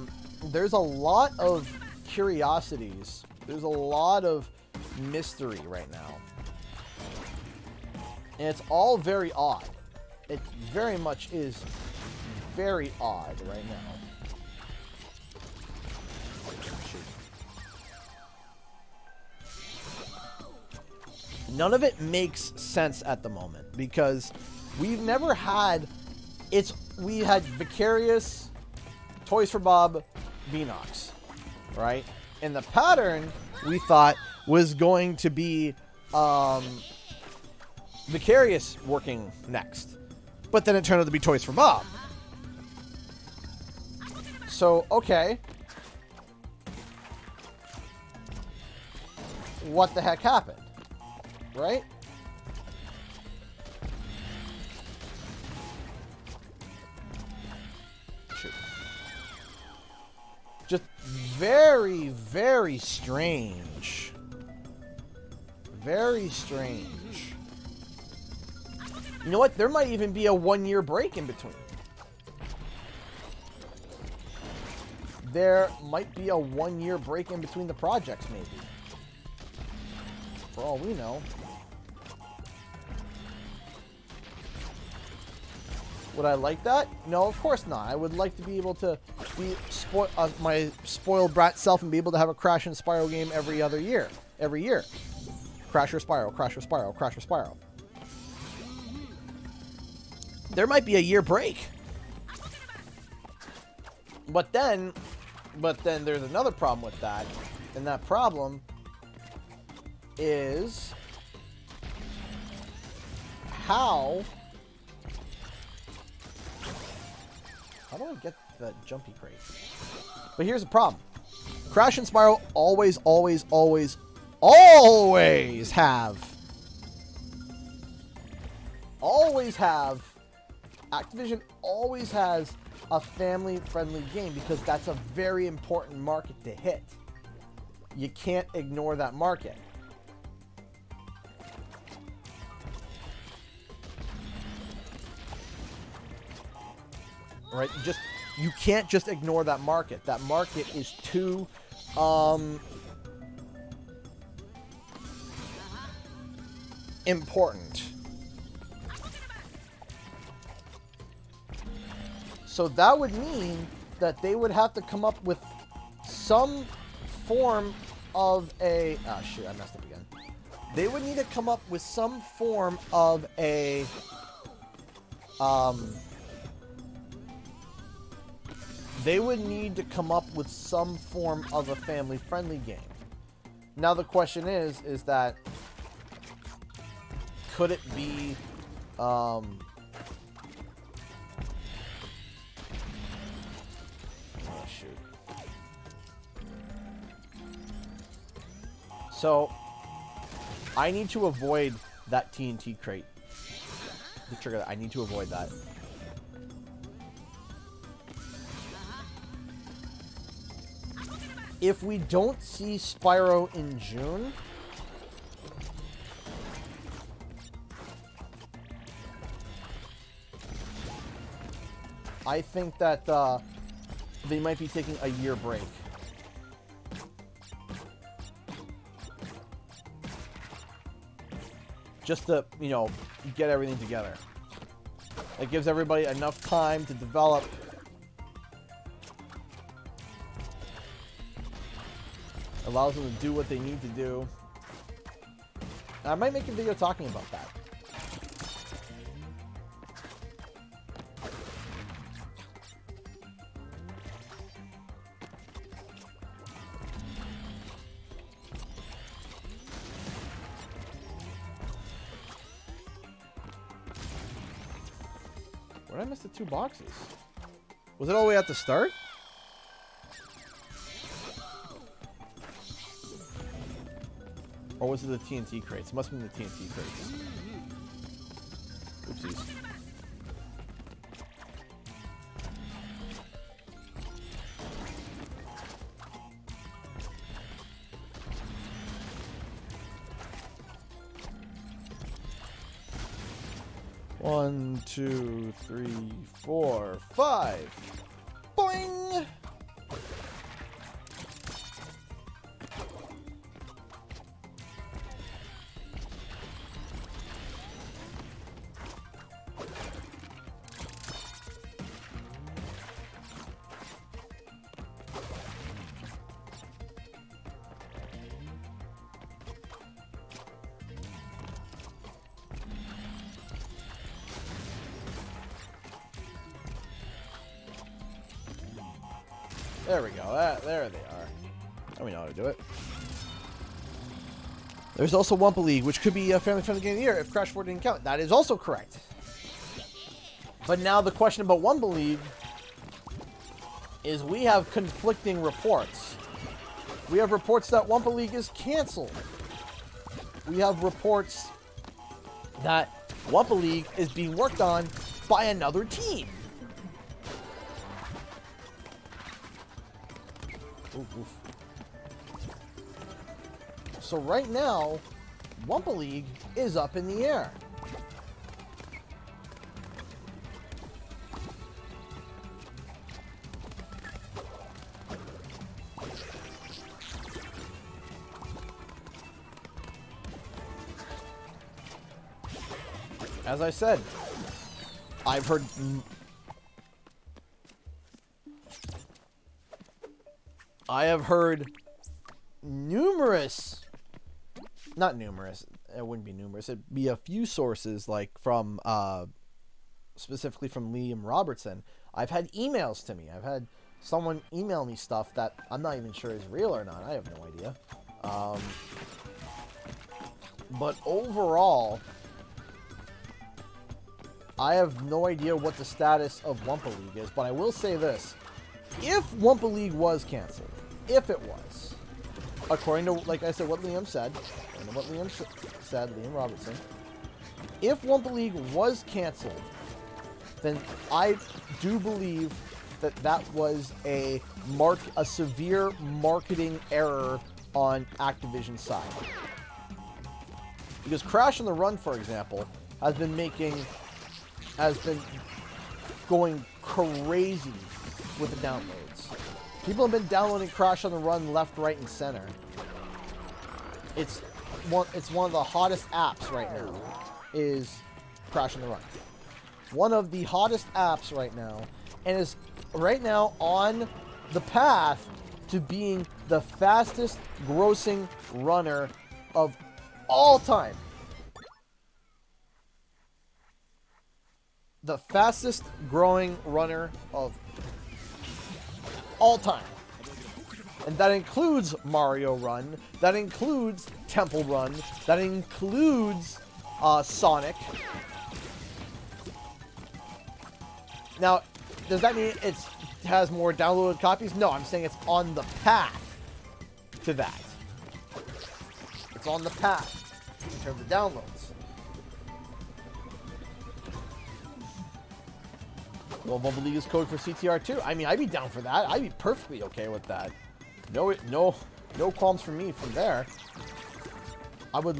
Speaker 1: there's a lot of curiosities. There's a lot of mystery right now. And it's all very odd. It very much is very odd right now. None of it makes sense at the moment because we've never had we had Vicarious, Toys for Bob, Beanox, right? And the pattern we thought was going to be Vicarious working next. But then it turned out to be Toys for Bob. So, okay. What the heck happened? Right? Shoot. Just very, very strange. Very strange. You know what? There might even be a 1-year break in between. There might be a 1-year break in between the projects, maybe. For all we know. Would I like that? No, of course not. I would like to be able to be my spoiled brat self and be able to have a Crash and Spyro game every year. Crash or Spyro, Crash or Spyro, Crash or Spyro. There might be a year break. But then there's another problem with that. And that problem is how do I get the jumpy crate? But here's the problem. Crash and Spyro always have Activision always has a family-friendly game because that's a very important market to hit. You can't ignore that market. Right? You can't just ignore that market. That market is too important. So that would mean that they would have to come up with some form of a... Oh, shoot, I messed up again. They would need to come up with some form of a... They would need to come up with some form of a family-friendly game. Now the question is that... Could it be... Oh, shoot. So, I need to avoid that TNT crate. The trigger, I need to avoid that. If we don't see Spyro in June... I think that they might be taking a year break. Just to, you know, get everything together. It gives everybody enough time to develop. Allows them to do what they need to do. I might make a video talking about that. Where did I miss the 2 boxes? Was it all the way at the start? Or was it the TNT crates? It must have been the TNT crates. Oopsies. One, 2, 3, 4, 5. Boing! There we go. There they are. Now we know how to do it. There's also Wumpa League, which could be a family-friendly game of the year if Crash 4 didn't count. That is also correct. But now the question about Wumpa League is we have conflicting reports. We have reports that Wumpa League is canceled. We have reports that Wumpa League is being worked on by another team. Oof. So right now, Wumpa League is up in the air. As I said, I've heard... I have heard numerous not numerous. It wouldn't be numerous. It'd be a few sources, like from specifically from Liam Robertson. I've had emails to me. I've had someone email me stuff that I'm not even sure is real or not. I have no idea. But overall, I have no idea what the status of Wumpa League is. But I will say this: if Wumpa League was canceled, if it was, according to, like I said, what Liam said, Liam Robertson, if Wumpa League was canceled, then I do believe that that was a severe marketing error on Activision's side. Because Crash on the Run, for example, has been going crazy with the downloads. People have been downloading Crash on the Run left, right, and center. It's one of the hottest apps right now, is Crash on the Run. One of the hottest apps right now, and is right now on the path to being the fastest grossing runner of all time. The fastest growing runner of all time. And that includes Mario Run, that includes Temple Run, that includes Sonic. Now, does that mean it has more downloaded copies? No, I'm saying it's on the path to that. It's on the path in terms of downloads. Well, Wumpa League is code for CTR too. I mean, I'd be down for that. I'd be perfectly okay with that. No qualms from me from there. I would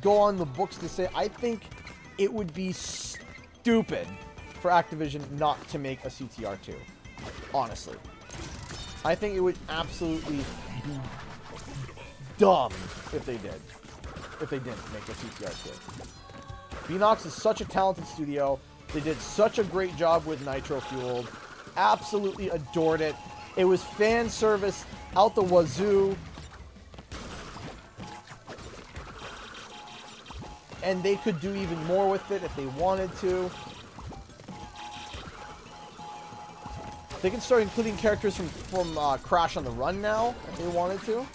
Speaker 1: go on the books to say, I think it would be stupid for Activision not to make a CTR 2. Honestly. I think it would absolutely be dumb if they did. If they didn't make a CTR 2. Beanox is such a talented studio. They did such a great job with Nitro Fueled. Absolutely adored it. It was fan service out the wazoo. And they could do even more with it if they wanted to. They can start including characters from Crash on the Run now, if they wanted to.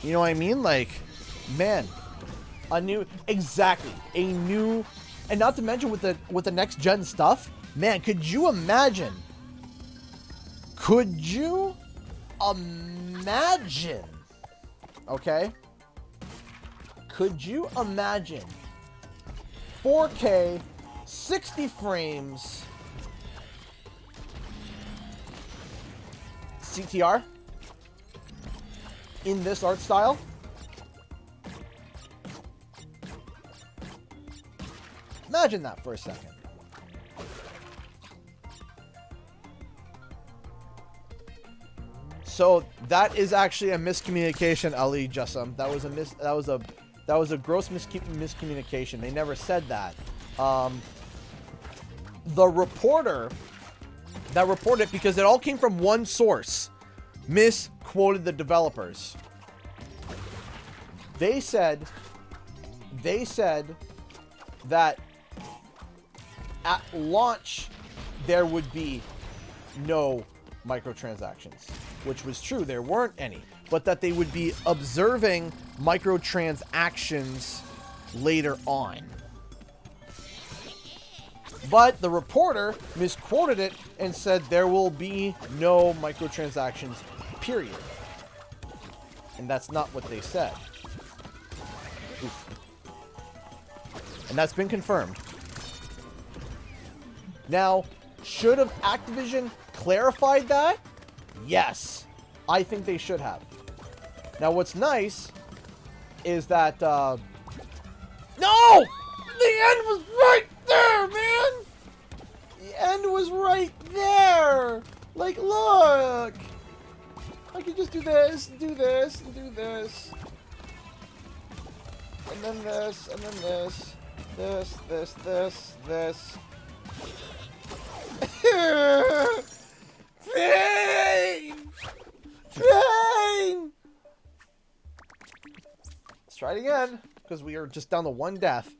Speaker 1: You know what I mean? Like, man, a new, and not to mention with the next gen stuff, man, could you imagine? Okay? Could you imagine 4K, 60 frames, CTR? In this art style? Imagine that for a second. So that is actually a miscommunication, Ali Jussam. That was a gross miscommunication. They never said that. The reporter that reported, because it all came from one source, misquoted the developers. They said that at launch there would be no microtransactions, which was true. There weren't any, but that they would be observing microtransactions later on. But the reporter misquoted it and said there will be no microtransactions, period. And that's not what they said. Oof. And that's been confirmed. Now, should have Activision clarified that? Yes. I think they should have. Now, what's nice is that... No! The end was right there, man! end was right there. Like, look. I could just do this, and do this, and do this. And then this, and then this. This. Pain! Pain! Let's try it again, because we are just down to one death.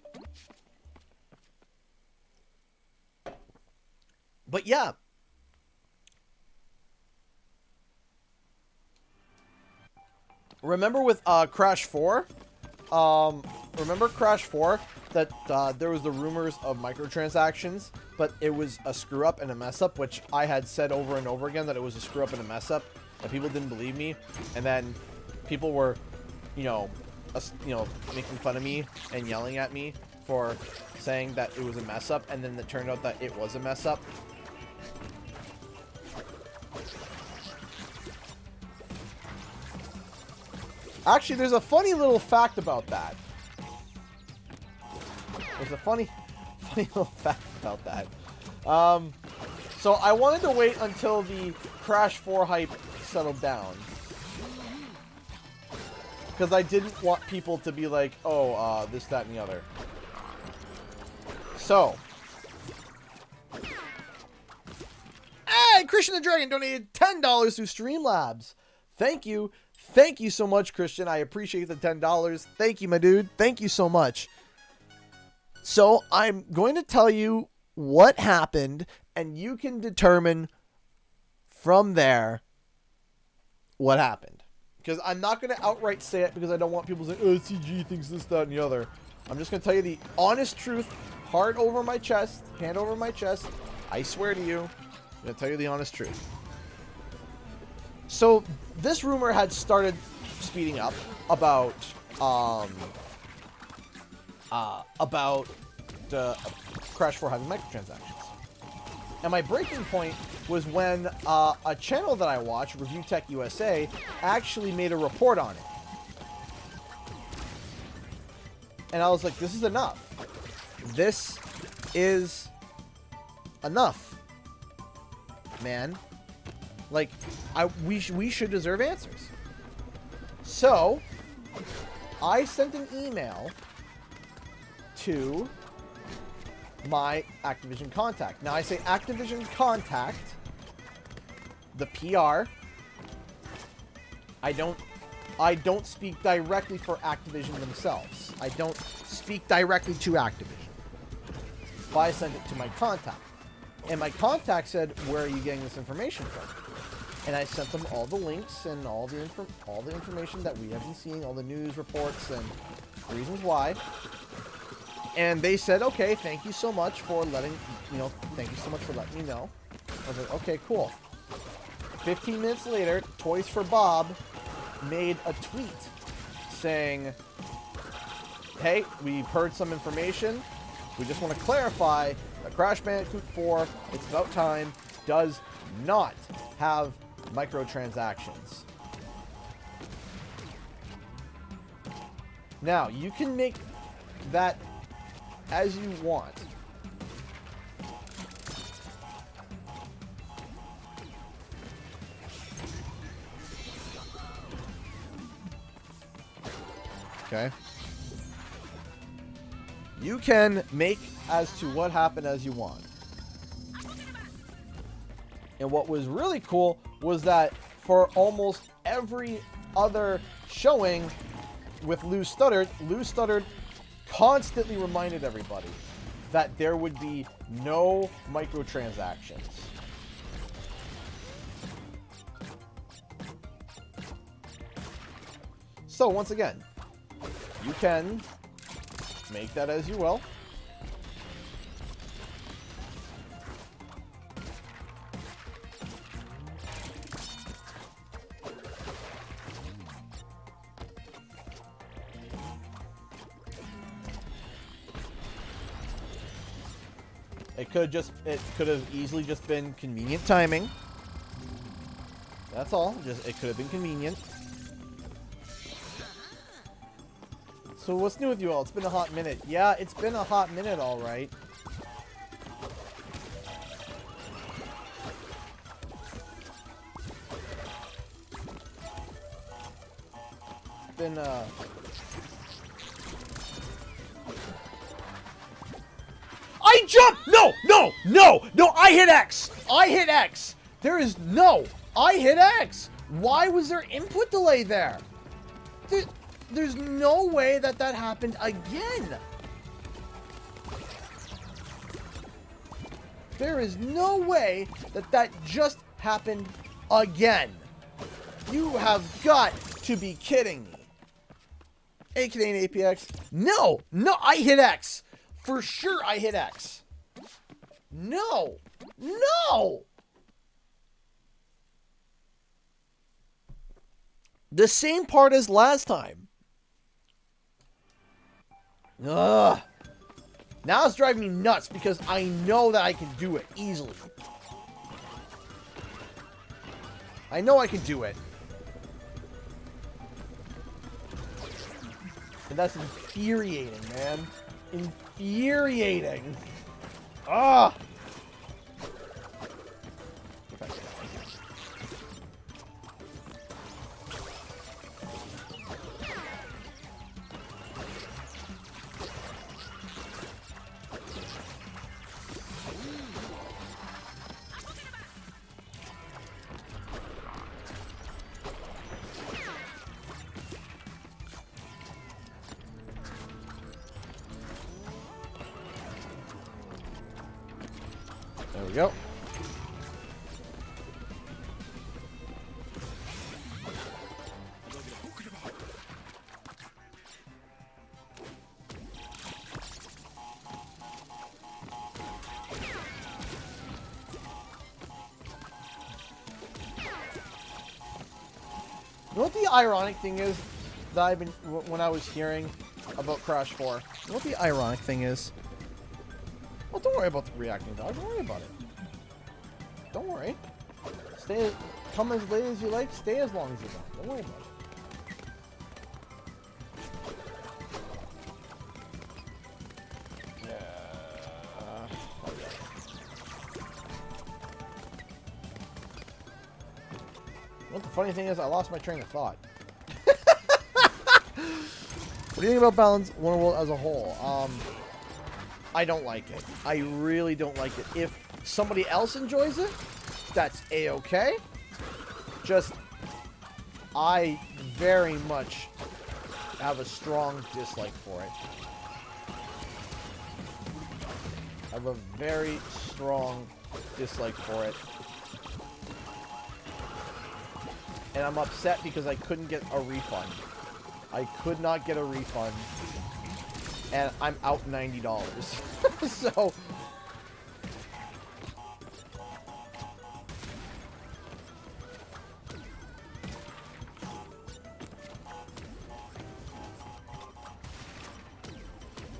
Speaker 1: But yeah. Remember with Crash 4? Remember Crash 4? That there was the rumors of microtransactions, but it was a screw up and a mess up, which I had said over and over again that it was a screw up and a mess up, and people didn't believe me, and then people were, making fun of me and yelling at me for saying that it was a mess up, and then it turned out that it was a mess up. Actually, there's a funny little fact about that. There's a funny little fact about that. So I wanted to wait until the Crash 4 hype settled down. Because I didn't want people to be like, oh, this, that, and the other. So. Hey, Christian the Dragon donated $10 through Streamlabs. Thank you. Thank you so much, Christian. I appreciate the $10. Thank you, my dude. Thank you so much. So I'm going to tell you what happened, and you can determine from there what happened. Because I'm not going to outright say it because I don't want people to say, oh, CG thinks this, that, and the other. I'm just going to tell you the honest truth, heart over my chest, hand over my chest. I swear to you, I'm going to tell you the honest truth. So this rumor had started speeding up about Crash 4 having microtransactions. And my breaking point was when a channel that I watch, Review Tech USA, actually made a report on it. And I was like, this is enough. This is enough, man. Like, we should deserve answers. So, I sent an email to my Activision contact. Now, I say Activision contact, the PR. I don't speak directly for Activision themselves. I don't speak directly to Activision. But I sent it to my contact. And my contact said, where are you getting this information from? And I sent them all the links and all the information that we have been seeing, all the news reports and reasons why. And they said, okay, thank you so much for letting me know. I was like, okay, cool. 15 minutes later, Toys for Bob made a tweet saying, hey, we've heard some information. We just want to clarify that Crash Bandicoot 4, It's About Time, does not have microtransactions. Now, you can make that as you want. Okay. You can make as to what happened as you want. And what was really cool was that for almost every other showing with Lou Stuttered constantly reminded everybody that there would be no microtransactions. So once again, you can make that as you will. It could have easily just been convenient timing. That's all. It could have been convenient. So what's new with you all? It's been a hot minute. Yeah, it's been a hot minute, all right. been I jumped! No! No! No! No! I hit X! I hit X! There is no! I hit X! Why was there input delay there? There's no way that that happened again! There is no way that that just happened again! You have got to be kidding me! Hey, Canadian APX. No! No! I hit X! For sure I hit X. No! No! The same part as last time. Ugh. Now it's driving me nuts because I know that I can do it easily. I know I can do it. And that's infuriating, man. Infuriating. Ah! There we go. You know what the ironic thing is that I've been, when I was hearing about Crash 4, you know what the ironic thing is? Well, don't worry about the reacting dog. Don't worry about it. Don't worry. Stay. Come as late as you like. Stay as long as you want. Don't worry about it. What the funny thing is, I lost my train of thought. What do you think about Balance Wonderworld as a whole? I don't like it. I really don't like it. If somebody else enjoys it, that's a-okay. Just, I very much have a strong dislike for it. I have a very strong dislike for it. And I'm upset because I couldn't get a refund. I could not get a refund. And I'm out $90. So...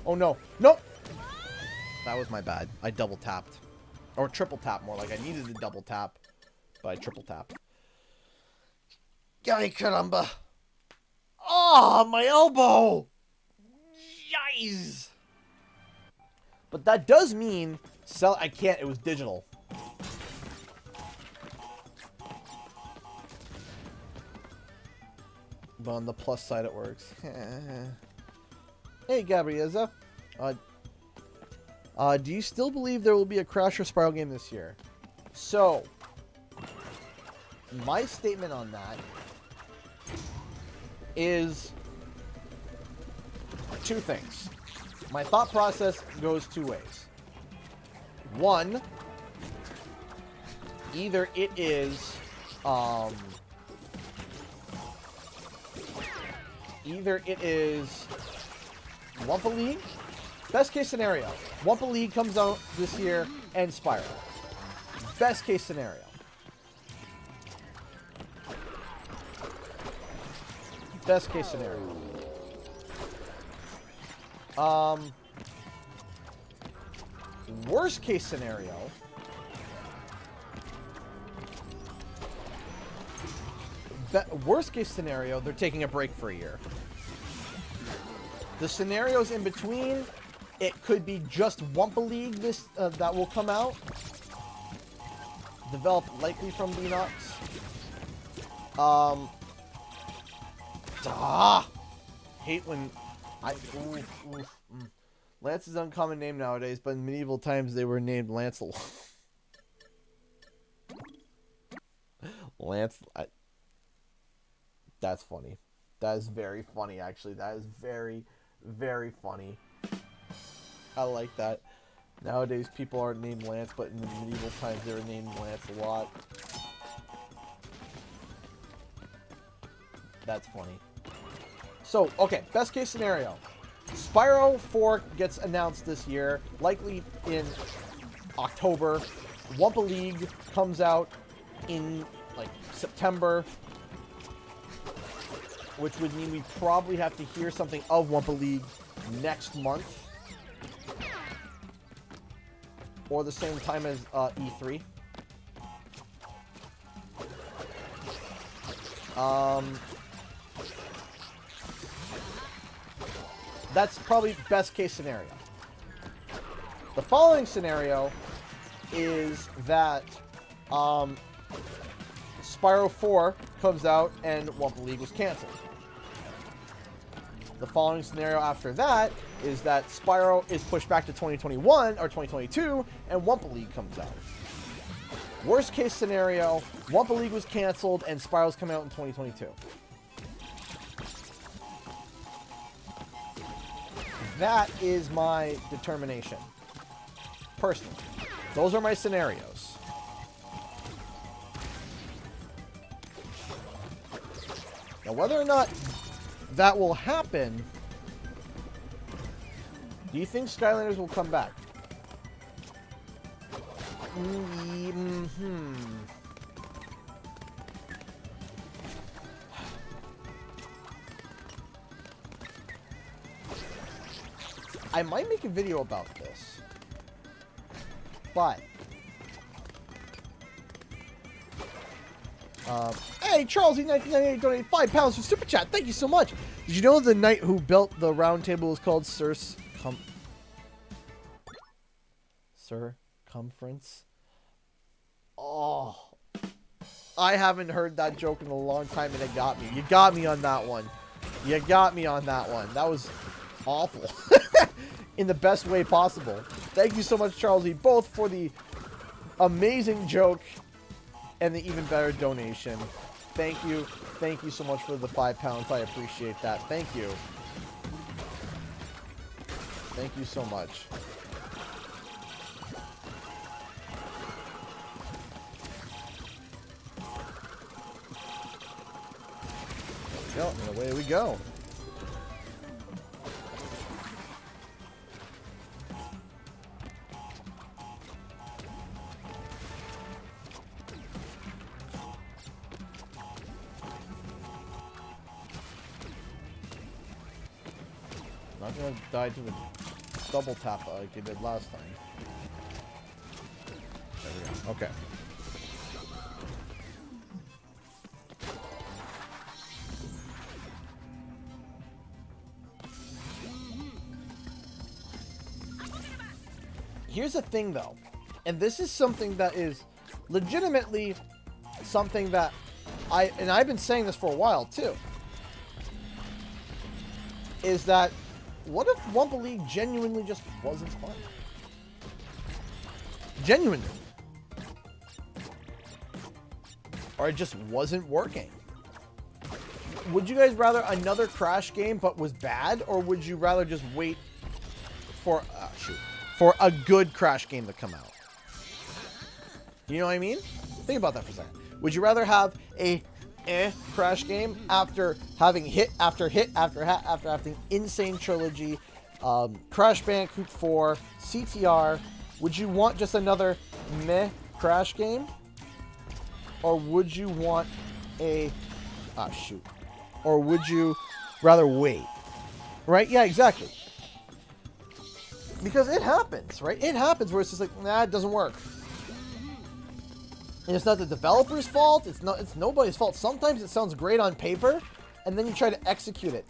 Speaker 1: Oh no. Nope! That was my bad. I double tapped. Or triple tap more like. I needed to double tap. But I triple tapped. Yay, caramba! Oh, my elbow! Yikes! But that does mean sell. I can't. It was digital. But on the plus side, it works. Hey, Gabrieza. Do you still believe there will be a Crash or Spiral game this year? So, my statement on that is two things. My thought process goes two ways. One, either it is Wumpa League. Best case scenario, Wumpa League comes out this year and Spiral. Best case scenario. Best case scenario. Worst case scenario. Worst case scenario, they're taking a break for a year. The scenarios in between, it could be just Wumpa League this that will come out. Developed likely from Beanox. Hate when Lance is an uncommon name nowadays, but in medieval times they were named Lancelot. That's funny. That is very funny, actually. That is very, very funny. I like that. Nowadays people aren't named Lance, but in the medieval times they were named Lancelot. That's funny. So, okay, best case scenario. Spyro 4 gets announced this year, likely in October. Wumpa League comes out in, like, September, which would mean we probably have to hear something of Wumpa League next month. Or the same time as E3. That's probably best case scenario. The following scenario is that Spyro 4 comes out and Wumpa League was canceled. The following scenario after that is that Spyro is pushed back to 2021 or 2022 and Wumpa League comes out. Worst case scenario, Wumpa League was canceled and Spyro's coming out in 2022. That is my determination. Personally. Those are my scenarios. Now, whether or not that will happen, do you think Skylanders will come back? I might make a video about this, but hey, Charles, he 1998 donated £5 for Super Chat. Thank you so much. Did you know the knight who built the round table was called Circumference? Oh, I haven't heard that joke in a long time, and it got me. You got me on that one. You got me on that one. That was awful. In the best way possible. Thank you so much, Charles E. both for the amazing joke and the even better donation. Thank you. Thank you so much for the £5. I appreciate that. Thank you. Thank you so much. There we go, and away we go. Not gonna die to the double tap like you did last time. There we go. Okay. Here's the thing, though, and this is something that is legitimately something that I've been saying this for a while too, is that what if Wumpa League genuinely just wasn't fun? Genuinely. Or it just wasn't working. Would you guys rather another Crash game but was bad, or would you rather just wait for for a good Crash game to come out? You know what I mean? Think about that for a second. Would you rather have a Crash game after having hit after hit after hit after having insane trilogy, Crash Bandicoot 4, CTR? Would you want just another meh Crash game? Or would you want a or would you rather wait? Right? Yeah, exactly. Because it happens, right? It happens where it's just like, nah, it doesn't work. And it's not the developer's fault. It's nobody's fault. Sometimes it sounds great on paper, and then you try to execute it,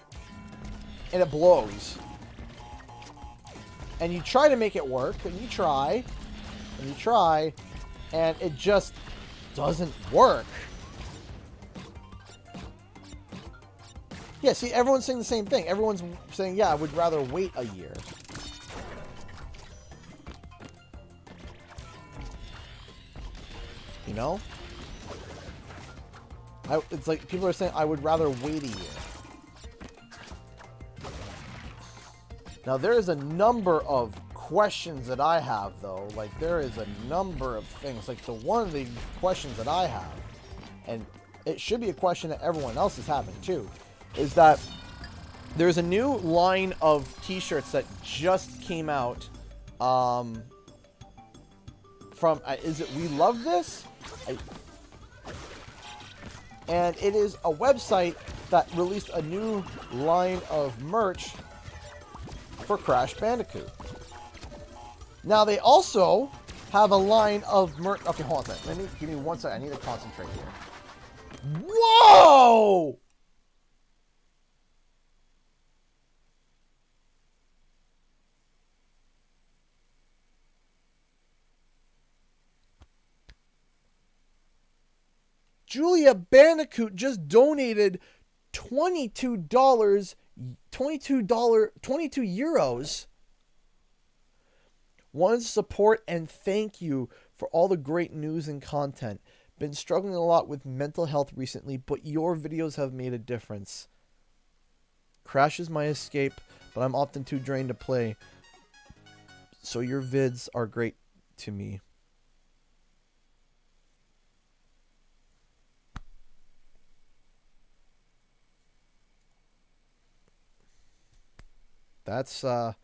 Speaker 1: and it blows. And you try to make it work, and you try, and it just doesn't work. Yeah, see, everyone's saying the same thing. Everyone's saying, yeah, I would rather wait a year. You know? It's like people are saying, I would rather wait a year. Now, there is a number of questions that I have, though. Like, there is a number of things. Like, one of the questions that I have, and it should be a question that everyone else is having, too, is that there's a new line of t-shirts that just came out from, is it We Love This? And it is a website that released a new line of merch for Crash Bandicoot. Now, they also have a line of merch. Okay, hold on a second. Give me 1 second. I need to concentrate here. Whoa! Julia Bandicoot just donated $22 euros. Wanted to support and thank you for all the great news and content. Been struggling a lot with mental health recently, but your videos have made a difference. Crash is my escape, but I'm often too drained to play. So your vids are great to me. That's that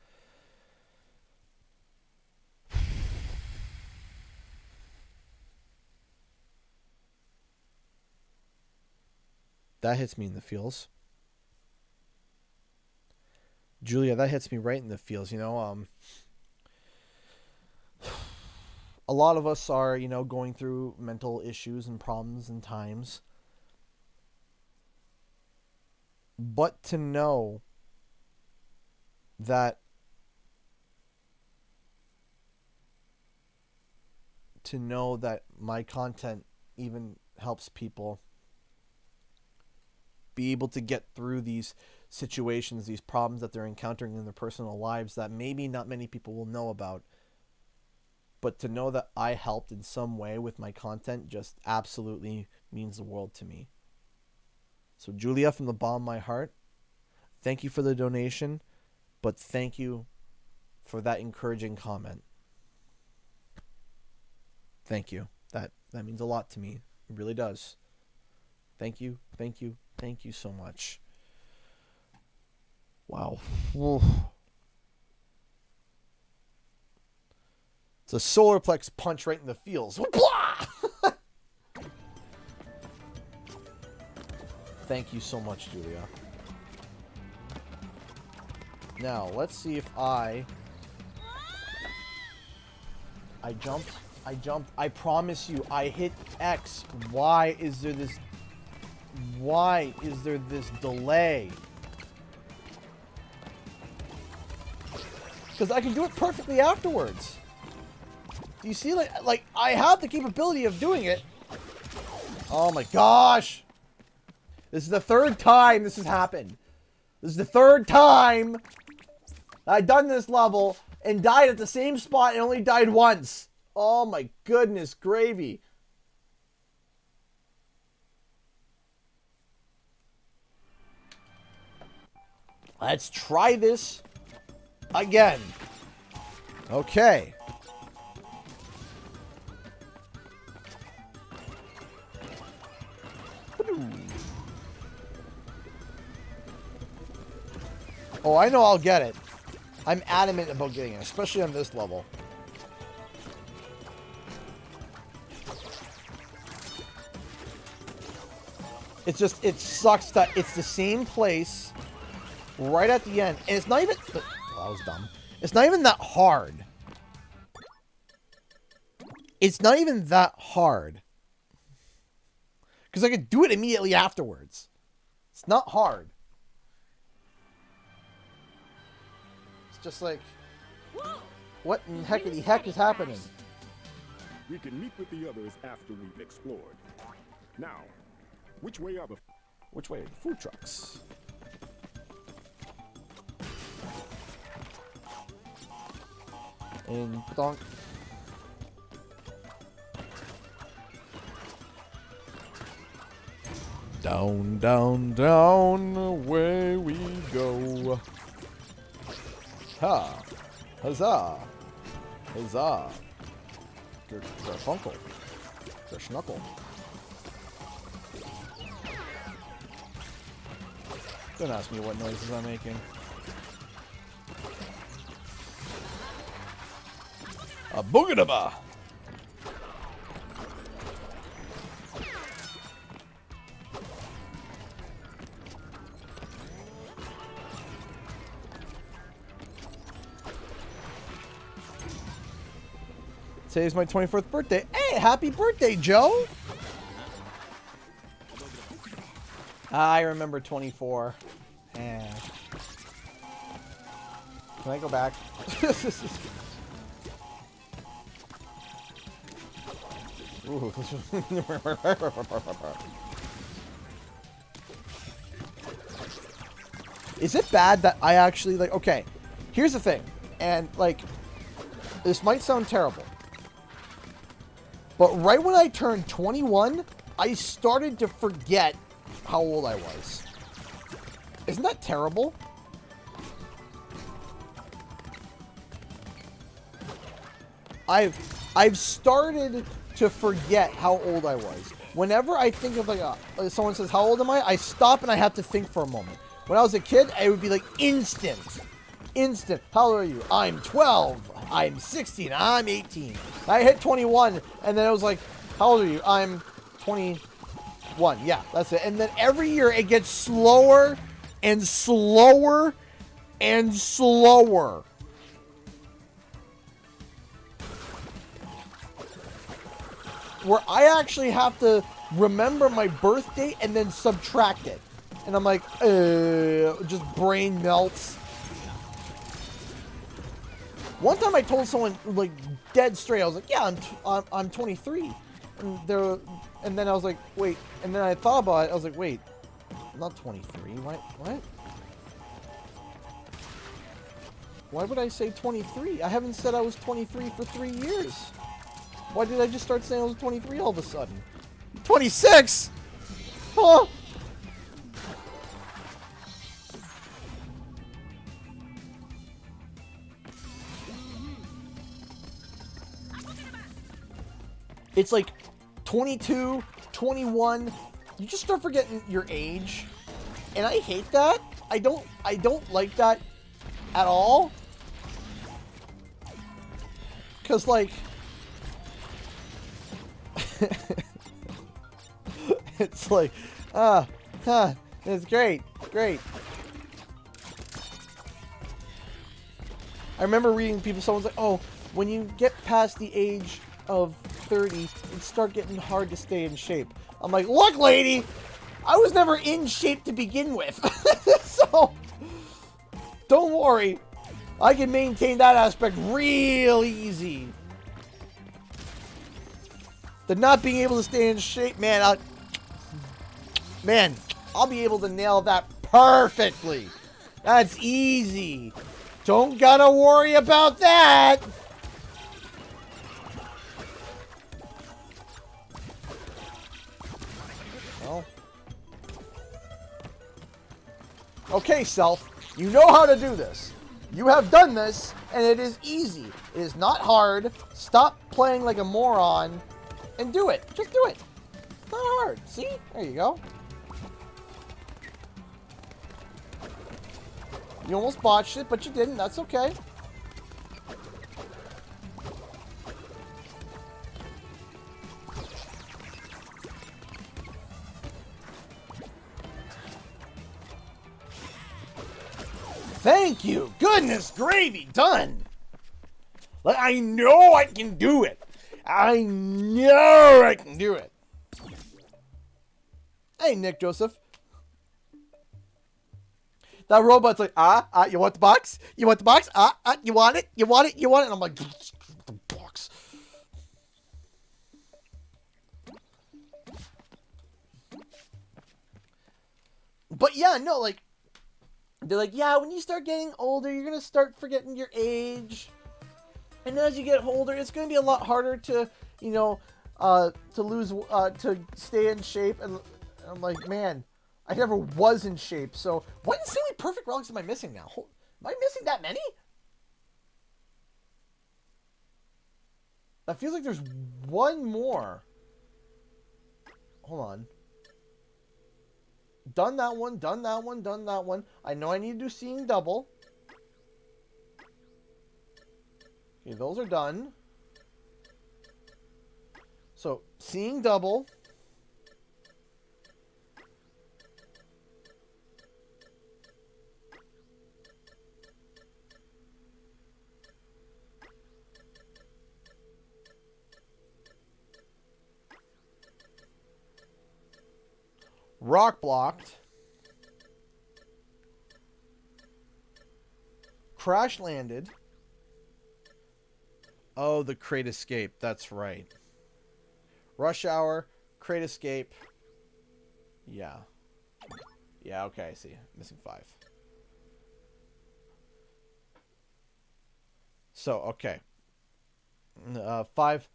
Speaker 1: hits me in the feels. Julia, that hits me right in the feels, you know. A lot of us are, you know, going through mental issues and problems and times. But to know that my content even helps people be able to get through these situations, these problems that they're encountering in their personal lives that maybe not many people will know about. But to know that I helped in some way with my content just absolutely means the world to me. So Julia, from the bottom of my heart, thank you for the donation. But thank you for that encouraging comment. Thank you. That means a lot to me. It really does. Thank you. Thank you. Thank you so much. Wow. Whoa. It's a solar plex punch right in the feels. Thank you so much, Julia. Now, let's see if I jumped. I promise you, I hit X. Why is there this delay? Because I can do it perfectly afterwards. Do you see, like I have the capability of doing it. Oh my gosh. This is the third time this has happened. This is the third time I've done this level and died at the same spot and only died once. Oh my goodness gravy. Let's try this again. Okay. Oh, I know I'll get it. I'm adamant about getting it, especially on this level. It's just, it sucks that it's the same place right at the end. And it's not even, oh, that was dumb. It's not even that hard. It's not even that hard. Because I could do it immediately afterwards. It's not hard. It's just like, what in heckity heck is happening?
Speaker 5: We can meet with the others after we've explored. Now, which way are the
Speaker 1: Which way? Food trucks. And donk. Down, down, down, away we go. Ha! Huzzah! Huzzah! Garfunkel. Schnuckle. Don't ask me what noises I'm making. A boogadaba! Today's my 24th birthday. Hey, happy birthday, Joe! I remember 24. Eh. Can I go back? Ooh. Is it bad that I actually, like, okay, here's the thing, and, like, this might sound terrible, but right when I turned 21, I started to forget how old I was. Isn't that terrible? I've started to forget how old I was. Whenever I think of like someone says, how old am I stop and I have to think for a moment. When I was a kid, it would be like instant. How old are you? I'm 12. I'm 16. I'm 18. I hit 21, and then it was like, how old are you? I'm 21. Yeah, that's it. And then every year it gets slower and slower and slower. Where I actually have to remember my birth date and then subtract it. And I'm like, just brain melts. One time I told someone, like, dead straight, I was like, yeah, I'm 23. And then I was like, wait. And then I thought about it. I was like, wait, I'm not 23. What? Why would I say 23? I haven't said I was 23 for 3 years. Why did I just start saying I was 23 all of a sudden? 26? Huh? It's like 22, 21. You just start forgetting your age. And I hate that. I don't like that at all. Cause like it's like, it's great. I remember reading someone's like, oh, when you get past the age of 30, it start getting hard to stay in shape. I'm like, look, lady, I was never in shape to begin with. So, don't worry. I can maintain that aspect real easy. The not being able to stay in shape, man, I'll be able to nail that perfectly. That's easy. Don't gotta worry about that. Well. Okay, self. You know how to do this. You have done this, and it is easy. It is not hard. Stop playing like a moron and do it. Just do it. It's not hard. See? There you go. You almost botched it, but you didn't. That's okay. Thank you. Goodness gravy. Done. I know I can do it. I know I can do it. Hey, Nick Joseph. That robot's like, you want the box? You want the box? You want it? You want it? You want it? And I'm like, the box. But yeah, no, like, they're like, yeah, when you start getting older, you're going to start forgetting your age. And as you get older, it's going to be a lot harder to, you know, to lose, to stay in shape. And I'm like, man, I never was in shape. So what insanely perfect relics am I missing now? Am I missing that many? That feels like there's one more. Hold on. Done that one, done that one, done that one. I know I need to do seeing double. Okay, those are done. So, seeing double. Rock blocked. Crash landed. Oh, the crate escape. That's right. Rush hour, crate escape. Yeah. Yeah, okay, I see. Missing 5. So, okay. 5.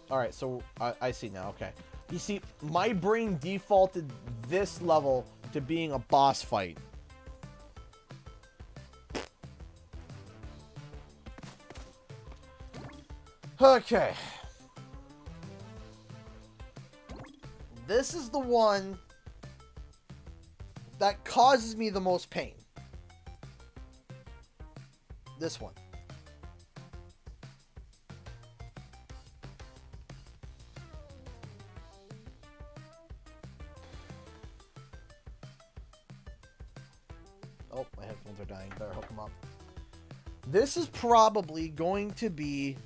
Speaker 1: Alright, so I see now, okay. You see, my brain defaulted this level to being a boss fight. Okay. This is the one that causes me the most pain. This one. Oh, my headphones are dying. Better hook them up. This is probably going to be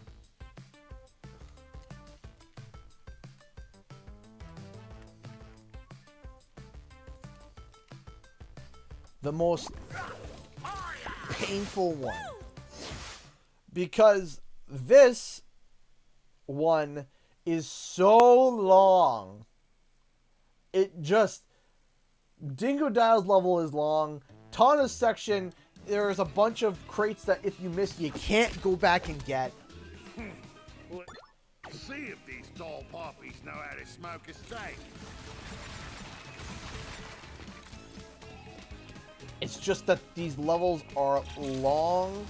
Speaker 1: the most painful one. Because this one is so long. It just... Dingo Dial's level is long. Tana's section, there's a bunch of crates that if you miss, you can't go back and get.
Speaker 3: Let's see if these tall poppies know how to smoke a steak.
Speaker 1: It's just that these levels are long.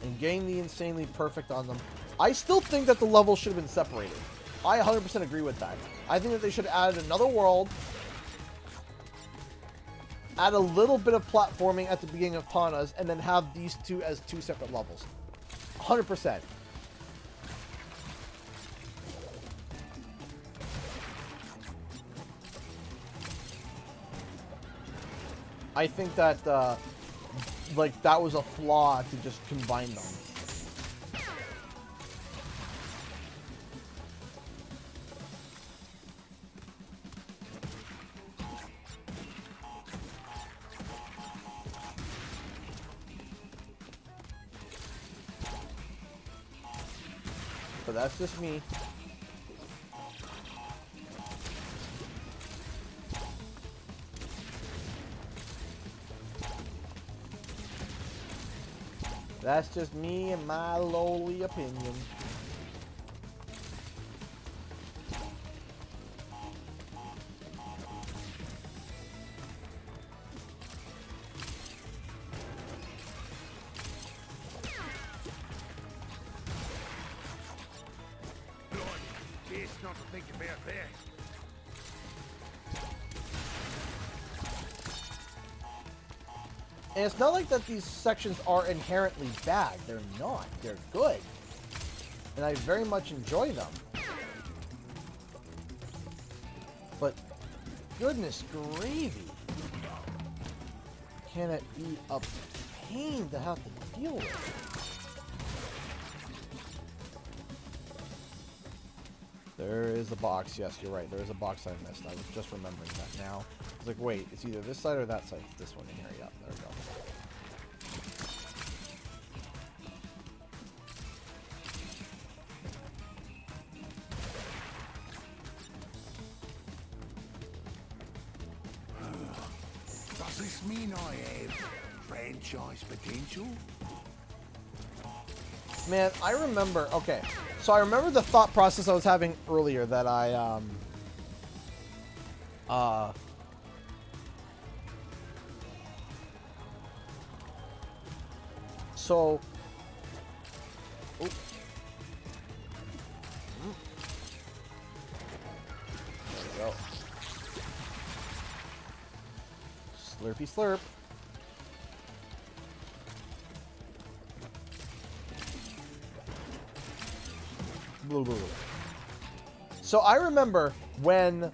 Speaker 1: And getting the insanely perfect on them. I still think that the levels should have been separated. I 100% agree with that. I think that they should have added another world. Add a little bit of platforming at the beginning of Tana's. And then have these two as 2 separate levels. 100%. I think that, like, that was a flaw to just combine them. But that's just me. That's just me and my lowly opinion.
Speaker 3: Best not to think about that.
Speaker 1: And it's not like that these sections are inherently bad. They're not. They're good. And I very much enjoy them. But, goodness gravy. Can it be a pain to have to deal with? There is a box. Yes, you're right. There is a box I missed. I was just remembering that now. I was like, wait, it's either this side or that side. It's this one in here. Yep, there we go.
Speaker 3: Does this mean I have franchise potential?
Speaker 1: Man, I remember. Okay, so I remember the thought process I was having earlier that so. Oop. There we go. Slurpy slurp. Blah, blah, blah. So I remember when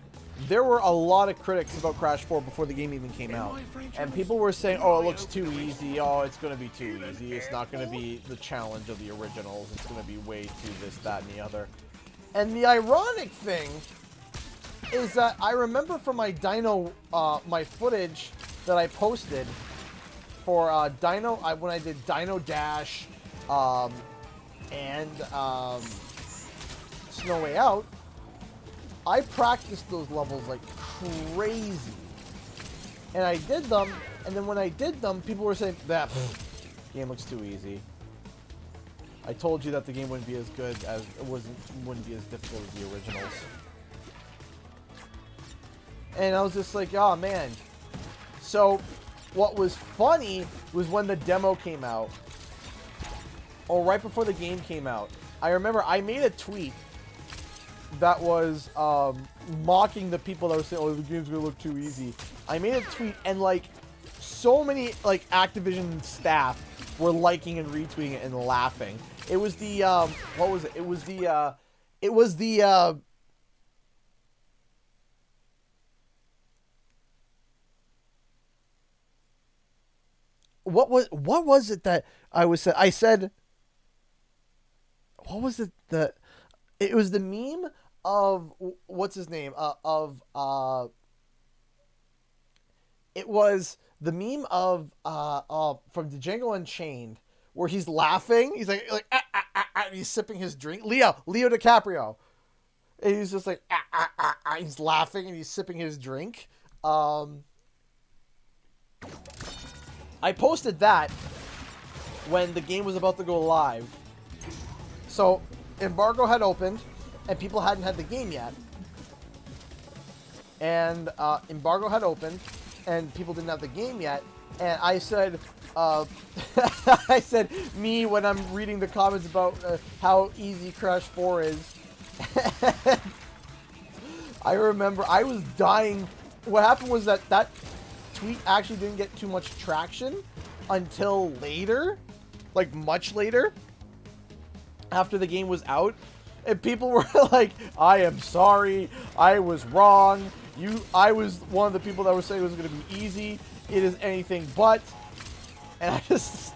Speaker 1: there were a lot of critics about Crash 4 before the game even came out. And people were saying, oh, it looks too easy. Oh, it's going to be too easy. It's not going to be the challenge of the originals. It's going to be way too this, that, and the other. And the ironic thing is that I remember from my Dino, my footage that I posted for Dino, when I did Dino Dash and Snow Way Out, I practiced those levels like crazy. And I did them, and then when I did them, people were saying, that game looks too easy. I told you that the game wouldn't be as good as, wouldn't be as difficult as the originals. And I was just like, oh man. So, what was funny was when the demo came out, or right before the game came out, I remember I made a tweet that was mocking the people that were saying, oh, the game's gonna look too easy. I made a tweet, and like so many like Activision staff were liking and retweeting it and laughing. It was the what was it? It was the what was it that I said what was it that it was the meme of what's his name it was the meme of from the Django Unchained where he's laughing, he's like and he's sipping his drink, Leo DiCaprio, and he's just like he's laughing and he's sipping his drink. I posted that when the game was about to go live. So, embargo had opened, and people hadn't had the game yet. And embargo had opened, and people didn't have the game yet. And I said, I said, me, when I'm reading the comments about how easy Crash 4 is. I remember I was dying. What happened was that tweet actually didn't get too much traction until later, like much later, after the game was out, and people were like, I am sorry, I was wrong, I was one of the people that were saying it was going to be easy, it is anything but. And I just,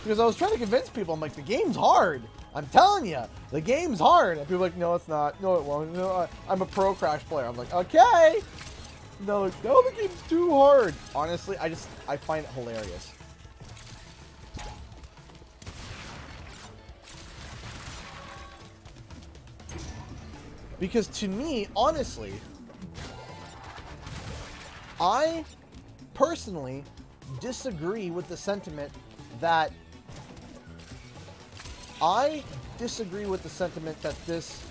Speaker 1: because I was trying to convince people, I'm like, the game's hard, I'm telling you, the game's hard, and people are like, no it's not, no it won't, no, I'm a pro Crash player. I'm like, okay. No, like, no, the game's too hard. Honestly, I find it hilarious. Because to me, honestly, I personally disagree with the sentiment that this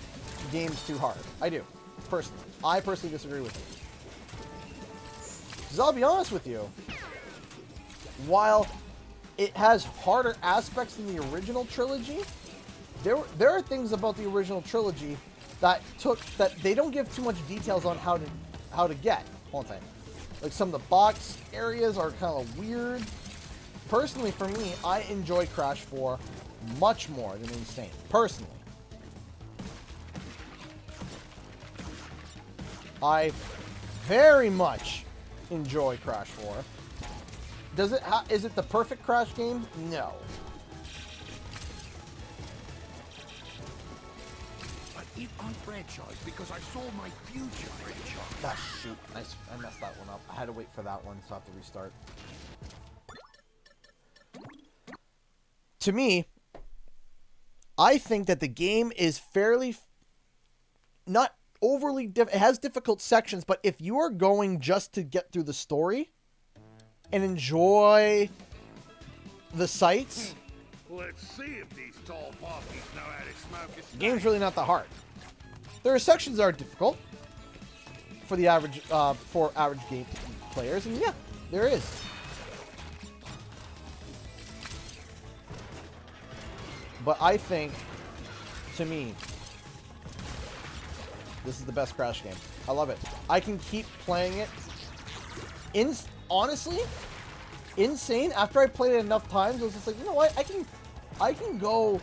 Speaker 1: game's too hard. I do. Personally. I personally disagree with it. Because I'll be honest with you, while it has harder aspects than the original trilogy, there are things about the original trilogy that they don't give too much details on how to get. Hold on. Like some of the box areas are kind of weird. Personally, for me, I enjoy Crash 4 much more than Insane. Personally, I very much enjoy Crash 4. Is it the perfect Crash game? No.
Speaker 3: But it unfranchised because I saw my future franchise.
Speaker 1: Ah, shoot. I messed that one up. I had to wait for that one, so I have to restart. To me, I think that the game is fairly... not overly... it has difficult sections, but if you are going just to get through the story, and enjoy the sights,
Speaker 3: Let's see if these tall poppies know how to smoke a
Speaker 1: the game's really not that hard. There are sections that are difficult for the average game players, and yeah, there is. But I think, to me, this is the best Crash game. I love it. I can keep playing it. Honestly, insane. After I played it enough times, I was just like, you know what? I can go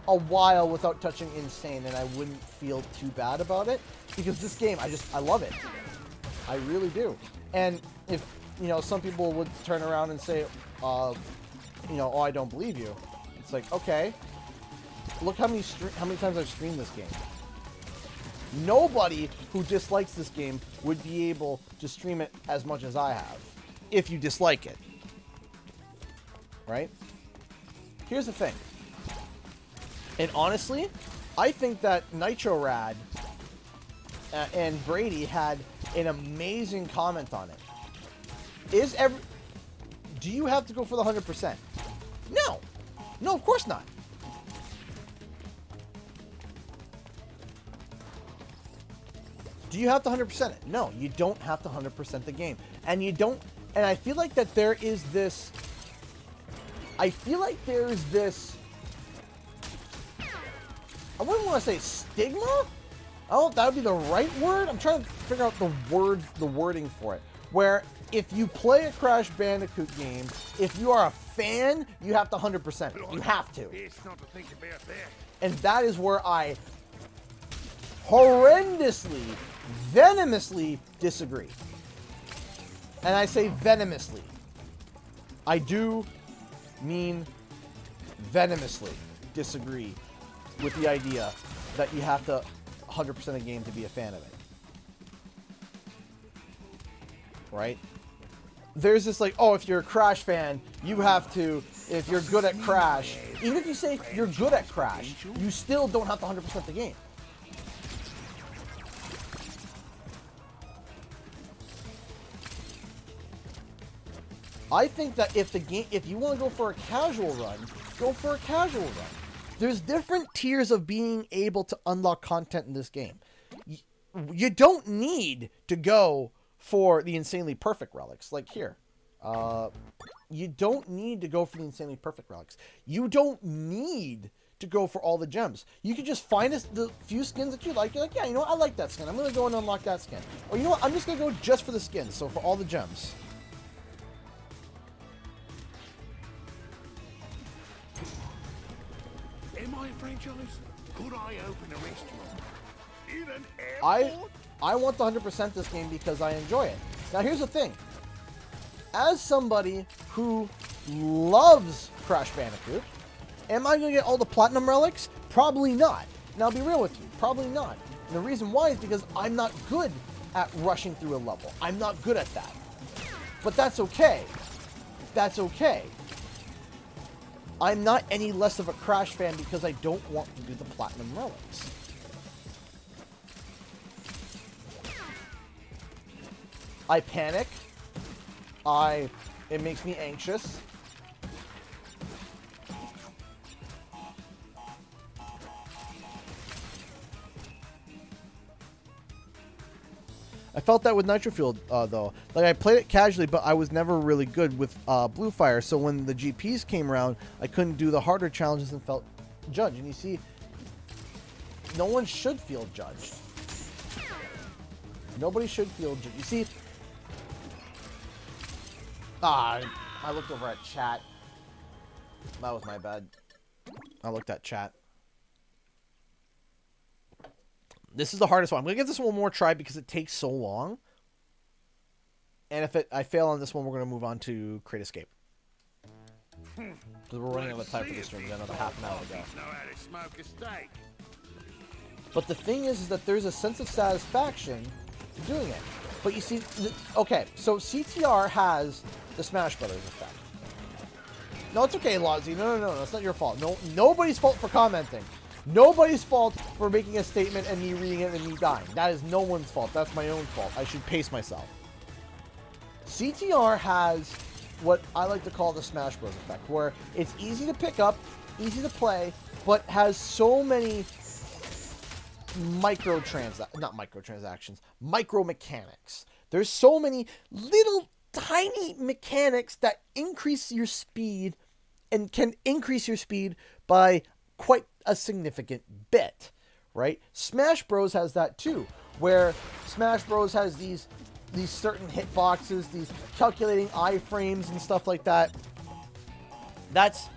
Speaker 1: a while without touching Insane, and I wouldn't feel too bad about it, because this game, I love it. I really do. And if, you know, some people would turn around and say, you know, oh, I don't believe you. It's like, okay, look how many times I've streamed this game. Nobody who dislikes this game would be able to stream it as much as I have, if you dislike it. Right? Here's the thing. And honestly, I think that Nitro Rad and Brady had an amazing comment on it. Do you have to go for the 100%? No. No, of course not. Do you have to 100% it? No, you don't have to 100% the game. And you don't... And I feel like that there is this... I wouldn't want to say stigma. Oh, that would be the right word. I'm trying to figure out the wording for it. Where if you play a Crash Bandicoot game, if you are a fan, you have to 100% it. You have to.
Speaker 3: It's not to think about that.
Speaker 1: And that is where I horrendously, venomously disagree. And I say venomously. I do mean venomously disagree with the idea that you have to 100% a game to be a fan of it. Right? There's this like, oh, if you're a Crash fan, you have to, if you're good at Crash, even if you say you're good at Crash, you still don't have to 100% the game. I think that if you want to go for a casual run, go for a casual run. There's different tiers of being able to unlock content in this game. You don't need to go for the insanely perfect relics, like here. You don't need to go for the insanely perfect relics. You don't need to go for all the gems. You can just find the few skins that you like. You're like, yeah, you know what? I like that skin. I'm going to go and unlock that skin. Or you know what? I'm just going to go just for the skins, so for all the gems.
Speaker 3: Am I a franchise? Could I open a restaurant? In an airport?
Speaker 1: I want the 100% this game because I enjoy it. Now here's the thing. As somebody who loves Crash Bandicoot, am I going to get all the platinum relics? Probably not. Now I'll be real with you. Probably not. And the reason why is because I'm not good at rushing through a level. I'm not good at that. But that's okay. That's okay. I'm not any less of a Crash fan because I don't want to do the platinum relics. I panic. It makes me anxious. I felt that with Nitro Fuel, though. Like, I played it casually, but I was never really good with Blue Fire. So when the GPs came around, I couldn't do the harder challenges and felt judged. And you see, no one should feel judged. Nobody should feel judged. You see, I looked over at chat. That was my bad. I looked at chat. This is the hardest one. I'm going to give this one more try because it takes so long. And if I fail on this one, we're going to move on to Create Escape. Because we're running out of time for this stream. We got another half an hour to go. But the thing is that there's a sense of satisfaction doing it. But you see, okay, so CTR has the Smash Brothers effect. No, it's okay, Lozzie. No, that's not your fault. No, nobody's fault for commenting. Nobody's fault for making a statement and me reading it and me dying. That is no one's fault. That's my own fault. I should pace myself. CTR has what I like to call the Smash Bros. Effect, where it's easy to pick up, easy to play, but has so many micro mechanics. There's so many little tiny mechanics that increase your speed and can increase your speed by quite a significant bit, right? Smash Bros has that too, where Smash Bros has these certain hitboxes, these calculating iframes and stuff like that. That's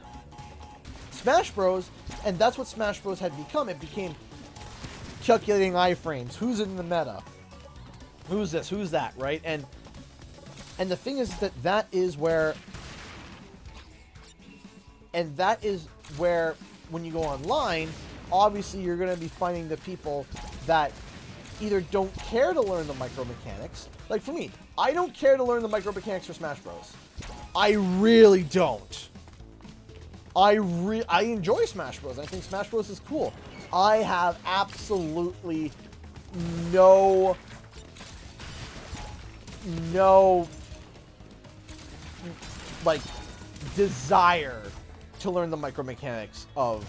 Speaker 1: Smash Bros, and that's what Smash Bros had become. It became calculating iframes. Who's in the meta? Who's this? Who's that? Right? And the thing is that is where when you go online, obviously you're going to be finding the people that either don't care to learn the micro mechanics. Like for me, I don't care to learn the micro mechanics for Smash Bros. I really don't. I enjoy Smash Bros. I think Smash Bros. Is cool. I have absolutely no like desire to learn the micro mechanics of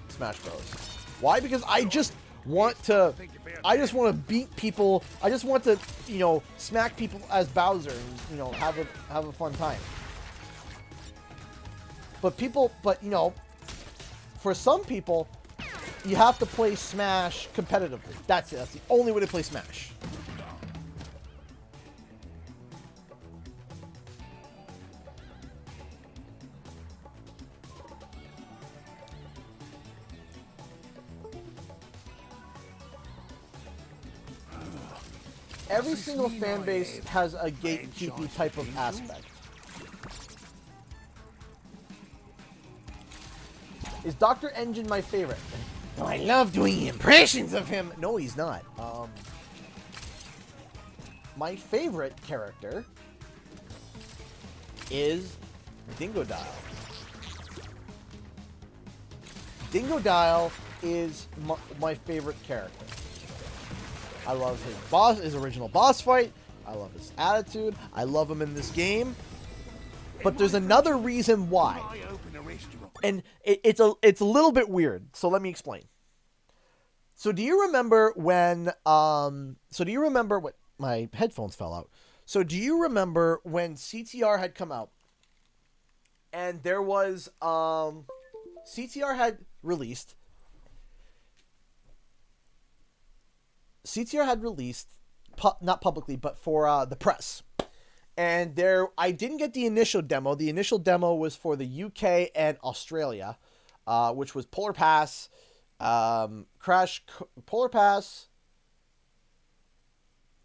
Speaker 1: Smash Bros. Why? Because I just want to beat people. I just want to, smack people as Bowser and, have a fun time. But for some people, you have to play Smash competitively. That's it. That's the only way to play Smash. Every single fan base has a gatekeeping type of aspect. Is Dr. Engine my favorite? Oh, I love doing impressions of him. No, he's not. My favorite character is Dingodile. Dingodile is my favorite character. I love his original boss fight. I love his attitude. I love him in this game. But there's another reason why. And it's a little bit weird. So let me explain. So do you remember when what my headphones fell out. So do you remember when CTR had come out and there was CTR had released not publicly, but for the press. And I didn't get the initial demo. The initial demo was for the UK and Australia, which was Polar Pass, Polar Pass,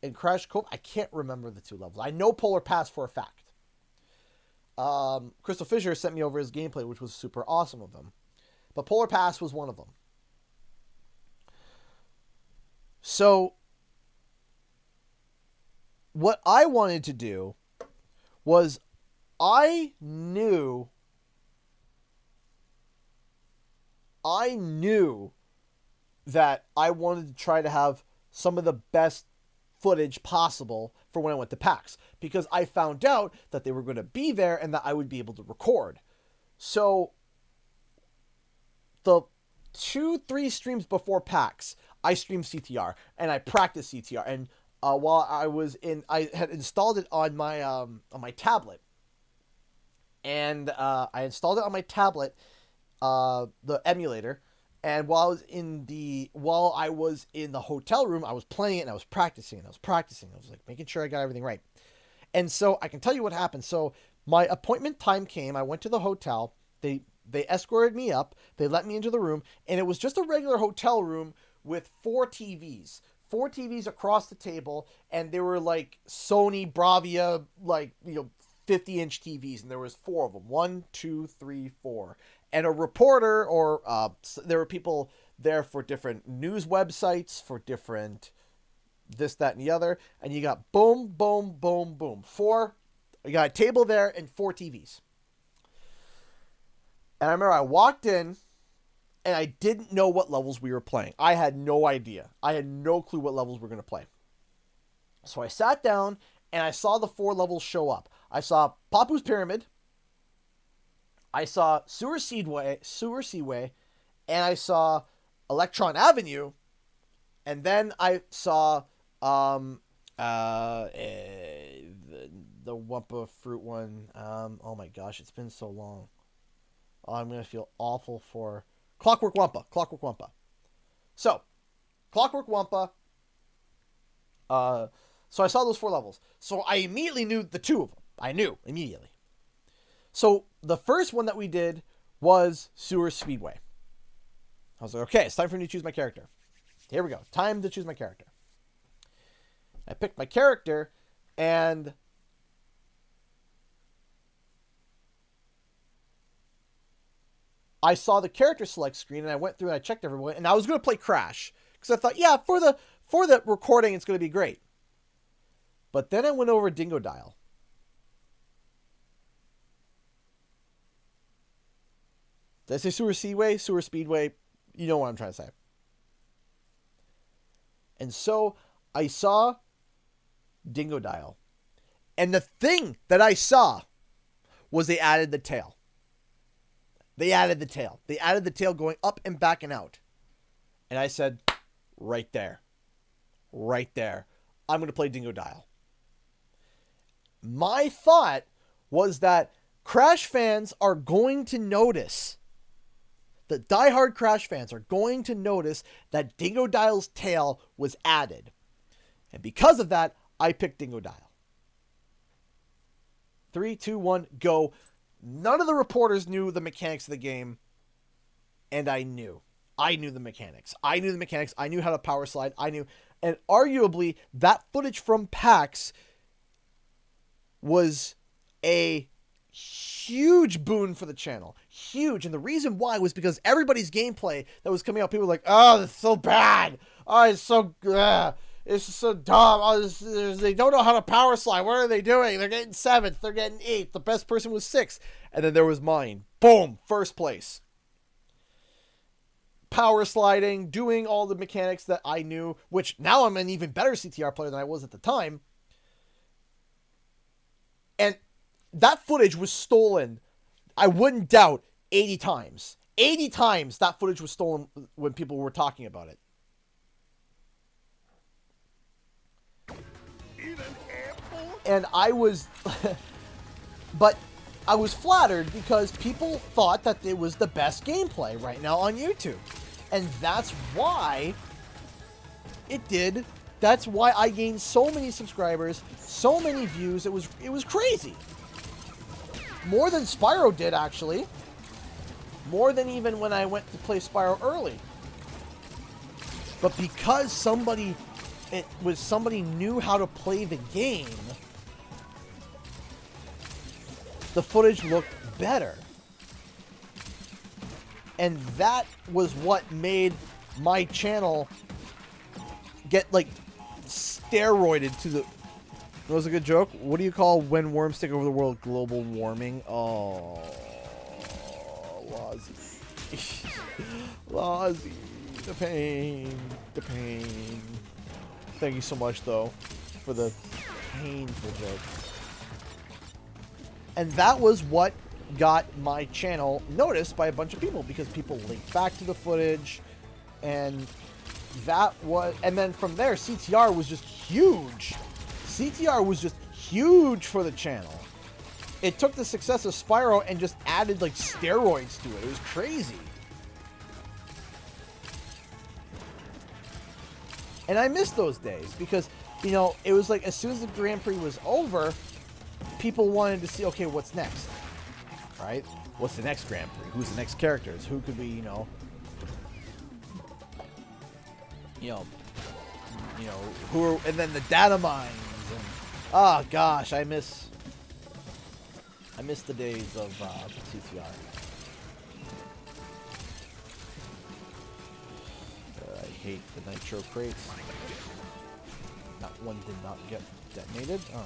Speaker 1: and Crash Cove. I can't remember the two levels. I know Polar Pass for a fact. Crystal Fisher sent me over his gameplay, which was super awesome of him. But Polar Pass was one of them. So, what I wanted to do was I knew that I wanted to try to have some of the best footage possible for when I went to PAX, because I found out that they were going to be there and that I would be able to record. So the 2-3 streams before PAX, I streamed CTR and I practiced CTR, and while I had installed it on my tablet, and I installed it on my tablet, the emulator, and while I was in the hotel room, I was playing it and I was practicing. I was like making sure I got everything right. And so I can tell you what happened. So my appointment time came. I went to the hotel. They escorted me up. They let me into the room, and it was just a regular hotel room with 4 TVs. 4 TVs across the table, and they were like Sony Bravia, 50-inch TVs, and there was 4 of them. 1, 2, 3, 4. And a reporter, or there were people there for different news websites, for different this, that, and the other. And you got boom, boom, boom, boom. 4, you got a table there and 4 TVs. And I remember I walked in, and I didn't know what levels we were playing. I had no idea. I had no clue what levels we were going to play. So I sat down, and I saw the 4 levels show up. I saw Papu's Pyramid. I saw Sewer Seaway, and I saw Electron Avenue, and then I saw the Wumpa Fruit one. Oh my gosh, it's been so long. Oh, I'm gonna feel awful for Clockwork Wumpa. Clockwork Wumpa. So, Clockwork Wumpa. So I saw those 4 levels. So I immediately knew the 2 of them. I knew immediately. So the first one that we did was Sewer Speedway. I was like, okay, it's time for me to choose my character. Here we go. Time to choose my character. I picked my character, and I saw the character select screen, and I went through and I checked everyone, and I was going to play Crash because I thought, yeah, for the recording, it's going to be great. But then I went over Dingo Dial. Did I say Sewer Seaway? Sewer Speedway? You know what I'm trying to say. And so I saw Dingo Dial. And the thing that I saw was they added the tail. They added the tail. They added the tail going up and back and out. And I said, right there. Right there. I'm going to play Dingo Dial. My thought was that Crash fans are going to notice. The diehard Crash fans are going to notice that Dingo Dial's tail was added. And because of that, I picked Dingo Dial. 3, 2, 1, go. None of the reporters knew the mechanics of the game. And I knew. I knew the mechanics. I knew how to power slide. I knew. And arguably, that footage from PAX was a huge boon for the channel. Huge. And the reason why was because everybody's gameplay that was coming out, people were like, oh, it's so bad. Oh, it's so it's so dumb. Oh, they don't know how to power slide. What are they doing? They're getting 7th. They're getting 8th. The best person was 6th. And then there was mine. Boom. First place. Power sliding, doing all the mechanics that I knew, which now I'm an even better CTR player than I was at the time. And that footage was stolen, I wouldn't doubt, 80 times. 80 times that footage was stolen when people were talking about it. And I was... but I was flattered because people thought that it was the best gameplay right now on YouTube. And that's why it did. That's why I gained so many subscribers, so many views. It was crazy. More than Spyro did, actually. More than even when I went to play Spyro early. But because somebody knew how to play the game, the footage looked better. And that was what made my channel get, like, steroided to the... That was a good joke. What do you call when worms take over the world? Global warming. Oh, Lozzie. Lozzie. The pain. The pain. Thank you so much, though, for the painful joke. And that was what got my channel noticed by a bunch of people, because people linked back to the footage, and that was... And then from there, CTR was just huge. CTR was just huge for the channel. It took the success of Spyro and just added, like, steroids to it. It was crazy. And I miss those days because, you know, it was like as soon as the Grand Prix was over, people wanted to see, okay, what's next? Right? What's the next Grand Prix? Who's the next characters? Who could be, you know, who are, and then the data mines. And, oh gosh, I miss the days of CTR. I hate the nitro crates. That one did not get detonated. Oh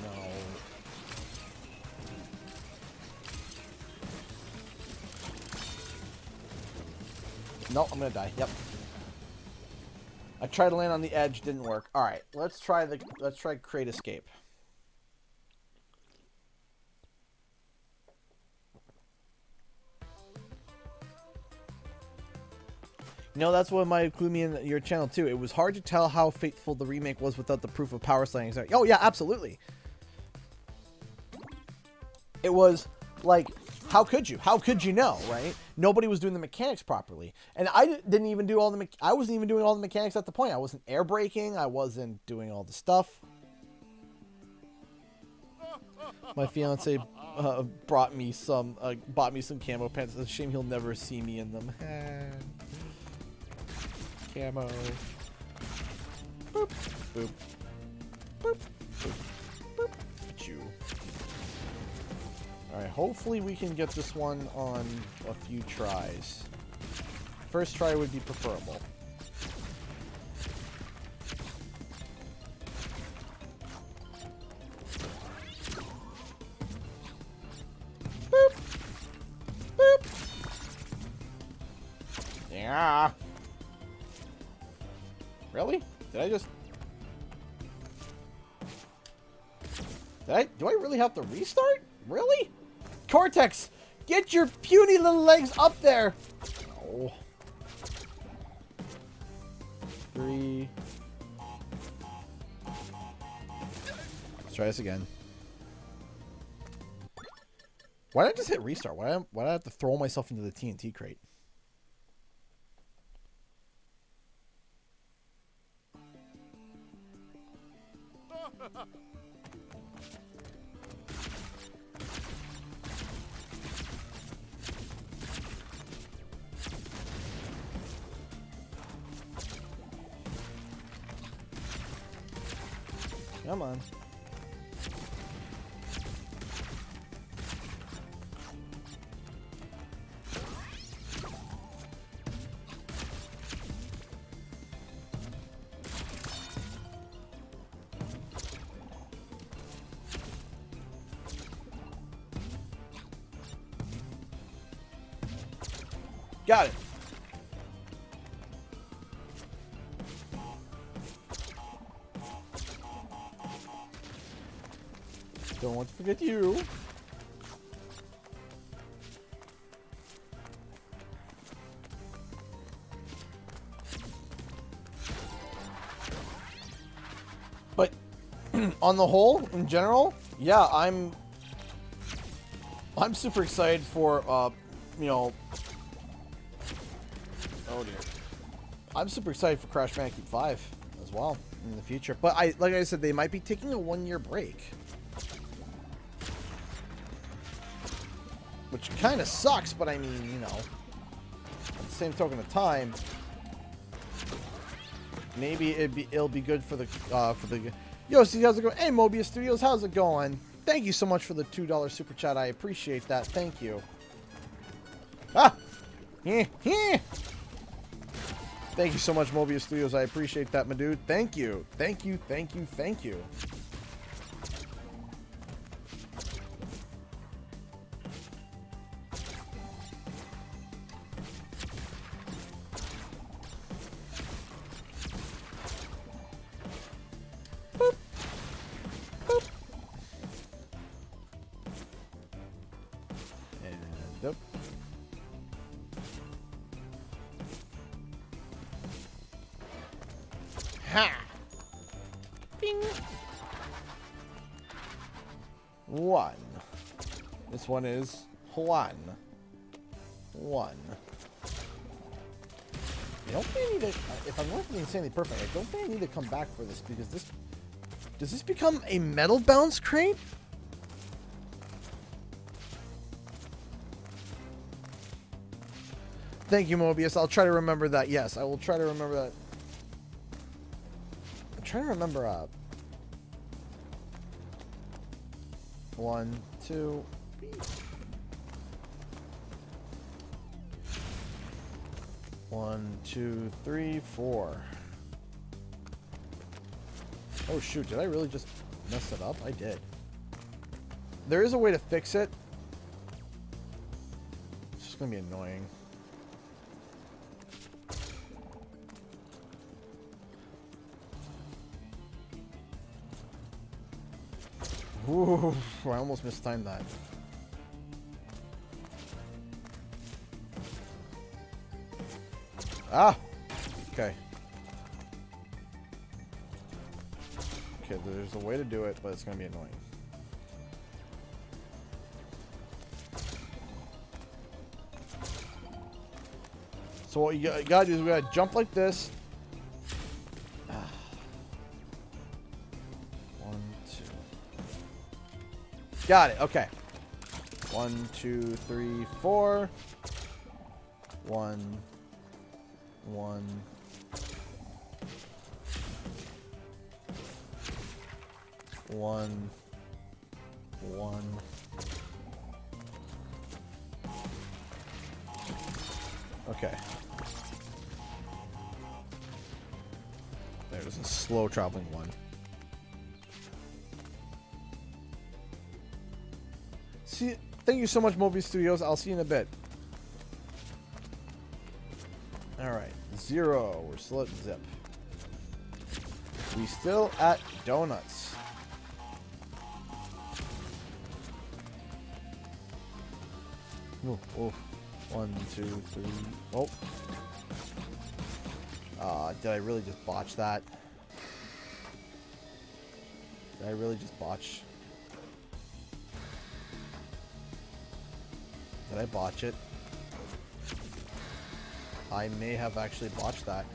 Speaker 1: no. Nope, I'm gonna die. Yep. I tried to land on the edge, didn't work. All right, let's try Crate Escape. You know, that's what might include me in your channel too. It was hard to tell how faithful the remake was without the proof of power sliding. Oh yeah, absolutely. It was like, how could you? How could you know, right? Nobody was doing the mechanics properly, and I didn't even do all the. I wasn't even doing all the mechanics at the point. I wasn't air braking. I wasn't doing all the stuff. My fiance bought me some camo pants. It's a shame he'll never see me in them. Camo. Boop, boop, boop, boop, boop. Achoo. Alright, hopefully we can get this one on a few tries. First try would be preferable. Boop. Boop. Yeah. Really? Did I just... Do I really have to restart? Really? Cortex, get your puny little legs up there. Oh. 3. Let's try this again. Why did I just hit restart? Why did I have to throw myself into the TNT crate? Come on. Got it. Don't want to forget you. But on the whole, in general, yeah, I'm super excited for you know, oh dear. I'm super excited for Crash Bandicoot 5 as well in the future. But like I said, they might be taking a 1-year break. Which kind of sucks, but I mean, you know, at the same token of time, maybe it'll be good for the Yo, see, how's it going? Hey, Mobius Studios, how's it going? Thank you so much for the $2 super chat. I appreciate that. Thank you. Ah, Thank you so much, Mobius Studios. I appreciate that, my dude. Thank you. Thank you. Thank you. Thank you. Ha! Bing! 1. This one is 1. 1. I don't think I need to... If I'm going to be insanely perfect, I don't think I need to come back for this, because this... Does this become a metal bounce crate? Thank you, Mobius. I'll try to remember that. Yes, I will try to remember that. I'm trying to remember... 1, 2... 1, 2, 3, 4. Oh shoot, did I really just mess it up? I did. There is a way to fix it. It's just gonna be annoying. Ooh, I almost mistimed that. Ah! Okay. Okay, there's a way to do it, but it's going to be annoying. So what you gotta do is we gotta jump like this. Ah. 1, 2. Got it. Okay. 1, 2, 3, 4. 1, 1. 1, 1. Okay. There's a slow traveling one. See, thank you so much, Moby Studios. I'll see you in a bit. Alright, 0. We're still at zip. We still at donuts. Ooh, ooh. 1, 2, 3. Oh. Did I really just botch that? Did I really just botch? Did I botch it? I may have actually botched that.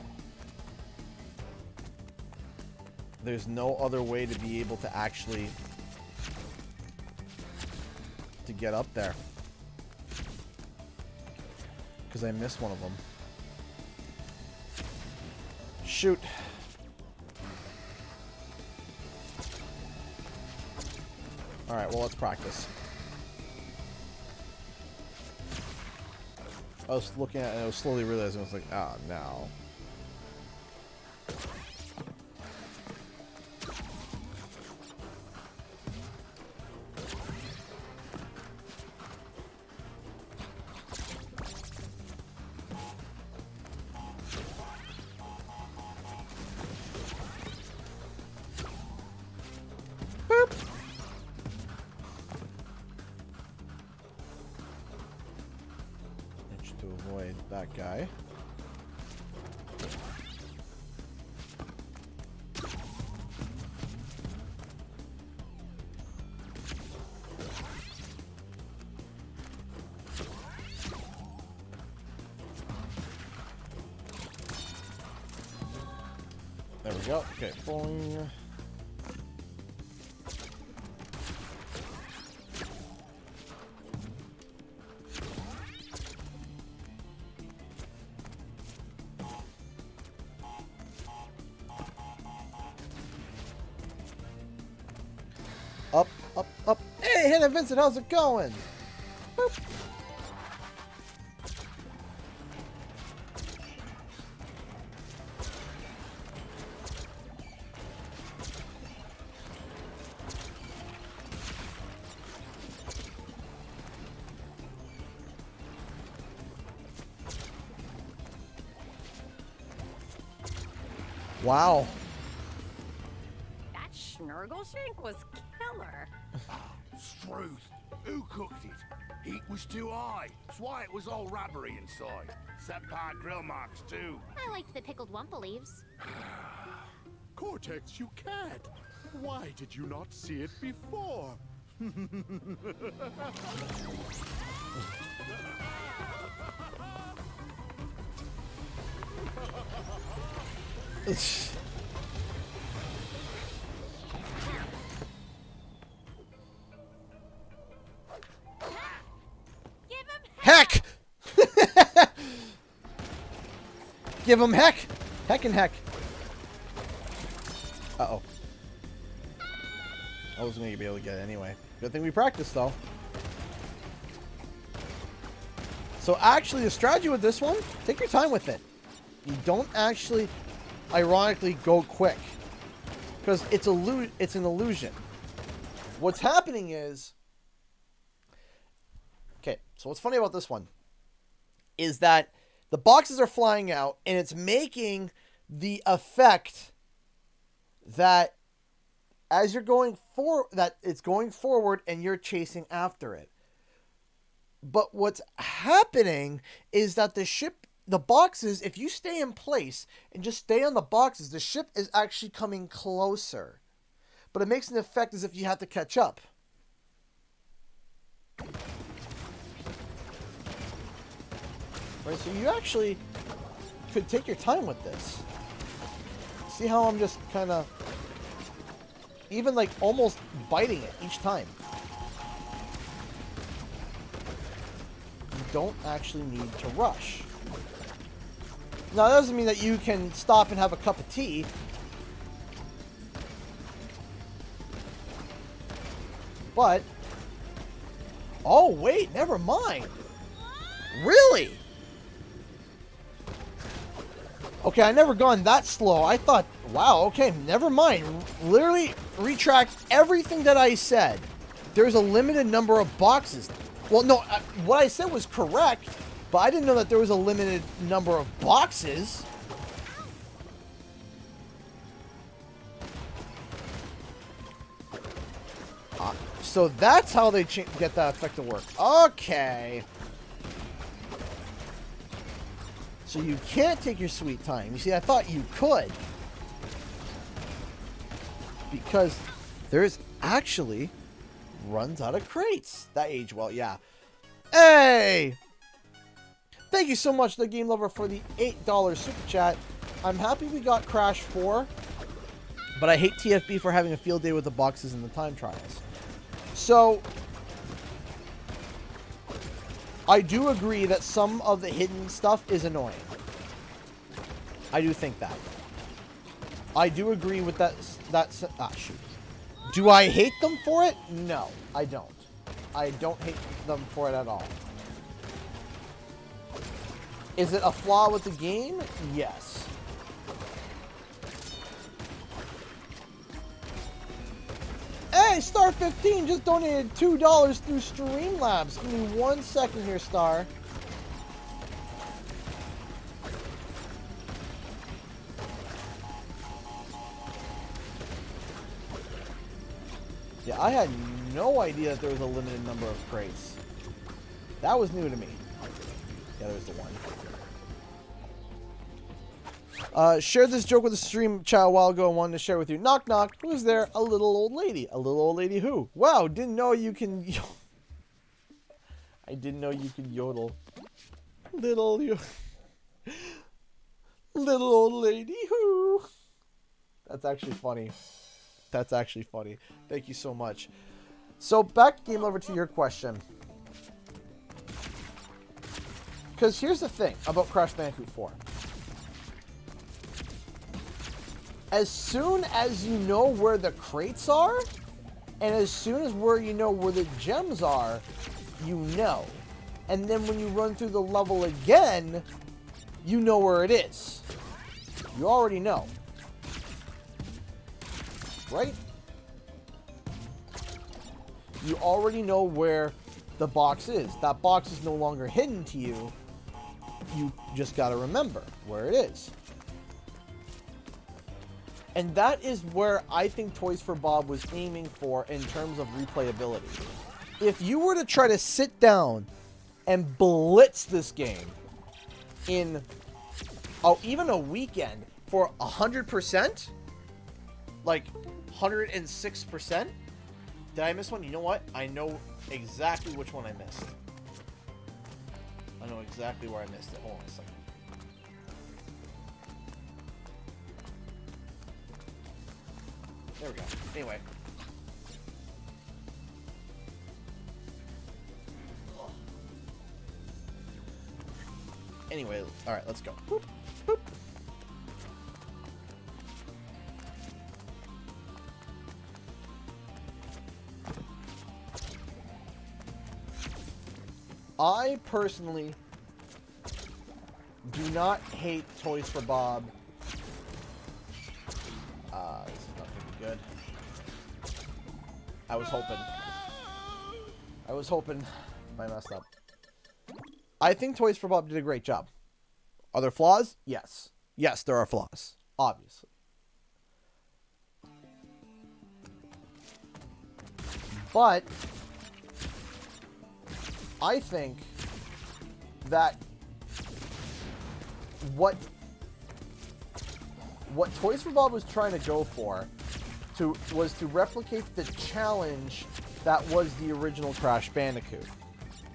Speaker 1: There's no other way to be able to actually to get up there. Because I missed one of them. Shoot. Alright, well, let's practice. I was looking at it and I was slowly realizing I was like, ah, no. That guy. There we go. Okay, boing. Up, up, up. Hey, Hannah Vincent, how's it going? Boop. Wow.
Speaker 6: That Schnurgleshank was killer.
Speaker 3: Struth. Who cooked it? Heat was too high. That's why it was all rubbery inside. Set part grill marks too.
Speaker 4: I liked the pickled wumpa leaves.
Speaker 5: Cortex, you can't. Why did you not see it before?
Speaker 1: Heck! Give him heck! Heck and heck. Uh-oh. I wasn't going to be able to get it anyway. Good thing we practiced, though. So, actually, the strategy with this one, take your time with it. You don't actually, ironically, go quick. Because it's an illusion. What's happening is... Okay, so what's funny about this one is that the boxes are flying out, and it's making the effect that as you're going that it's going forward and you're chasing after it. But what's happening is that the ship the boxes, if you stay in place and just stay on the boxes, the ship is actually coming closer. But it makes an effect as if you have to catch up. Right, so you actually could take your time with this. See how I'm just kind of, even like almost biting it each time. You don't actually need to rush. Now, that doesn't mean that you can stop and have a cup of tea. But, oh wait, never mind. Really? Okay, I never gone that slow. I thought, wow, okay, never mind. Literally retract everything that I said. There's a limited number of boxes. Well, no, what I said was correct, but I didn't know that there was a limited number of boxes. So that's how they get that effect to work. Okay. So you can't take your sweet time. You see, I thought you could. Because there's actually runs out of crates. That age well, yeah. Hey! Thank you so much, The Game Lover, for the $8 super chat. I'm happy we got Crash 4, but I hate TFB for having a field day with the boxes and the time trials. So, I do agree that some of the hidden stuff is annoying. I do think that. I do agree with that. Shoot. Do I hate them for it? No, I don't. I don't hate them for it at all. Is it a flaw with the game? Yes. Hey, Star 15 just donated $2 through Streamlabs. Give me 1 second here, Star. Yeah, I had no idea that there was a limited number of crates. That was new to me. Yeah, there's the one. Shared this joke with a stream chat a while ago and wanted to share with you. Knock, knock. Who's there? A little old lady. A little old lady who? Wow, didn't know you can... I didn't know you could yodel. Little old lady who? That's actually funny. That's actually funny. Thank you so much. So, back, Game Lover, to your question. Because here's the thing about Crash Bandicoot 4. As soon as you know where the crates are, and as soon as you know where the gems are, you know. And then when you run through the level again, you know where it is. You already know. Right? You already know where the box is. That box is no longer hidden to you. You just got to remember where it is. And that is where I think Toys for Bob was aiming for in terms of replayability. If you were to try to sit down and blitz this game in even a weekend for 100%, like 106%, did I miss one? You know what? I know exactly which one I missed. I know exactly where I missed it. Hold on a second. There we go. Anyway. Anyway, alright, let's go. Boop, boop. I personally do not hate Toys for Bob. This is not going to be good. I was hoping I messed up. I think Toys for Bob did a great job. Are there flaws? Yes. Yes, there are flaws. Obviously. But I think that what Toys for Bob was trying to go for was to replicate the challenge that was the original Crash Bandicoot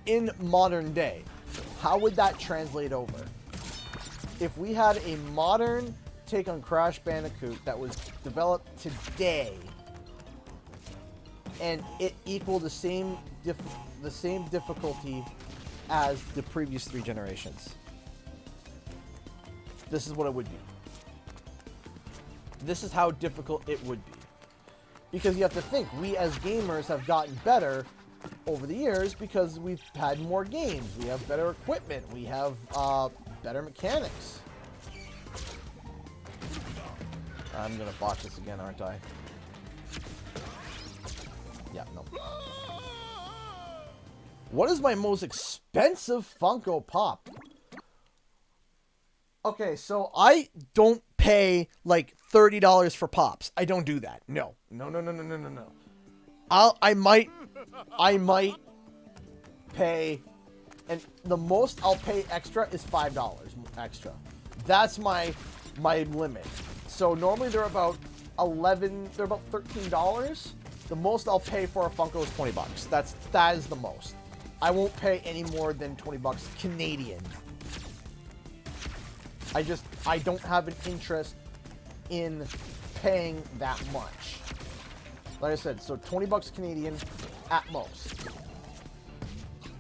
Speaker 1: in modern day. How would that translate over? If we had a modern take on Crash Bandicoot that was developed today and it equaled the same difficulty as the previous 3 generations. This is what it would be. This is how difficult it would be. Because you have to think, we as gamers have gotten better over the years because we've had more games. We have better equipment. We have better mechanics. I'm going to botch this again, aren't I? Yeah, no. What is my most expensive Funko Pop? Okay, so I don't pay like $30 for pops. I don't do that. No. I might pay, and the most I'll pay extra is $5 extra. That's my limit. So normally they're about $13. The most I'll pay for a Funko is $20. That is the most. I won't pay any more than $20 Canadian. I don't have an interest in paying that much. Like I said, so $20 Canadian at most.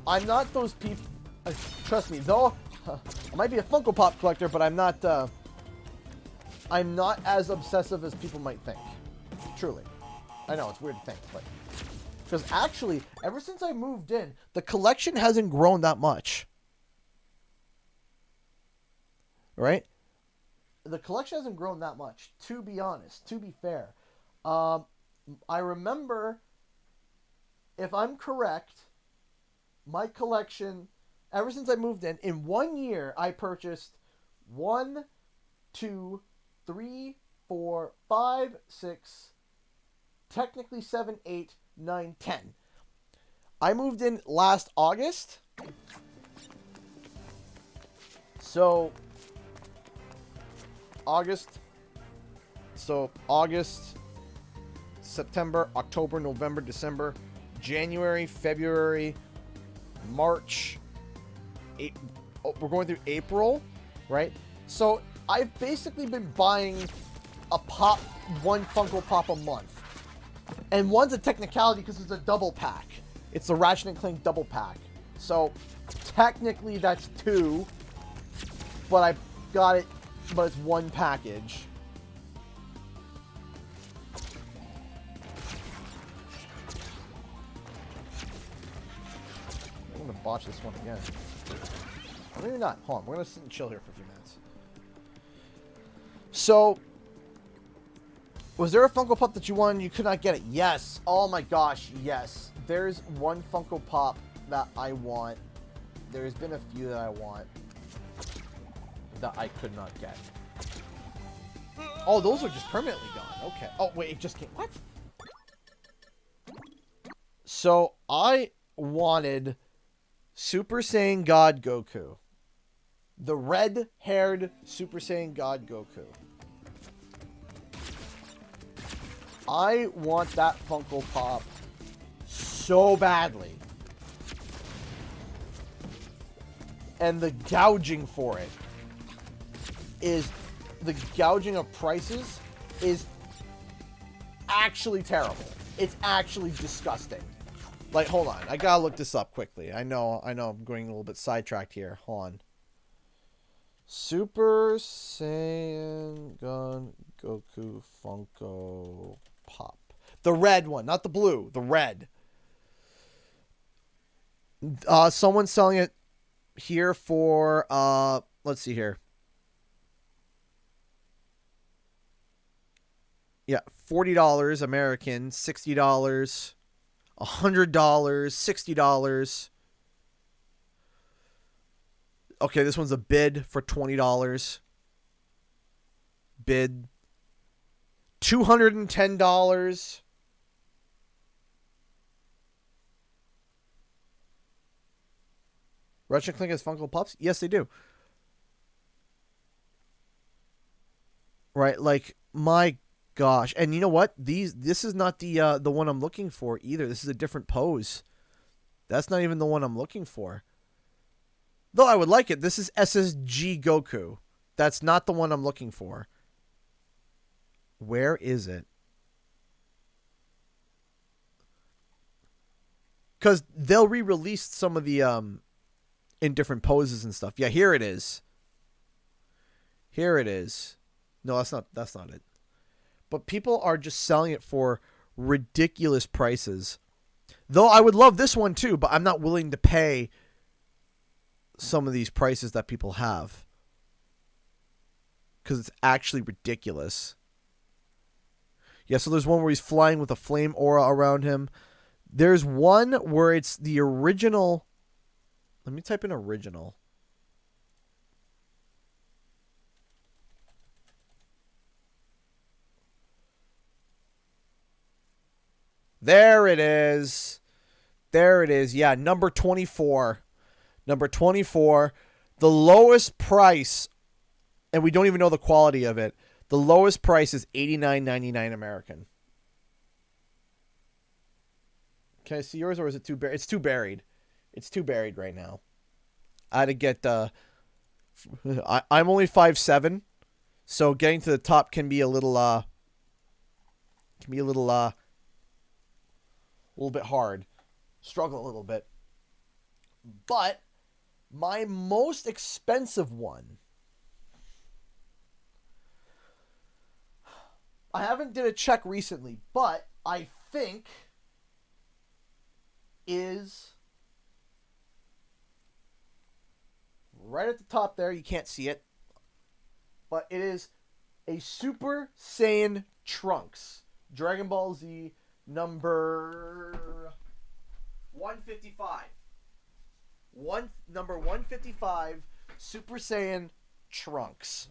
Speaker 1: I'm not those people. Trust me, though. I might be a Funko Pop collector, but I'm not. I'm not as obsessive as people might think. Truly, I know it's weird to think, but because actually, ever since I moved in, the collection hasn't grown that much. Right? The collection hasn't grown that much, to be honest, to be fair. I remember, if I'm correct, my collection, ever since I moved in 1 year, I purchased 1, 2, 3, 4, 5, 6, technically 7, 8, 9, 10. I moved in last August. So August, September, October, November, December, January, February, March, we're going through April, right? So I've basically been buying one Funko Pop a month. And one's a technicality because it's a double pack. It's the Ratchet & Clank double pack. So technically that's 2, but I got it, but it's one package. I'm gonna botch this one again. Or maybe not. Hold on. We're gonna sit and chill here for a few minutes. So, was there a Funko Pop that you won and you could not get it? Yes. Oh my gosh, yes. There's one Funko Pop that I want. There's been a few that I want that I could not get. Oh, those are just permanently gone. Okay. Oh, wait, it just came. What? So, I wanted Super Saiyan God Goku. The red-haired Super Saiyan God Goku. I want that Funko Pop so badly. And the gouging for it is... The gouging of prices is actually terrible. It's actually disgusting. Like, hold on. I gotta look this up quickly. I know I'm going a little bit sidetracked here. Hold on. Super Saiyan God Goku Funko Pop. The red one, not the blue. The red. Someone's selling it here for, let's see here. Yeah, $40 American, $60, $100, $60. Okay, this one's a bid for $20. Bid. $210. Ratchet & Clank has Funko Pops? Yes, they do. right? Like, my gosh. And you know what? This is not the one I'm looking for either. This is a different pose. That's not even the one I'm looking for. Though I would like it. This is SSG Goku. That's not the one I'm looking for. Where is it? Because they'll re-release some of the in different poses and stuff. Yeah, here it is. Here it is. No, that's not it. But people are just selling it for ridiculous prices. Though I would love this one too, but I'm not willing to pay some of these prices that people have. Because it's actually ridiculous. Yeah, so there's one where he's flying with a flame aura around him. There's one where it's the original. Let me type in original. There it is. There it is. Yeah, number 24. Number 24. The lowest price, and we don't even know the quality of it. The lowest price is $89.99 American. Can I see yours, or is it too buried? It's too buried. It's too buried right now. I had to get I'm only 5'7", so getting to the top can be a little bit hard. Struggle a little bit. But my most expensive one, I haven't did a check recently, but I think is right at the top there. You can't see it, but it is a Super Saiyan Trunks Dragon Ball Z number 155. Number 155 Super Saiyan Trunks.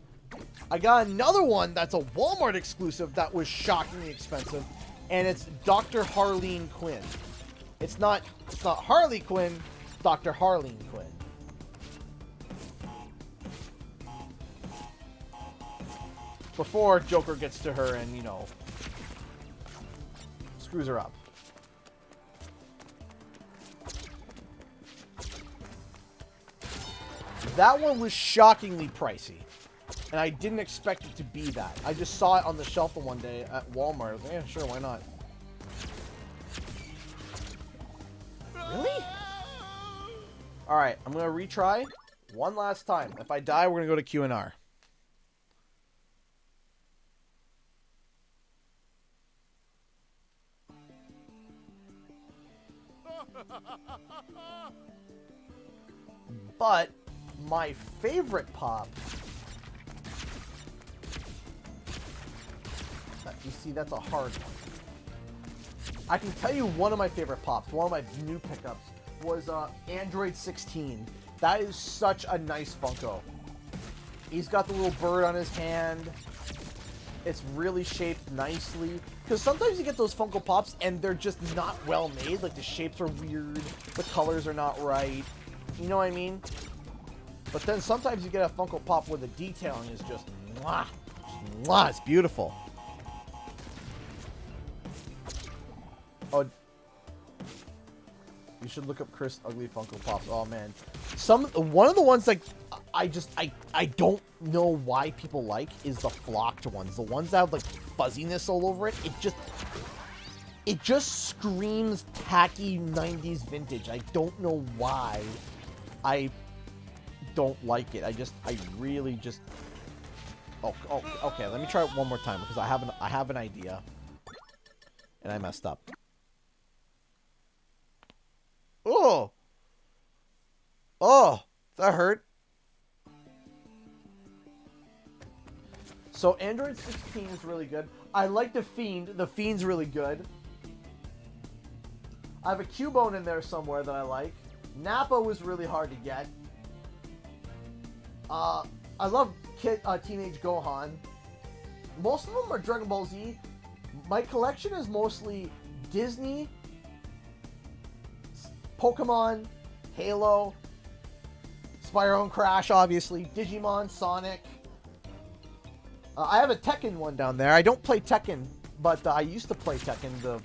Speaker 1: I got another one that's a Walmart exclusive that was shockingly expensive, and it's Dr. Harleen Quinn. It's not Harley Quinn, Dr. Harleen Quinn. Before Joker gets to her and, you know, screws her up. That one was shockingly pricey. And I didn't expect it to be that. I just saw it on the shelf one day at Walmart. I was like, yeah, sure, why not? Really? Alright, I'm going to retry one last time. If I die, we're going to go to Q&R. But my favorite pop... You see, that's a hard one. I can tell you one of my favorite pops, one of my new pickups, was Android 16. That is such a nice Funko. He's got the little bird on his hand. It's really shaped nicely. Because sometimes you get those Funko Pops and they're just not well made. Like, the shapes are weird. The colors are not right. You know what I mean? But then sometimes you get a Funko Pop where the detailing is just mwah. Just mwah. It's beautiful. Oh, you should look up Chris Ugly Funko Pops. Oh man, one of the ones like I don't know why people like is the flocked ones. The ones that have like fuzziness all over it. It just screams tacky 90s vintage. I don't know why I don't like it. I really just. Oh, okay. Let me try it one more time because I have an idea, and I messed up. Oh, that hurt. So Android 16 is really good. I like the Fiend. The Fiend's really good. I have a Cubone in there somewhere that I like. Nappa was really hard to get. I love Teenage Gohan. Most of them are Dragon Ball Z. My collection is mostly Disney, Pokemon, Halo, Spyro and Crash, obviously, Digimon, Sonic. I have a Tekken one down there. I don't play Tekken, but I used to play Tekken, the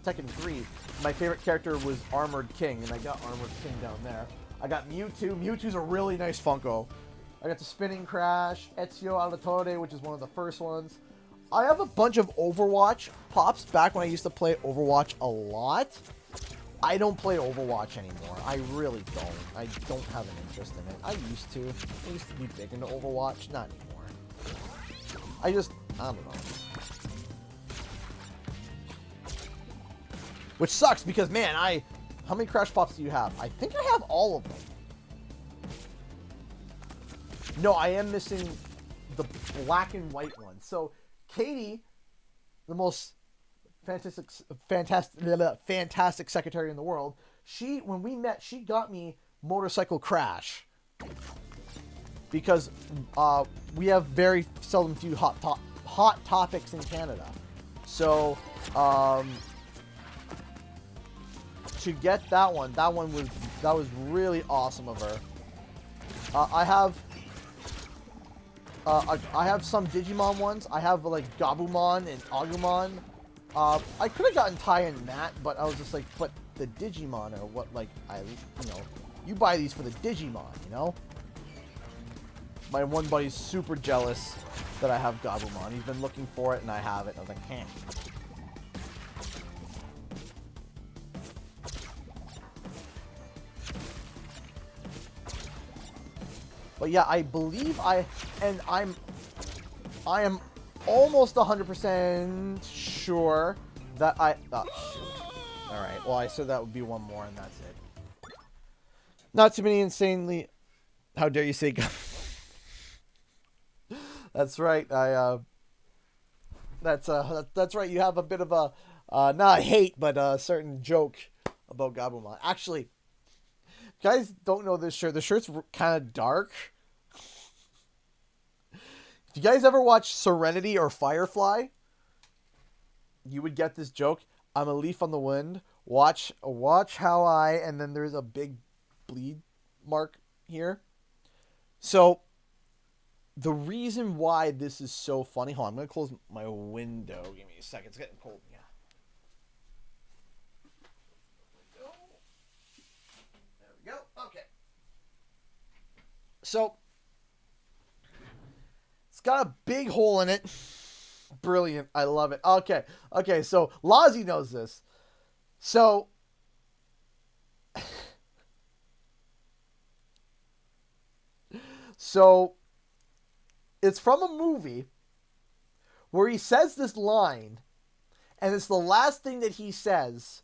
Speaker 1: Tekken 3. My favorite character was Armored King, and I got Armored King down there. I got Mewtwo. Mewtwo's a really nice Funko. I got the Spinning Crash, Ezio Auditore, which is one of the first ones. I have a bunch of Overwatch pops back when I used to play Overwatch a lot. I don't play Overwatch anymore. I really don't. I don't have an interest in it. I used to. I used to be big into Overwatch. Not anymore. I don't know. Which sucks because, man, how many Crash Pops do you have? I think I have all of them. No, I am missing the black and white one. So, Katie, the most fantastic secretary in the world, when we met, she got me Motorcycle Crash. Because we have very seldom few hot topics in Canada. So, to get that was really awesome of her. I have some Digimon ones. I have like Gabumon and Agumon. I could have gotten Ty and Matt, but I was just like, but the Digimon are what, like, you buy these for the Digimon, you know? My one buddy's super jealous that I have Gabumon. He's been looking for it and I have it. I was like, eh. But yeah, I believe I am almost 100% sure that oh, shoot. All right. Well, I said that would be one more, and that's it. Not too many insanely. How dare you say? That's right. That's right. You have a bit of a not hate, but a certain joke about Gabumon. Actually, if you guys don't know this shirt. The shirt's kind of dark. If you guys ever watch Serenity or Firefly, you would get this joke. I'm a leaf on the wind. Watch how I, and then there's a big bleed mark here. So, the reason why this is so funny... Hold on, I'm going to close my window. Give me a second. It's getting cold. Yeah. There we go. Okay. So, it's got a big hole in it. Brilliant. I love it. Okay, so Lozzie knows this. So, it's from a movie where he says this line, and it's the last thing that he says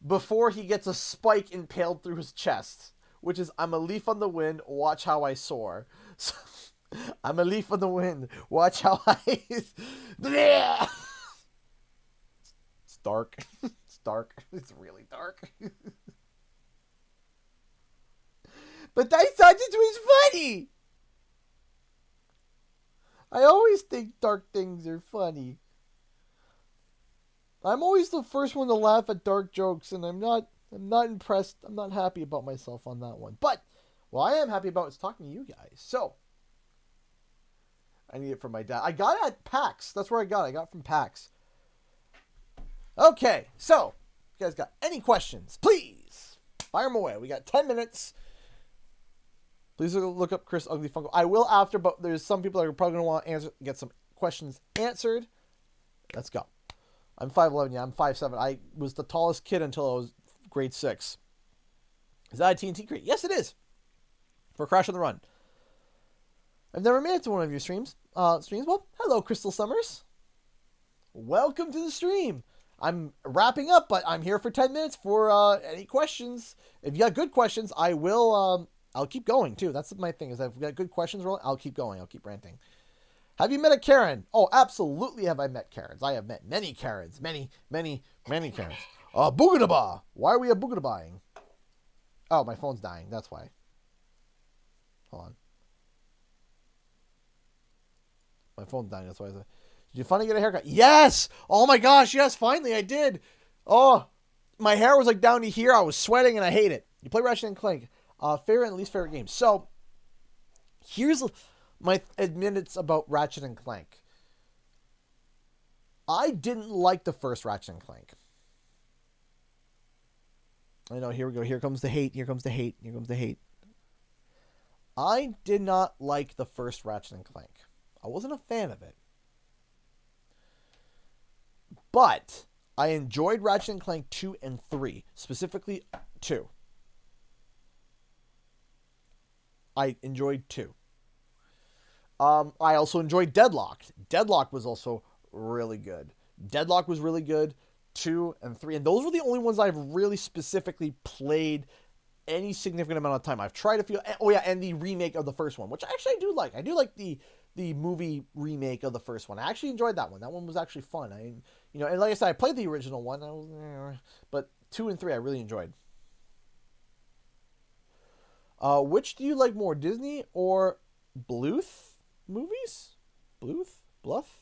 Speaker 1: before he gets a spike impaled through his chest, which is, I'm a leaf on the wind, watch how I soar. So, I'm a leaf on the wind, watch how I... It's dark. It's dark. It's really dark. But I thought it was funny! I always think dark things are funny. I'm always the first one to laugh at dark jokes, and I'm not impressed. I'm not happy about myself on that one. But what I am happy about is talking to you guys. So, I need it from my dad. I got it at PAX. That's where I got it. I got it from PAX. Okay, so, if you guys got any questions, please fire them away. We got 10 minutes. Please look up Chris Ugly Funko. I will after, but there's some people that are probably going to want to get some questions answered. Let's go. I'm 5'11". Yeah, I'm 5'7". I was the tallest kid until I was grade 6. Is that a TNT crate? Yes, it is. For Crash on the Run. I've never made it to one of your streams. Well, hello, Crystal Summers. Welcome to the stream. I'm wrapping up, but I'm here for 10 minutes for any questions. If you got good questions, I will... I'll keep going, too. That's my thing, is I've got good questions rolling. I'll keep going. I'll keep ranting. Have you met a Karen? Oh, absolutely have I met Karens. I have met many Karens. Many Karens. Boogadaba. Why are we boogadabaing? Oh, my phone's dying. That's why. Hold on. My phone's dying. That's why I said, did you finally get a haircut? Yes! Oh my gosh, yes, finally I did. Oh, my hair was like down to here. I was sweating and I hate it. You play Ratchet and Clank. Favorite and least favorite games. So, here's my minutes about Ratchet and Clank. I didn't like the first Ratchet and Clank. I know, here we go. Here comes the hate. Here comes the hate. Here comes the hate. I did not like the first Ratchet and Clank. I wasn't a fan of it. But I enjoyed Ratchet and Clank 2 and 3. Specifically 2. I enjoyed 2. I also enjoyed Deadlocked. Deadlocked was also really good. Deadlock was really good. 2 and 3. And those were the only ones I've really specifically played any significant amount of time. I've tried a few. Oh, yeah, and the remake of the first one, which actually I do like. I do like the movie remake of the first one. I actually enjoyed that one. That one was actually fun. And like I said, I played the original one. But 2 and 3 I really enjoyed. Which do you like more, Disney or Bluth movies? Bluff?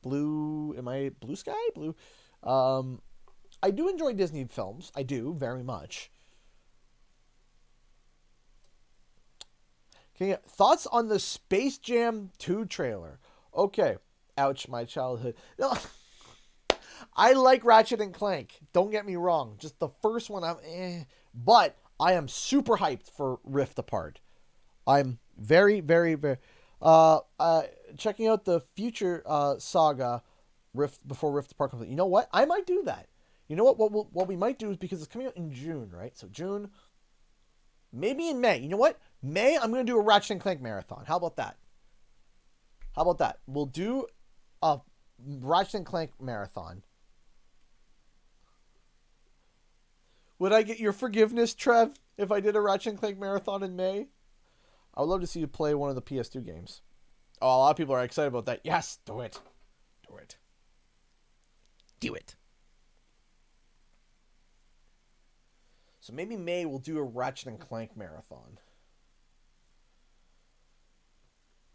Speaker 1: Blue Sky? Blue. I do enjoy Disney films. I do, very much. Okay, thoughts on the Space Jam 2 trailer? Okay. Ouch, my childhood. No, I like Ratchet and Clank. Don't get me wrong. Just the first one, But I am super hyped for Rift Apart. I'm very, very, very... checking out the future saga before Rift Apart comes out. You know what? I might do that. You know what? What we might do is, because it's coming out in June, right? So June, maybe in May. You know what? May, I'm going to do a Ratchet and Clank marathon. How about that? We'll do a Ratchet and Clank marathon. Would I get your forgiveness, Trev, if I did a Ratchet and Clank marathon in May? I would love to see you play one of the PS2 games. Oh, a lot of people are excited about that. Yes, do it. Do it. So maybe May we'll do a Ratchet and Clank marathon.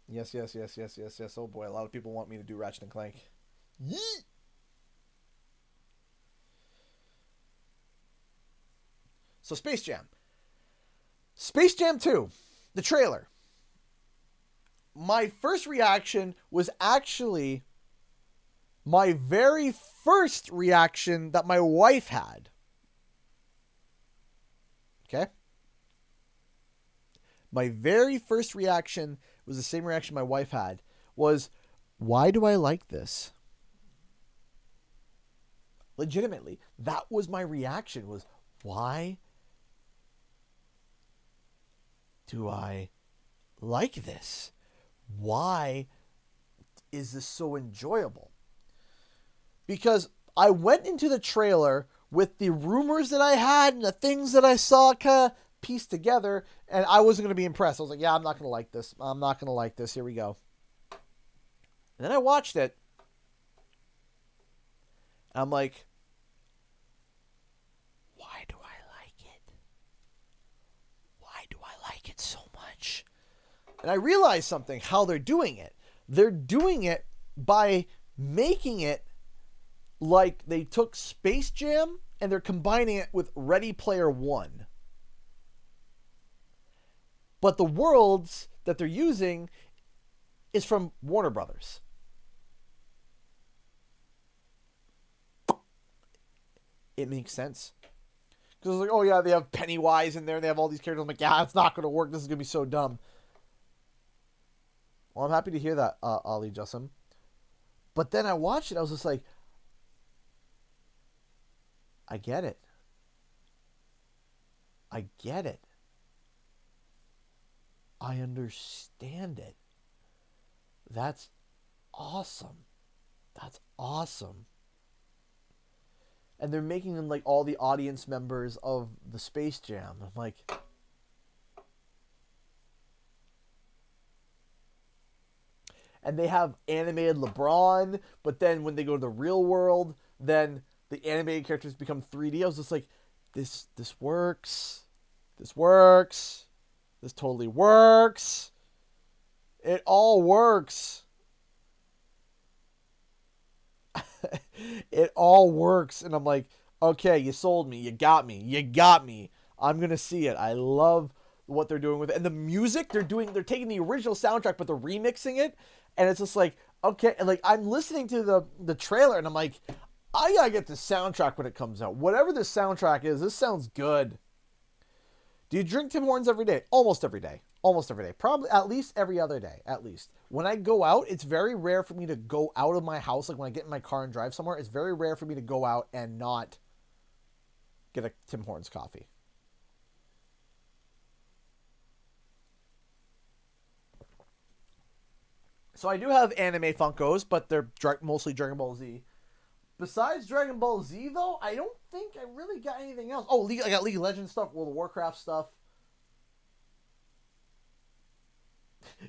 Speaker 1: Yes. Oh boy, a lot of people want me to do Ratchet and Clank. Yeet! So Space Jam. Space Jam 2. The trailer. My first reaction was actually my very first reaction that my wife had. Okay? My very first reaction was the same reaction my wife had. Was, why do I like this? Legitimately. That was my reaction. Was, why do I like this? Why is this so enjoyable? Because I went into the trailer with the rumors that I had and the things that I saw kind of pieced together, and I wasn't going to be impressed. I was like, yeah, I'm not going to like this. I'm not going to like this. Here we go. And then I watched it. And I'm like, why do I like it? Why do I like it so much? And I realized something, how they're doing it. They're doing it by making it like they took Space Jam and they're combining it with Ready Player One. But the worlds that they're using is from Warner Brothers. It makes sense. Because it's like, oh yeah, they have Pennywise in there. They have all these characters. I'm like, yeah, it's not going to work. This is going to be so dumb. Well, I'm happy to hear that, Ali Jussim. But then I watched it. I was just like, I get it. I get it. I understand it. That's awesome. That's awesome. And they're making them like all the audience members of the Space Jam. I'm like, and they have animated LeBron, but then when they go to the real world, then the animated characters become 3D. I was just like, this works. This works. This totally works. It all works. It all works. And I'm like, okay, you sold me. You got me. You got me. I'm going to see it. I love what they're doing with it. And the music they're taking the original soundtrack, but they're remixing it. And it's just like, okay, and like I'm listening to the trailer and I'm like, I gotta get the soundtrack when it comes out. Whatever this soundtrack is, this sounds good. Do you drink Tim Hortons every day? Almost every day. Almost every day. Probably at least every other day, at least. When I go out, it's very rare for me to go out of my house. Like when I get in my car and drive somewhere, it's very rare for me to go out and not get a Tim Hortons coffee. So I do have anime Funkos, but they're mostly Dragon Ball Z. Besides Dragon Ball Z, though, I don't think I really got anything else. Oh, I got League of Legends stuff, World of Warcraft stuff.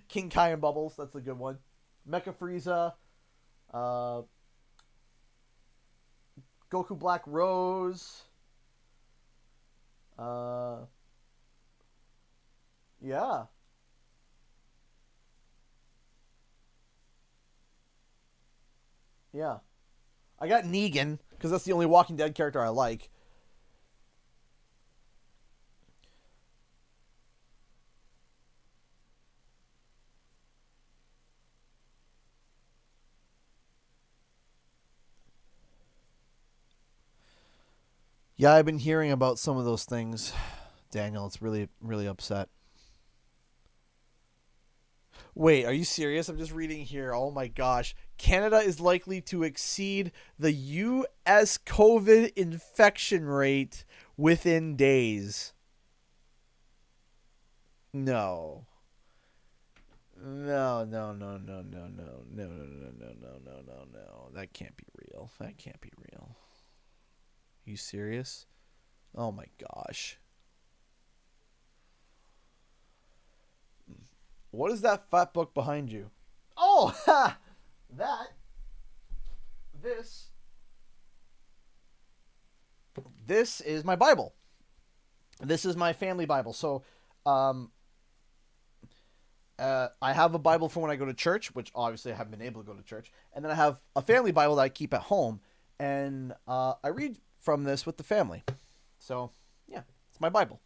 Speaker 1: King Kai and Bubbles, that's a good one. Mecha Frieza. Goku Black Rose. Yeah. Yeah. I got Negan, because that's the only Walking Dead character I like. Yeah, I've been hearing about some of those things, Daniel. It's really, really upset. Wait, are you serious? I'm just reading here. Oh my gosh. Canada is likely to exceed the U.S. COVID infection rate within days. No. No. That can't be real. That can't be real. Are you serious? Oh my gosh. What is that fat book behind you? Oh, ha! This is my Bible. This is my family Bible. So, I have a Bible for when I go to church, which obviously I haven't been able to go to church. And then I have a family Bible that I keep at home. And I read from this with the family. So, yeah, it's my Bible.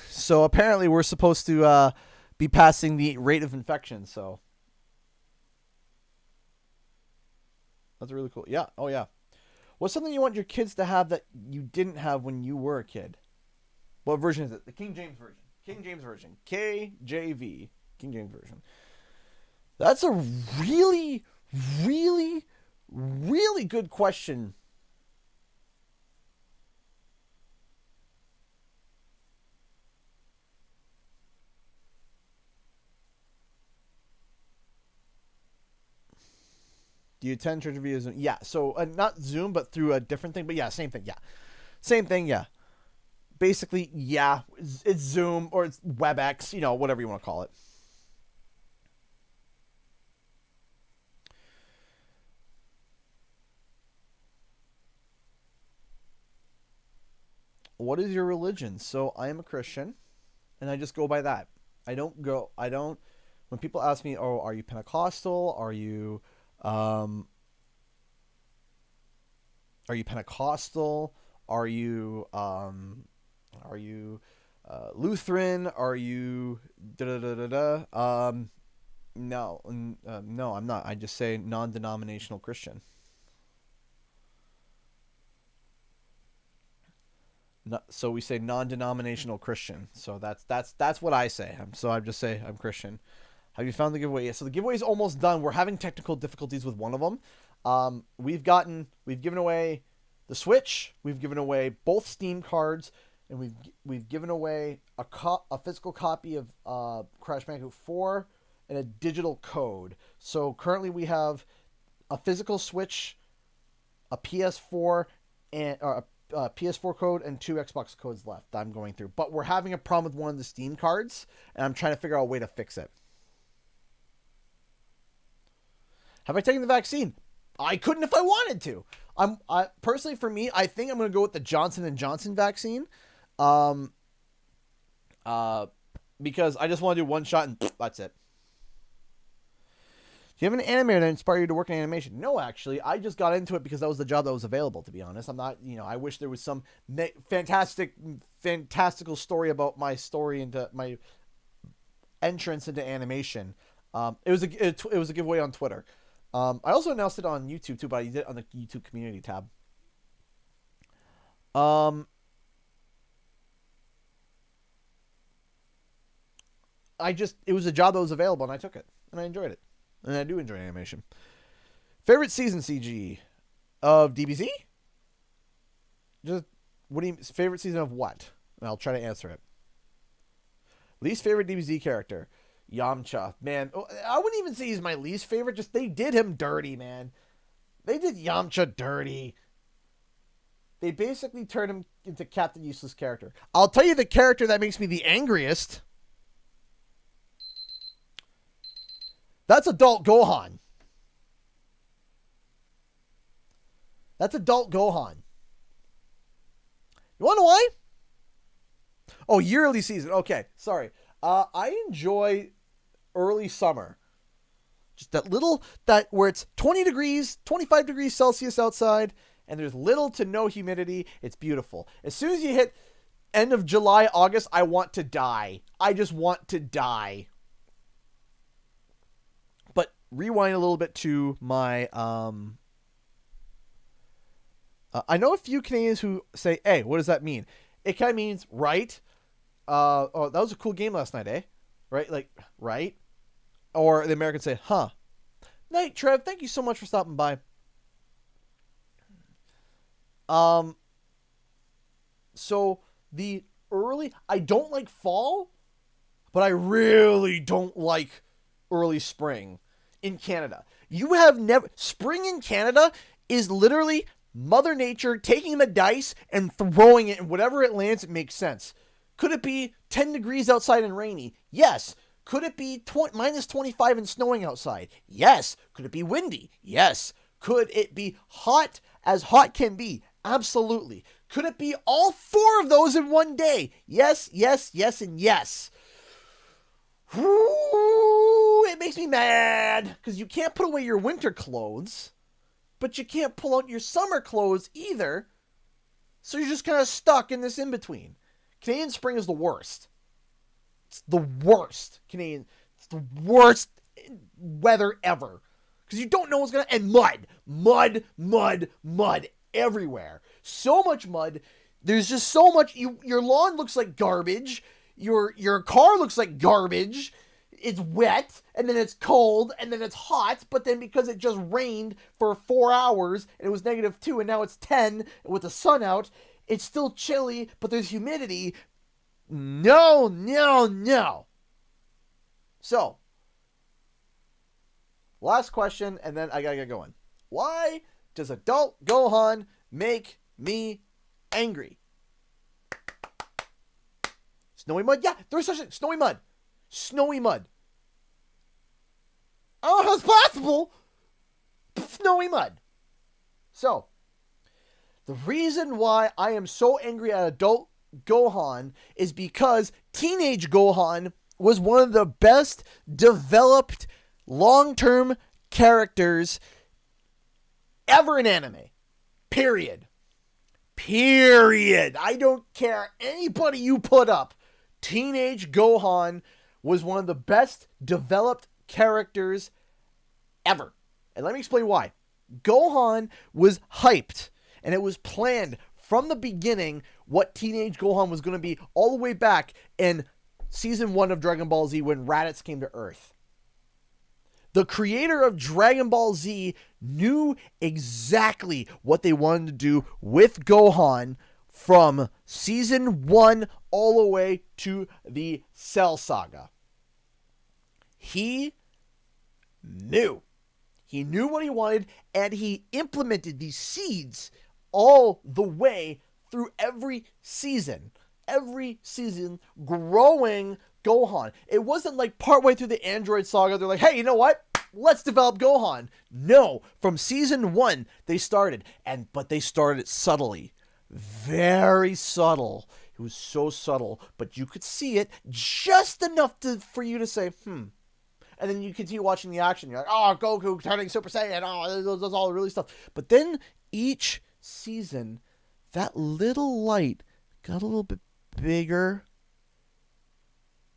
Speaker 1: So apparently we're supposed to be passing the rate of infection. So that's really cool. Yeah. Oh, yeah. What's something you want your kids to have that you didn't have when you were a kid? What version is it? The King James Version. King James Version. KJV. King James Version. That's a really, really, really good question. Do you attend church via Zoom? Yeah, so not Zoom, but through a different thing. But yeah, same thing. Yeah, same thing. Yeah, basically, yeah, it's Zoom or it's WebEx. You know, whatever you want to call it. What is your religion? So I am a Christian, and I just go by that. I don't. When people ask me, "Oh, are you Pentecostal? Are you Pentecostal? Are you Lutheran? Are you da da da da da?" No, no, I'm not. I just say non-denominational Christian. No, so we say non-denominational Christian. So that's what I say. So I just say I'm Christian. Have you found the giveaway? Yeah, so the giveaway is almost done. We're having technical difficulties with one of them. We've given away the Switch. We've given away both Steam cards, and we've given away a physical copy of Crash Bandicoot 4 and a digital code. So currently we have a physical Switch, a PS4, and a PS4 code and 2 Xbox codes left that I'm going through. But we're having a problem with one of the Steam cards, and I'm trying to figure out a way to fix it. Have I taken the vaccine? I couldn't if I wanted to. I personally, for me, I think I'm going to go with the Johnson & Johnson vaccine. Because I just want to do one shot and that's it. Do you have an animator that inspired you to work in animation? No, actually. I just got into it because that was the job that was available, to be honest. I'm not, I wish there was some fantastical story about my story into my entrance into animation. It was a giveaway on Twitter. I also announced it on YouTube too, but I did it on the YouTube community tab. It was a job that was available, and I took it, and I enjoyed it, and I do enjoy animation. Favorite season CG of DBZ? Just what do you favorite season of what? And I'll try to answer it. Least favorite DBZ character, Yamcha. Man, I wouldn't even say he's my least favorite. Just they did him dirty, man. They did Yamcha dirty. They basically turned him into Captain Useless character. I'll tell you the character that makes me the angriest. That's Adult Gohan. That's Adult Gohan. You want to know why? Oh, yearly season. Okay, sorry. I enjoy early summer. Just that where it's 20 degrees, 25 degrees Celsius outside, and there's little to no humidity. It's beautiful. As soon as you hit end of July, August, I want to die. I just want to die. But rewind a little bit to my... I know a few Canadians who say, hey, what does that mean? It kind of means, right? Oh, that was a cool game last night, eh? Right? Like, right? Or the Americans say, huh? Night, Trev. Thank you so much for stopping by. So the early, I don't like fall, but I really don't like early spring in Canada. Spring in Canada is literally Mother Nature taking the dice and throwing it, and whatever it lands, it makes sense. Could it be 10 degrees outside and rainy? Yes. Could it be minus 25 and snowing outside? Yes. Could it be windy? Yes. Could it be hot as hot can be? Absolutely. Could it be all four of those in one day? Yes, yes, yes, and yes. Ooh, it makes me mad because you can't put away your winter clothes, but you can't pull out your summer clothes either. So you're just kind of stuck in this in-between. Canadian spring is the worst. It's the worst. It's the worst weather ever. Because you don't know what's going to... And mud everywhere. So much mud. There's just so much... Your lawn looks like garbage. Your car looks like garbage. It's wet, and then it's cold, and then it's hot, but then because it just rained for 4 hours, and it was -2, and now it's 10, with the sun out, it's still chilly, but there's humidity. No. So, last question, and then I gotta get going. Why does Adult Gohan make me angry? Snowy mud? Yeah, there's such a snowy mud. Snowy mud. Oh, how it's possible? Snowy mud. So, the reason why I am so angry at Adult Gohan is because Teenage Gohan was one of the best developed long-term characters ever in anime. Period. I don't care anybody you put up. Teenage Gohan was one of the best developed characters ever. And let me explain why. Gohan was hyped, and it was planned from the beginning what Teenage Gohan was going to be all the way back in Season 1 of Dragon Ball Z when Raditz came to Earth. The creator of Dragon Ball Z knew exactly what they wanted to do with Gohan from Season 1 all the way to the Cell Saga. He knew. He knew what he wanted, and he implemented these seeds all the way through every season. Every season, growing Gohan. It wasn't like partway through the Android saga, they're like, hey, you know what? Let's develop Gohan. No, from Season 1, they started. But they started subtly. Very subtle. It was so subtle, but you could see it just enough for you to say, And then you continue watching the action. You're like, oh, Goku turning Super Saiyan. Oh, that's all really stuff. But then each season, that little light got a little bit bigger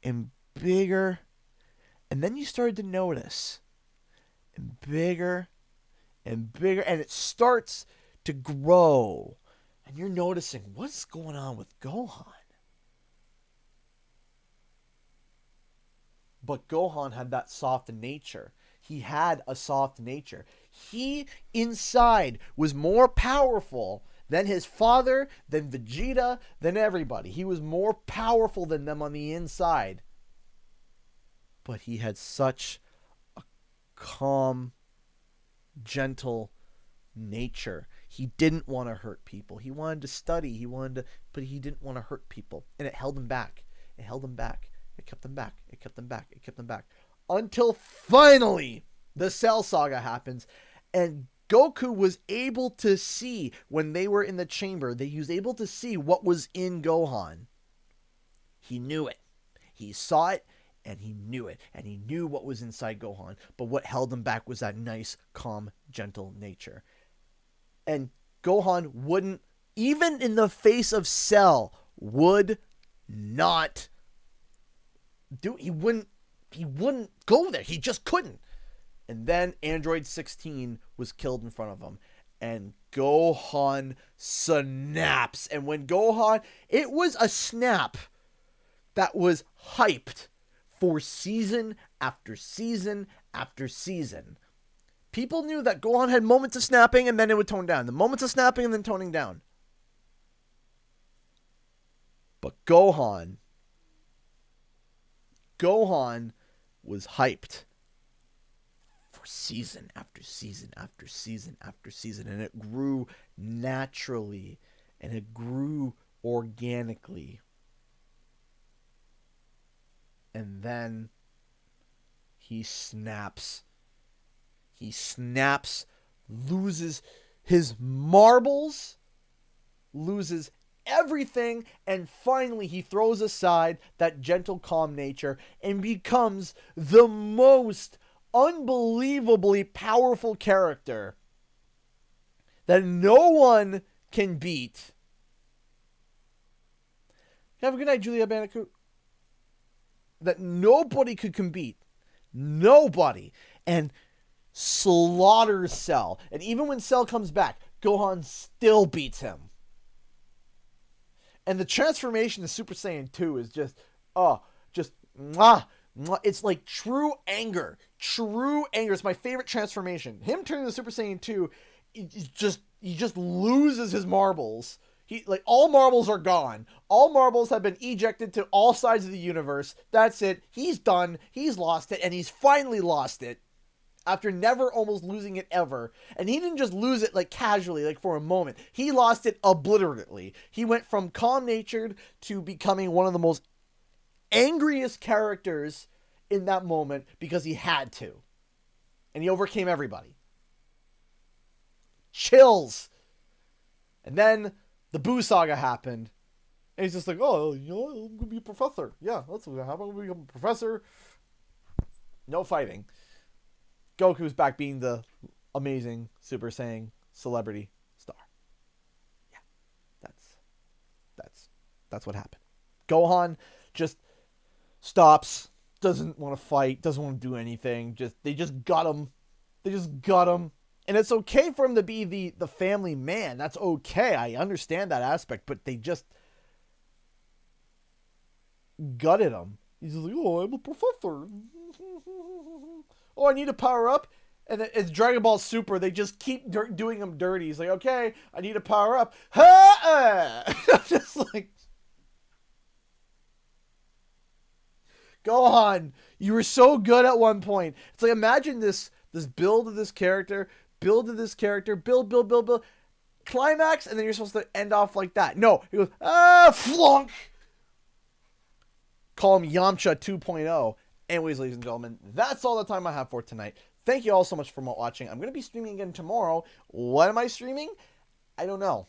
Speaker 1: and bigger And then you started to notice, and bigger and bigger, and it starts to grow. And you're noticing, what's going on with Gohan? But Gohan had that soft nature. He had a soft nature. He, inside, was more powerful than his father, than Vegeta, than everybody. He was more powerful than them on the inside. But he had such a calm, gentle nature. He didn't want to hurt people. He wanted to study. But he didn't want to hurt people. And it held him back. It held him back. It kept him back. It kept him back. It kept him back. Until finally, the Cell Saga happens. And Goku was able to see, when they were in the chamber, that he was able to see what was in Gohan. He knew it. He saw it, and he knew it. And he knew what was inside Gohan. But what held him back was that nice, calm, gentle nature. And Gohan wouldn't, even in the face of Cell, would not do. He wouldn't go there. He just couldn't. And then Android 16 was killed in front of him. And Gohan snaps. And when Gohan, it was a snap that was hyped for season after season after season. People knew that Gohan had moments of snapping and then it would tone down. The moments of snapping and then toning down. But Gohan was hyped for season after season after season after season. And it grew naturally and it grew organically. And then he snaps. He snaps, loses his marbles, loses everything, and finally he throws aside that gentle, calm nature and becomes the most unbelievably powerful character that no one can beat. Have a good night, Julia Bandicoot. That nobody could beat. Nobody. And slaughters Cell. And even when Cell comes back, Gohan still beats him. And the transformation to Super Saiyan 2 is just mwah, mwah. It's like true anger. True anger. It's my favorite transformation. Him turning to Super Saiyan 2, he just loses his marbles. All marbles are gone. All marbles have been ejected to all sides of the universe. That's it. He's done. He's lost it. And he's finally lost it. After never almost losing it ever. And he didn't just lose it casually, for a moment. He lost it obliterately. He went from calm-natured to becoming one of the most angriest characters in that moment because he had to. And he overcame everybody. Chills. And then the Boo Saga happened. And he's just like, oh, I'm going to be a professor. Yeah, that's what's going to happen. I'm going to become a professor. No fighting. Goku's back being the amazing Super Saiyan celebrity star. Yeah, that's what happened. Gohan just stops, doesn't want to fight, doesn't want to do anything. They just got him. They just got him. And it's okay for him to be the family man. That's okay. I understand that aspect, but they just gutted him. He's just like, oh, I'm a professor. Oh, I need to power up. And it's Dragon Ball Super. They just keep doing him dirty. He's like, okay, I need to power up. I'm just like, Gohan, you were so good at one point. It's like, imagine this build of this character, build, climax, and then you're supposed to end off like that. No, he goes, flunk. Call him Yamcha 2.0. Anyways, ladies and gentlemen, that's all the time I have for tonight. Thank you all so much for watching. I'm going to be streaming again tomorrow. What am I streaming? I don't know.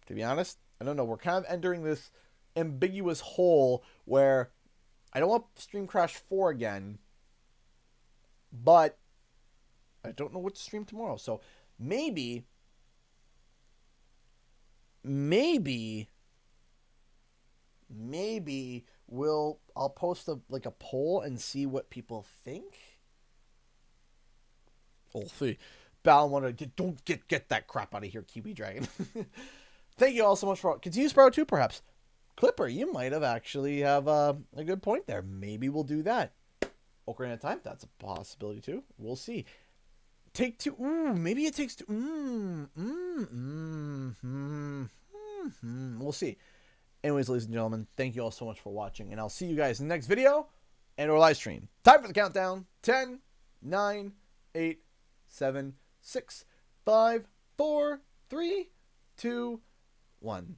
Speaker 1: To be honest, I don't know. We're kind of entering this ambiguous hole where I don't want Stream Crash 4 again, but I don't know what to stream tomorrow. So maybe I'll post a poll and see what people think. We'll see. Battle don't get that crap out of here, Kiwi Dragon. Thank you all so much for continue Sparrow 2, perhaps. Clipper, you might have actually have a good point there. Maybe we'll do that. Ocarina of Time, that's a possibility too. We'll see. Take Two. Ooh, maybe it takes two. We'll see. Anyways, ladies and gentlemen, thank you all so much for watching, and I'll see you guys in the next video and or live stream. Time for the countdown. 10, 9, 8, 7, 6, 5, 4, 3, 2, 1.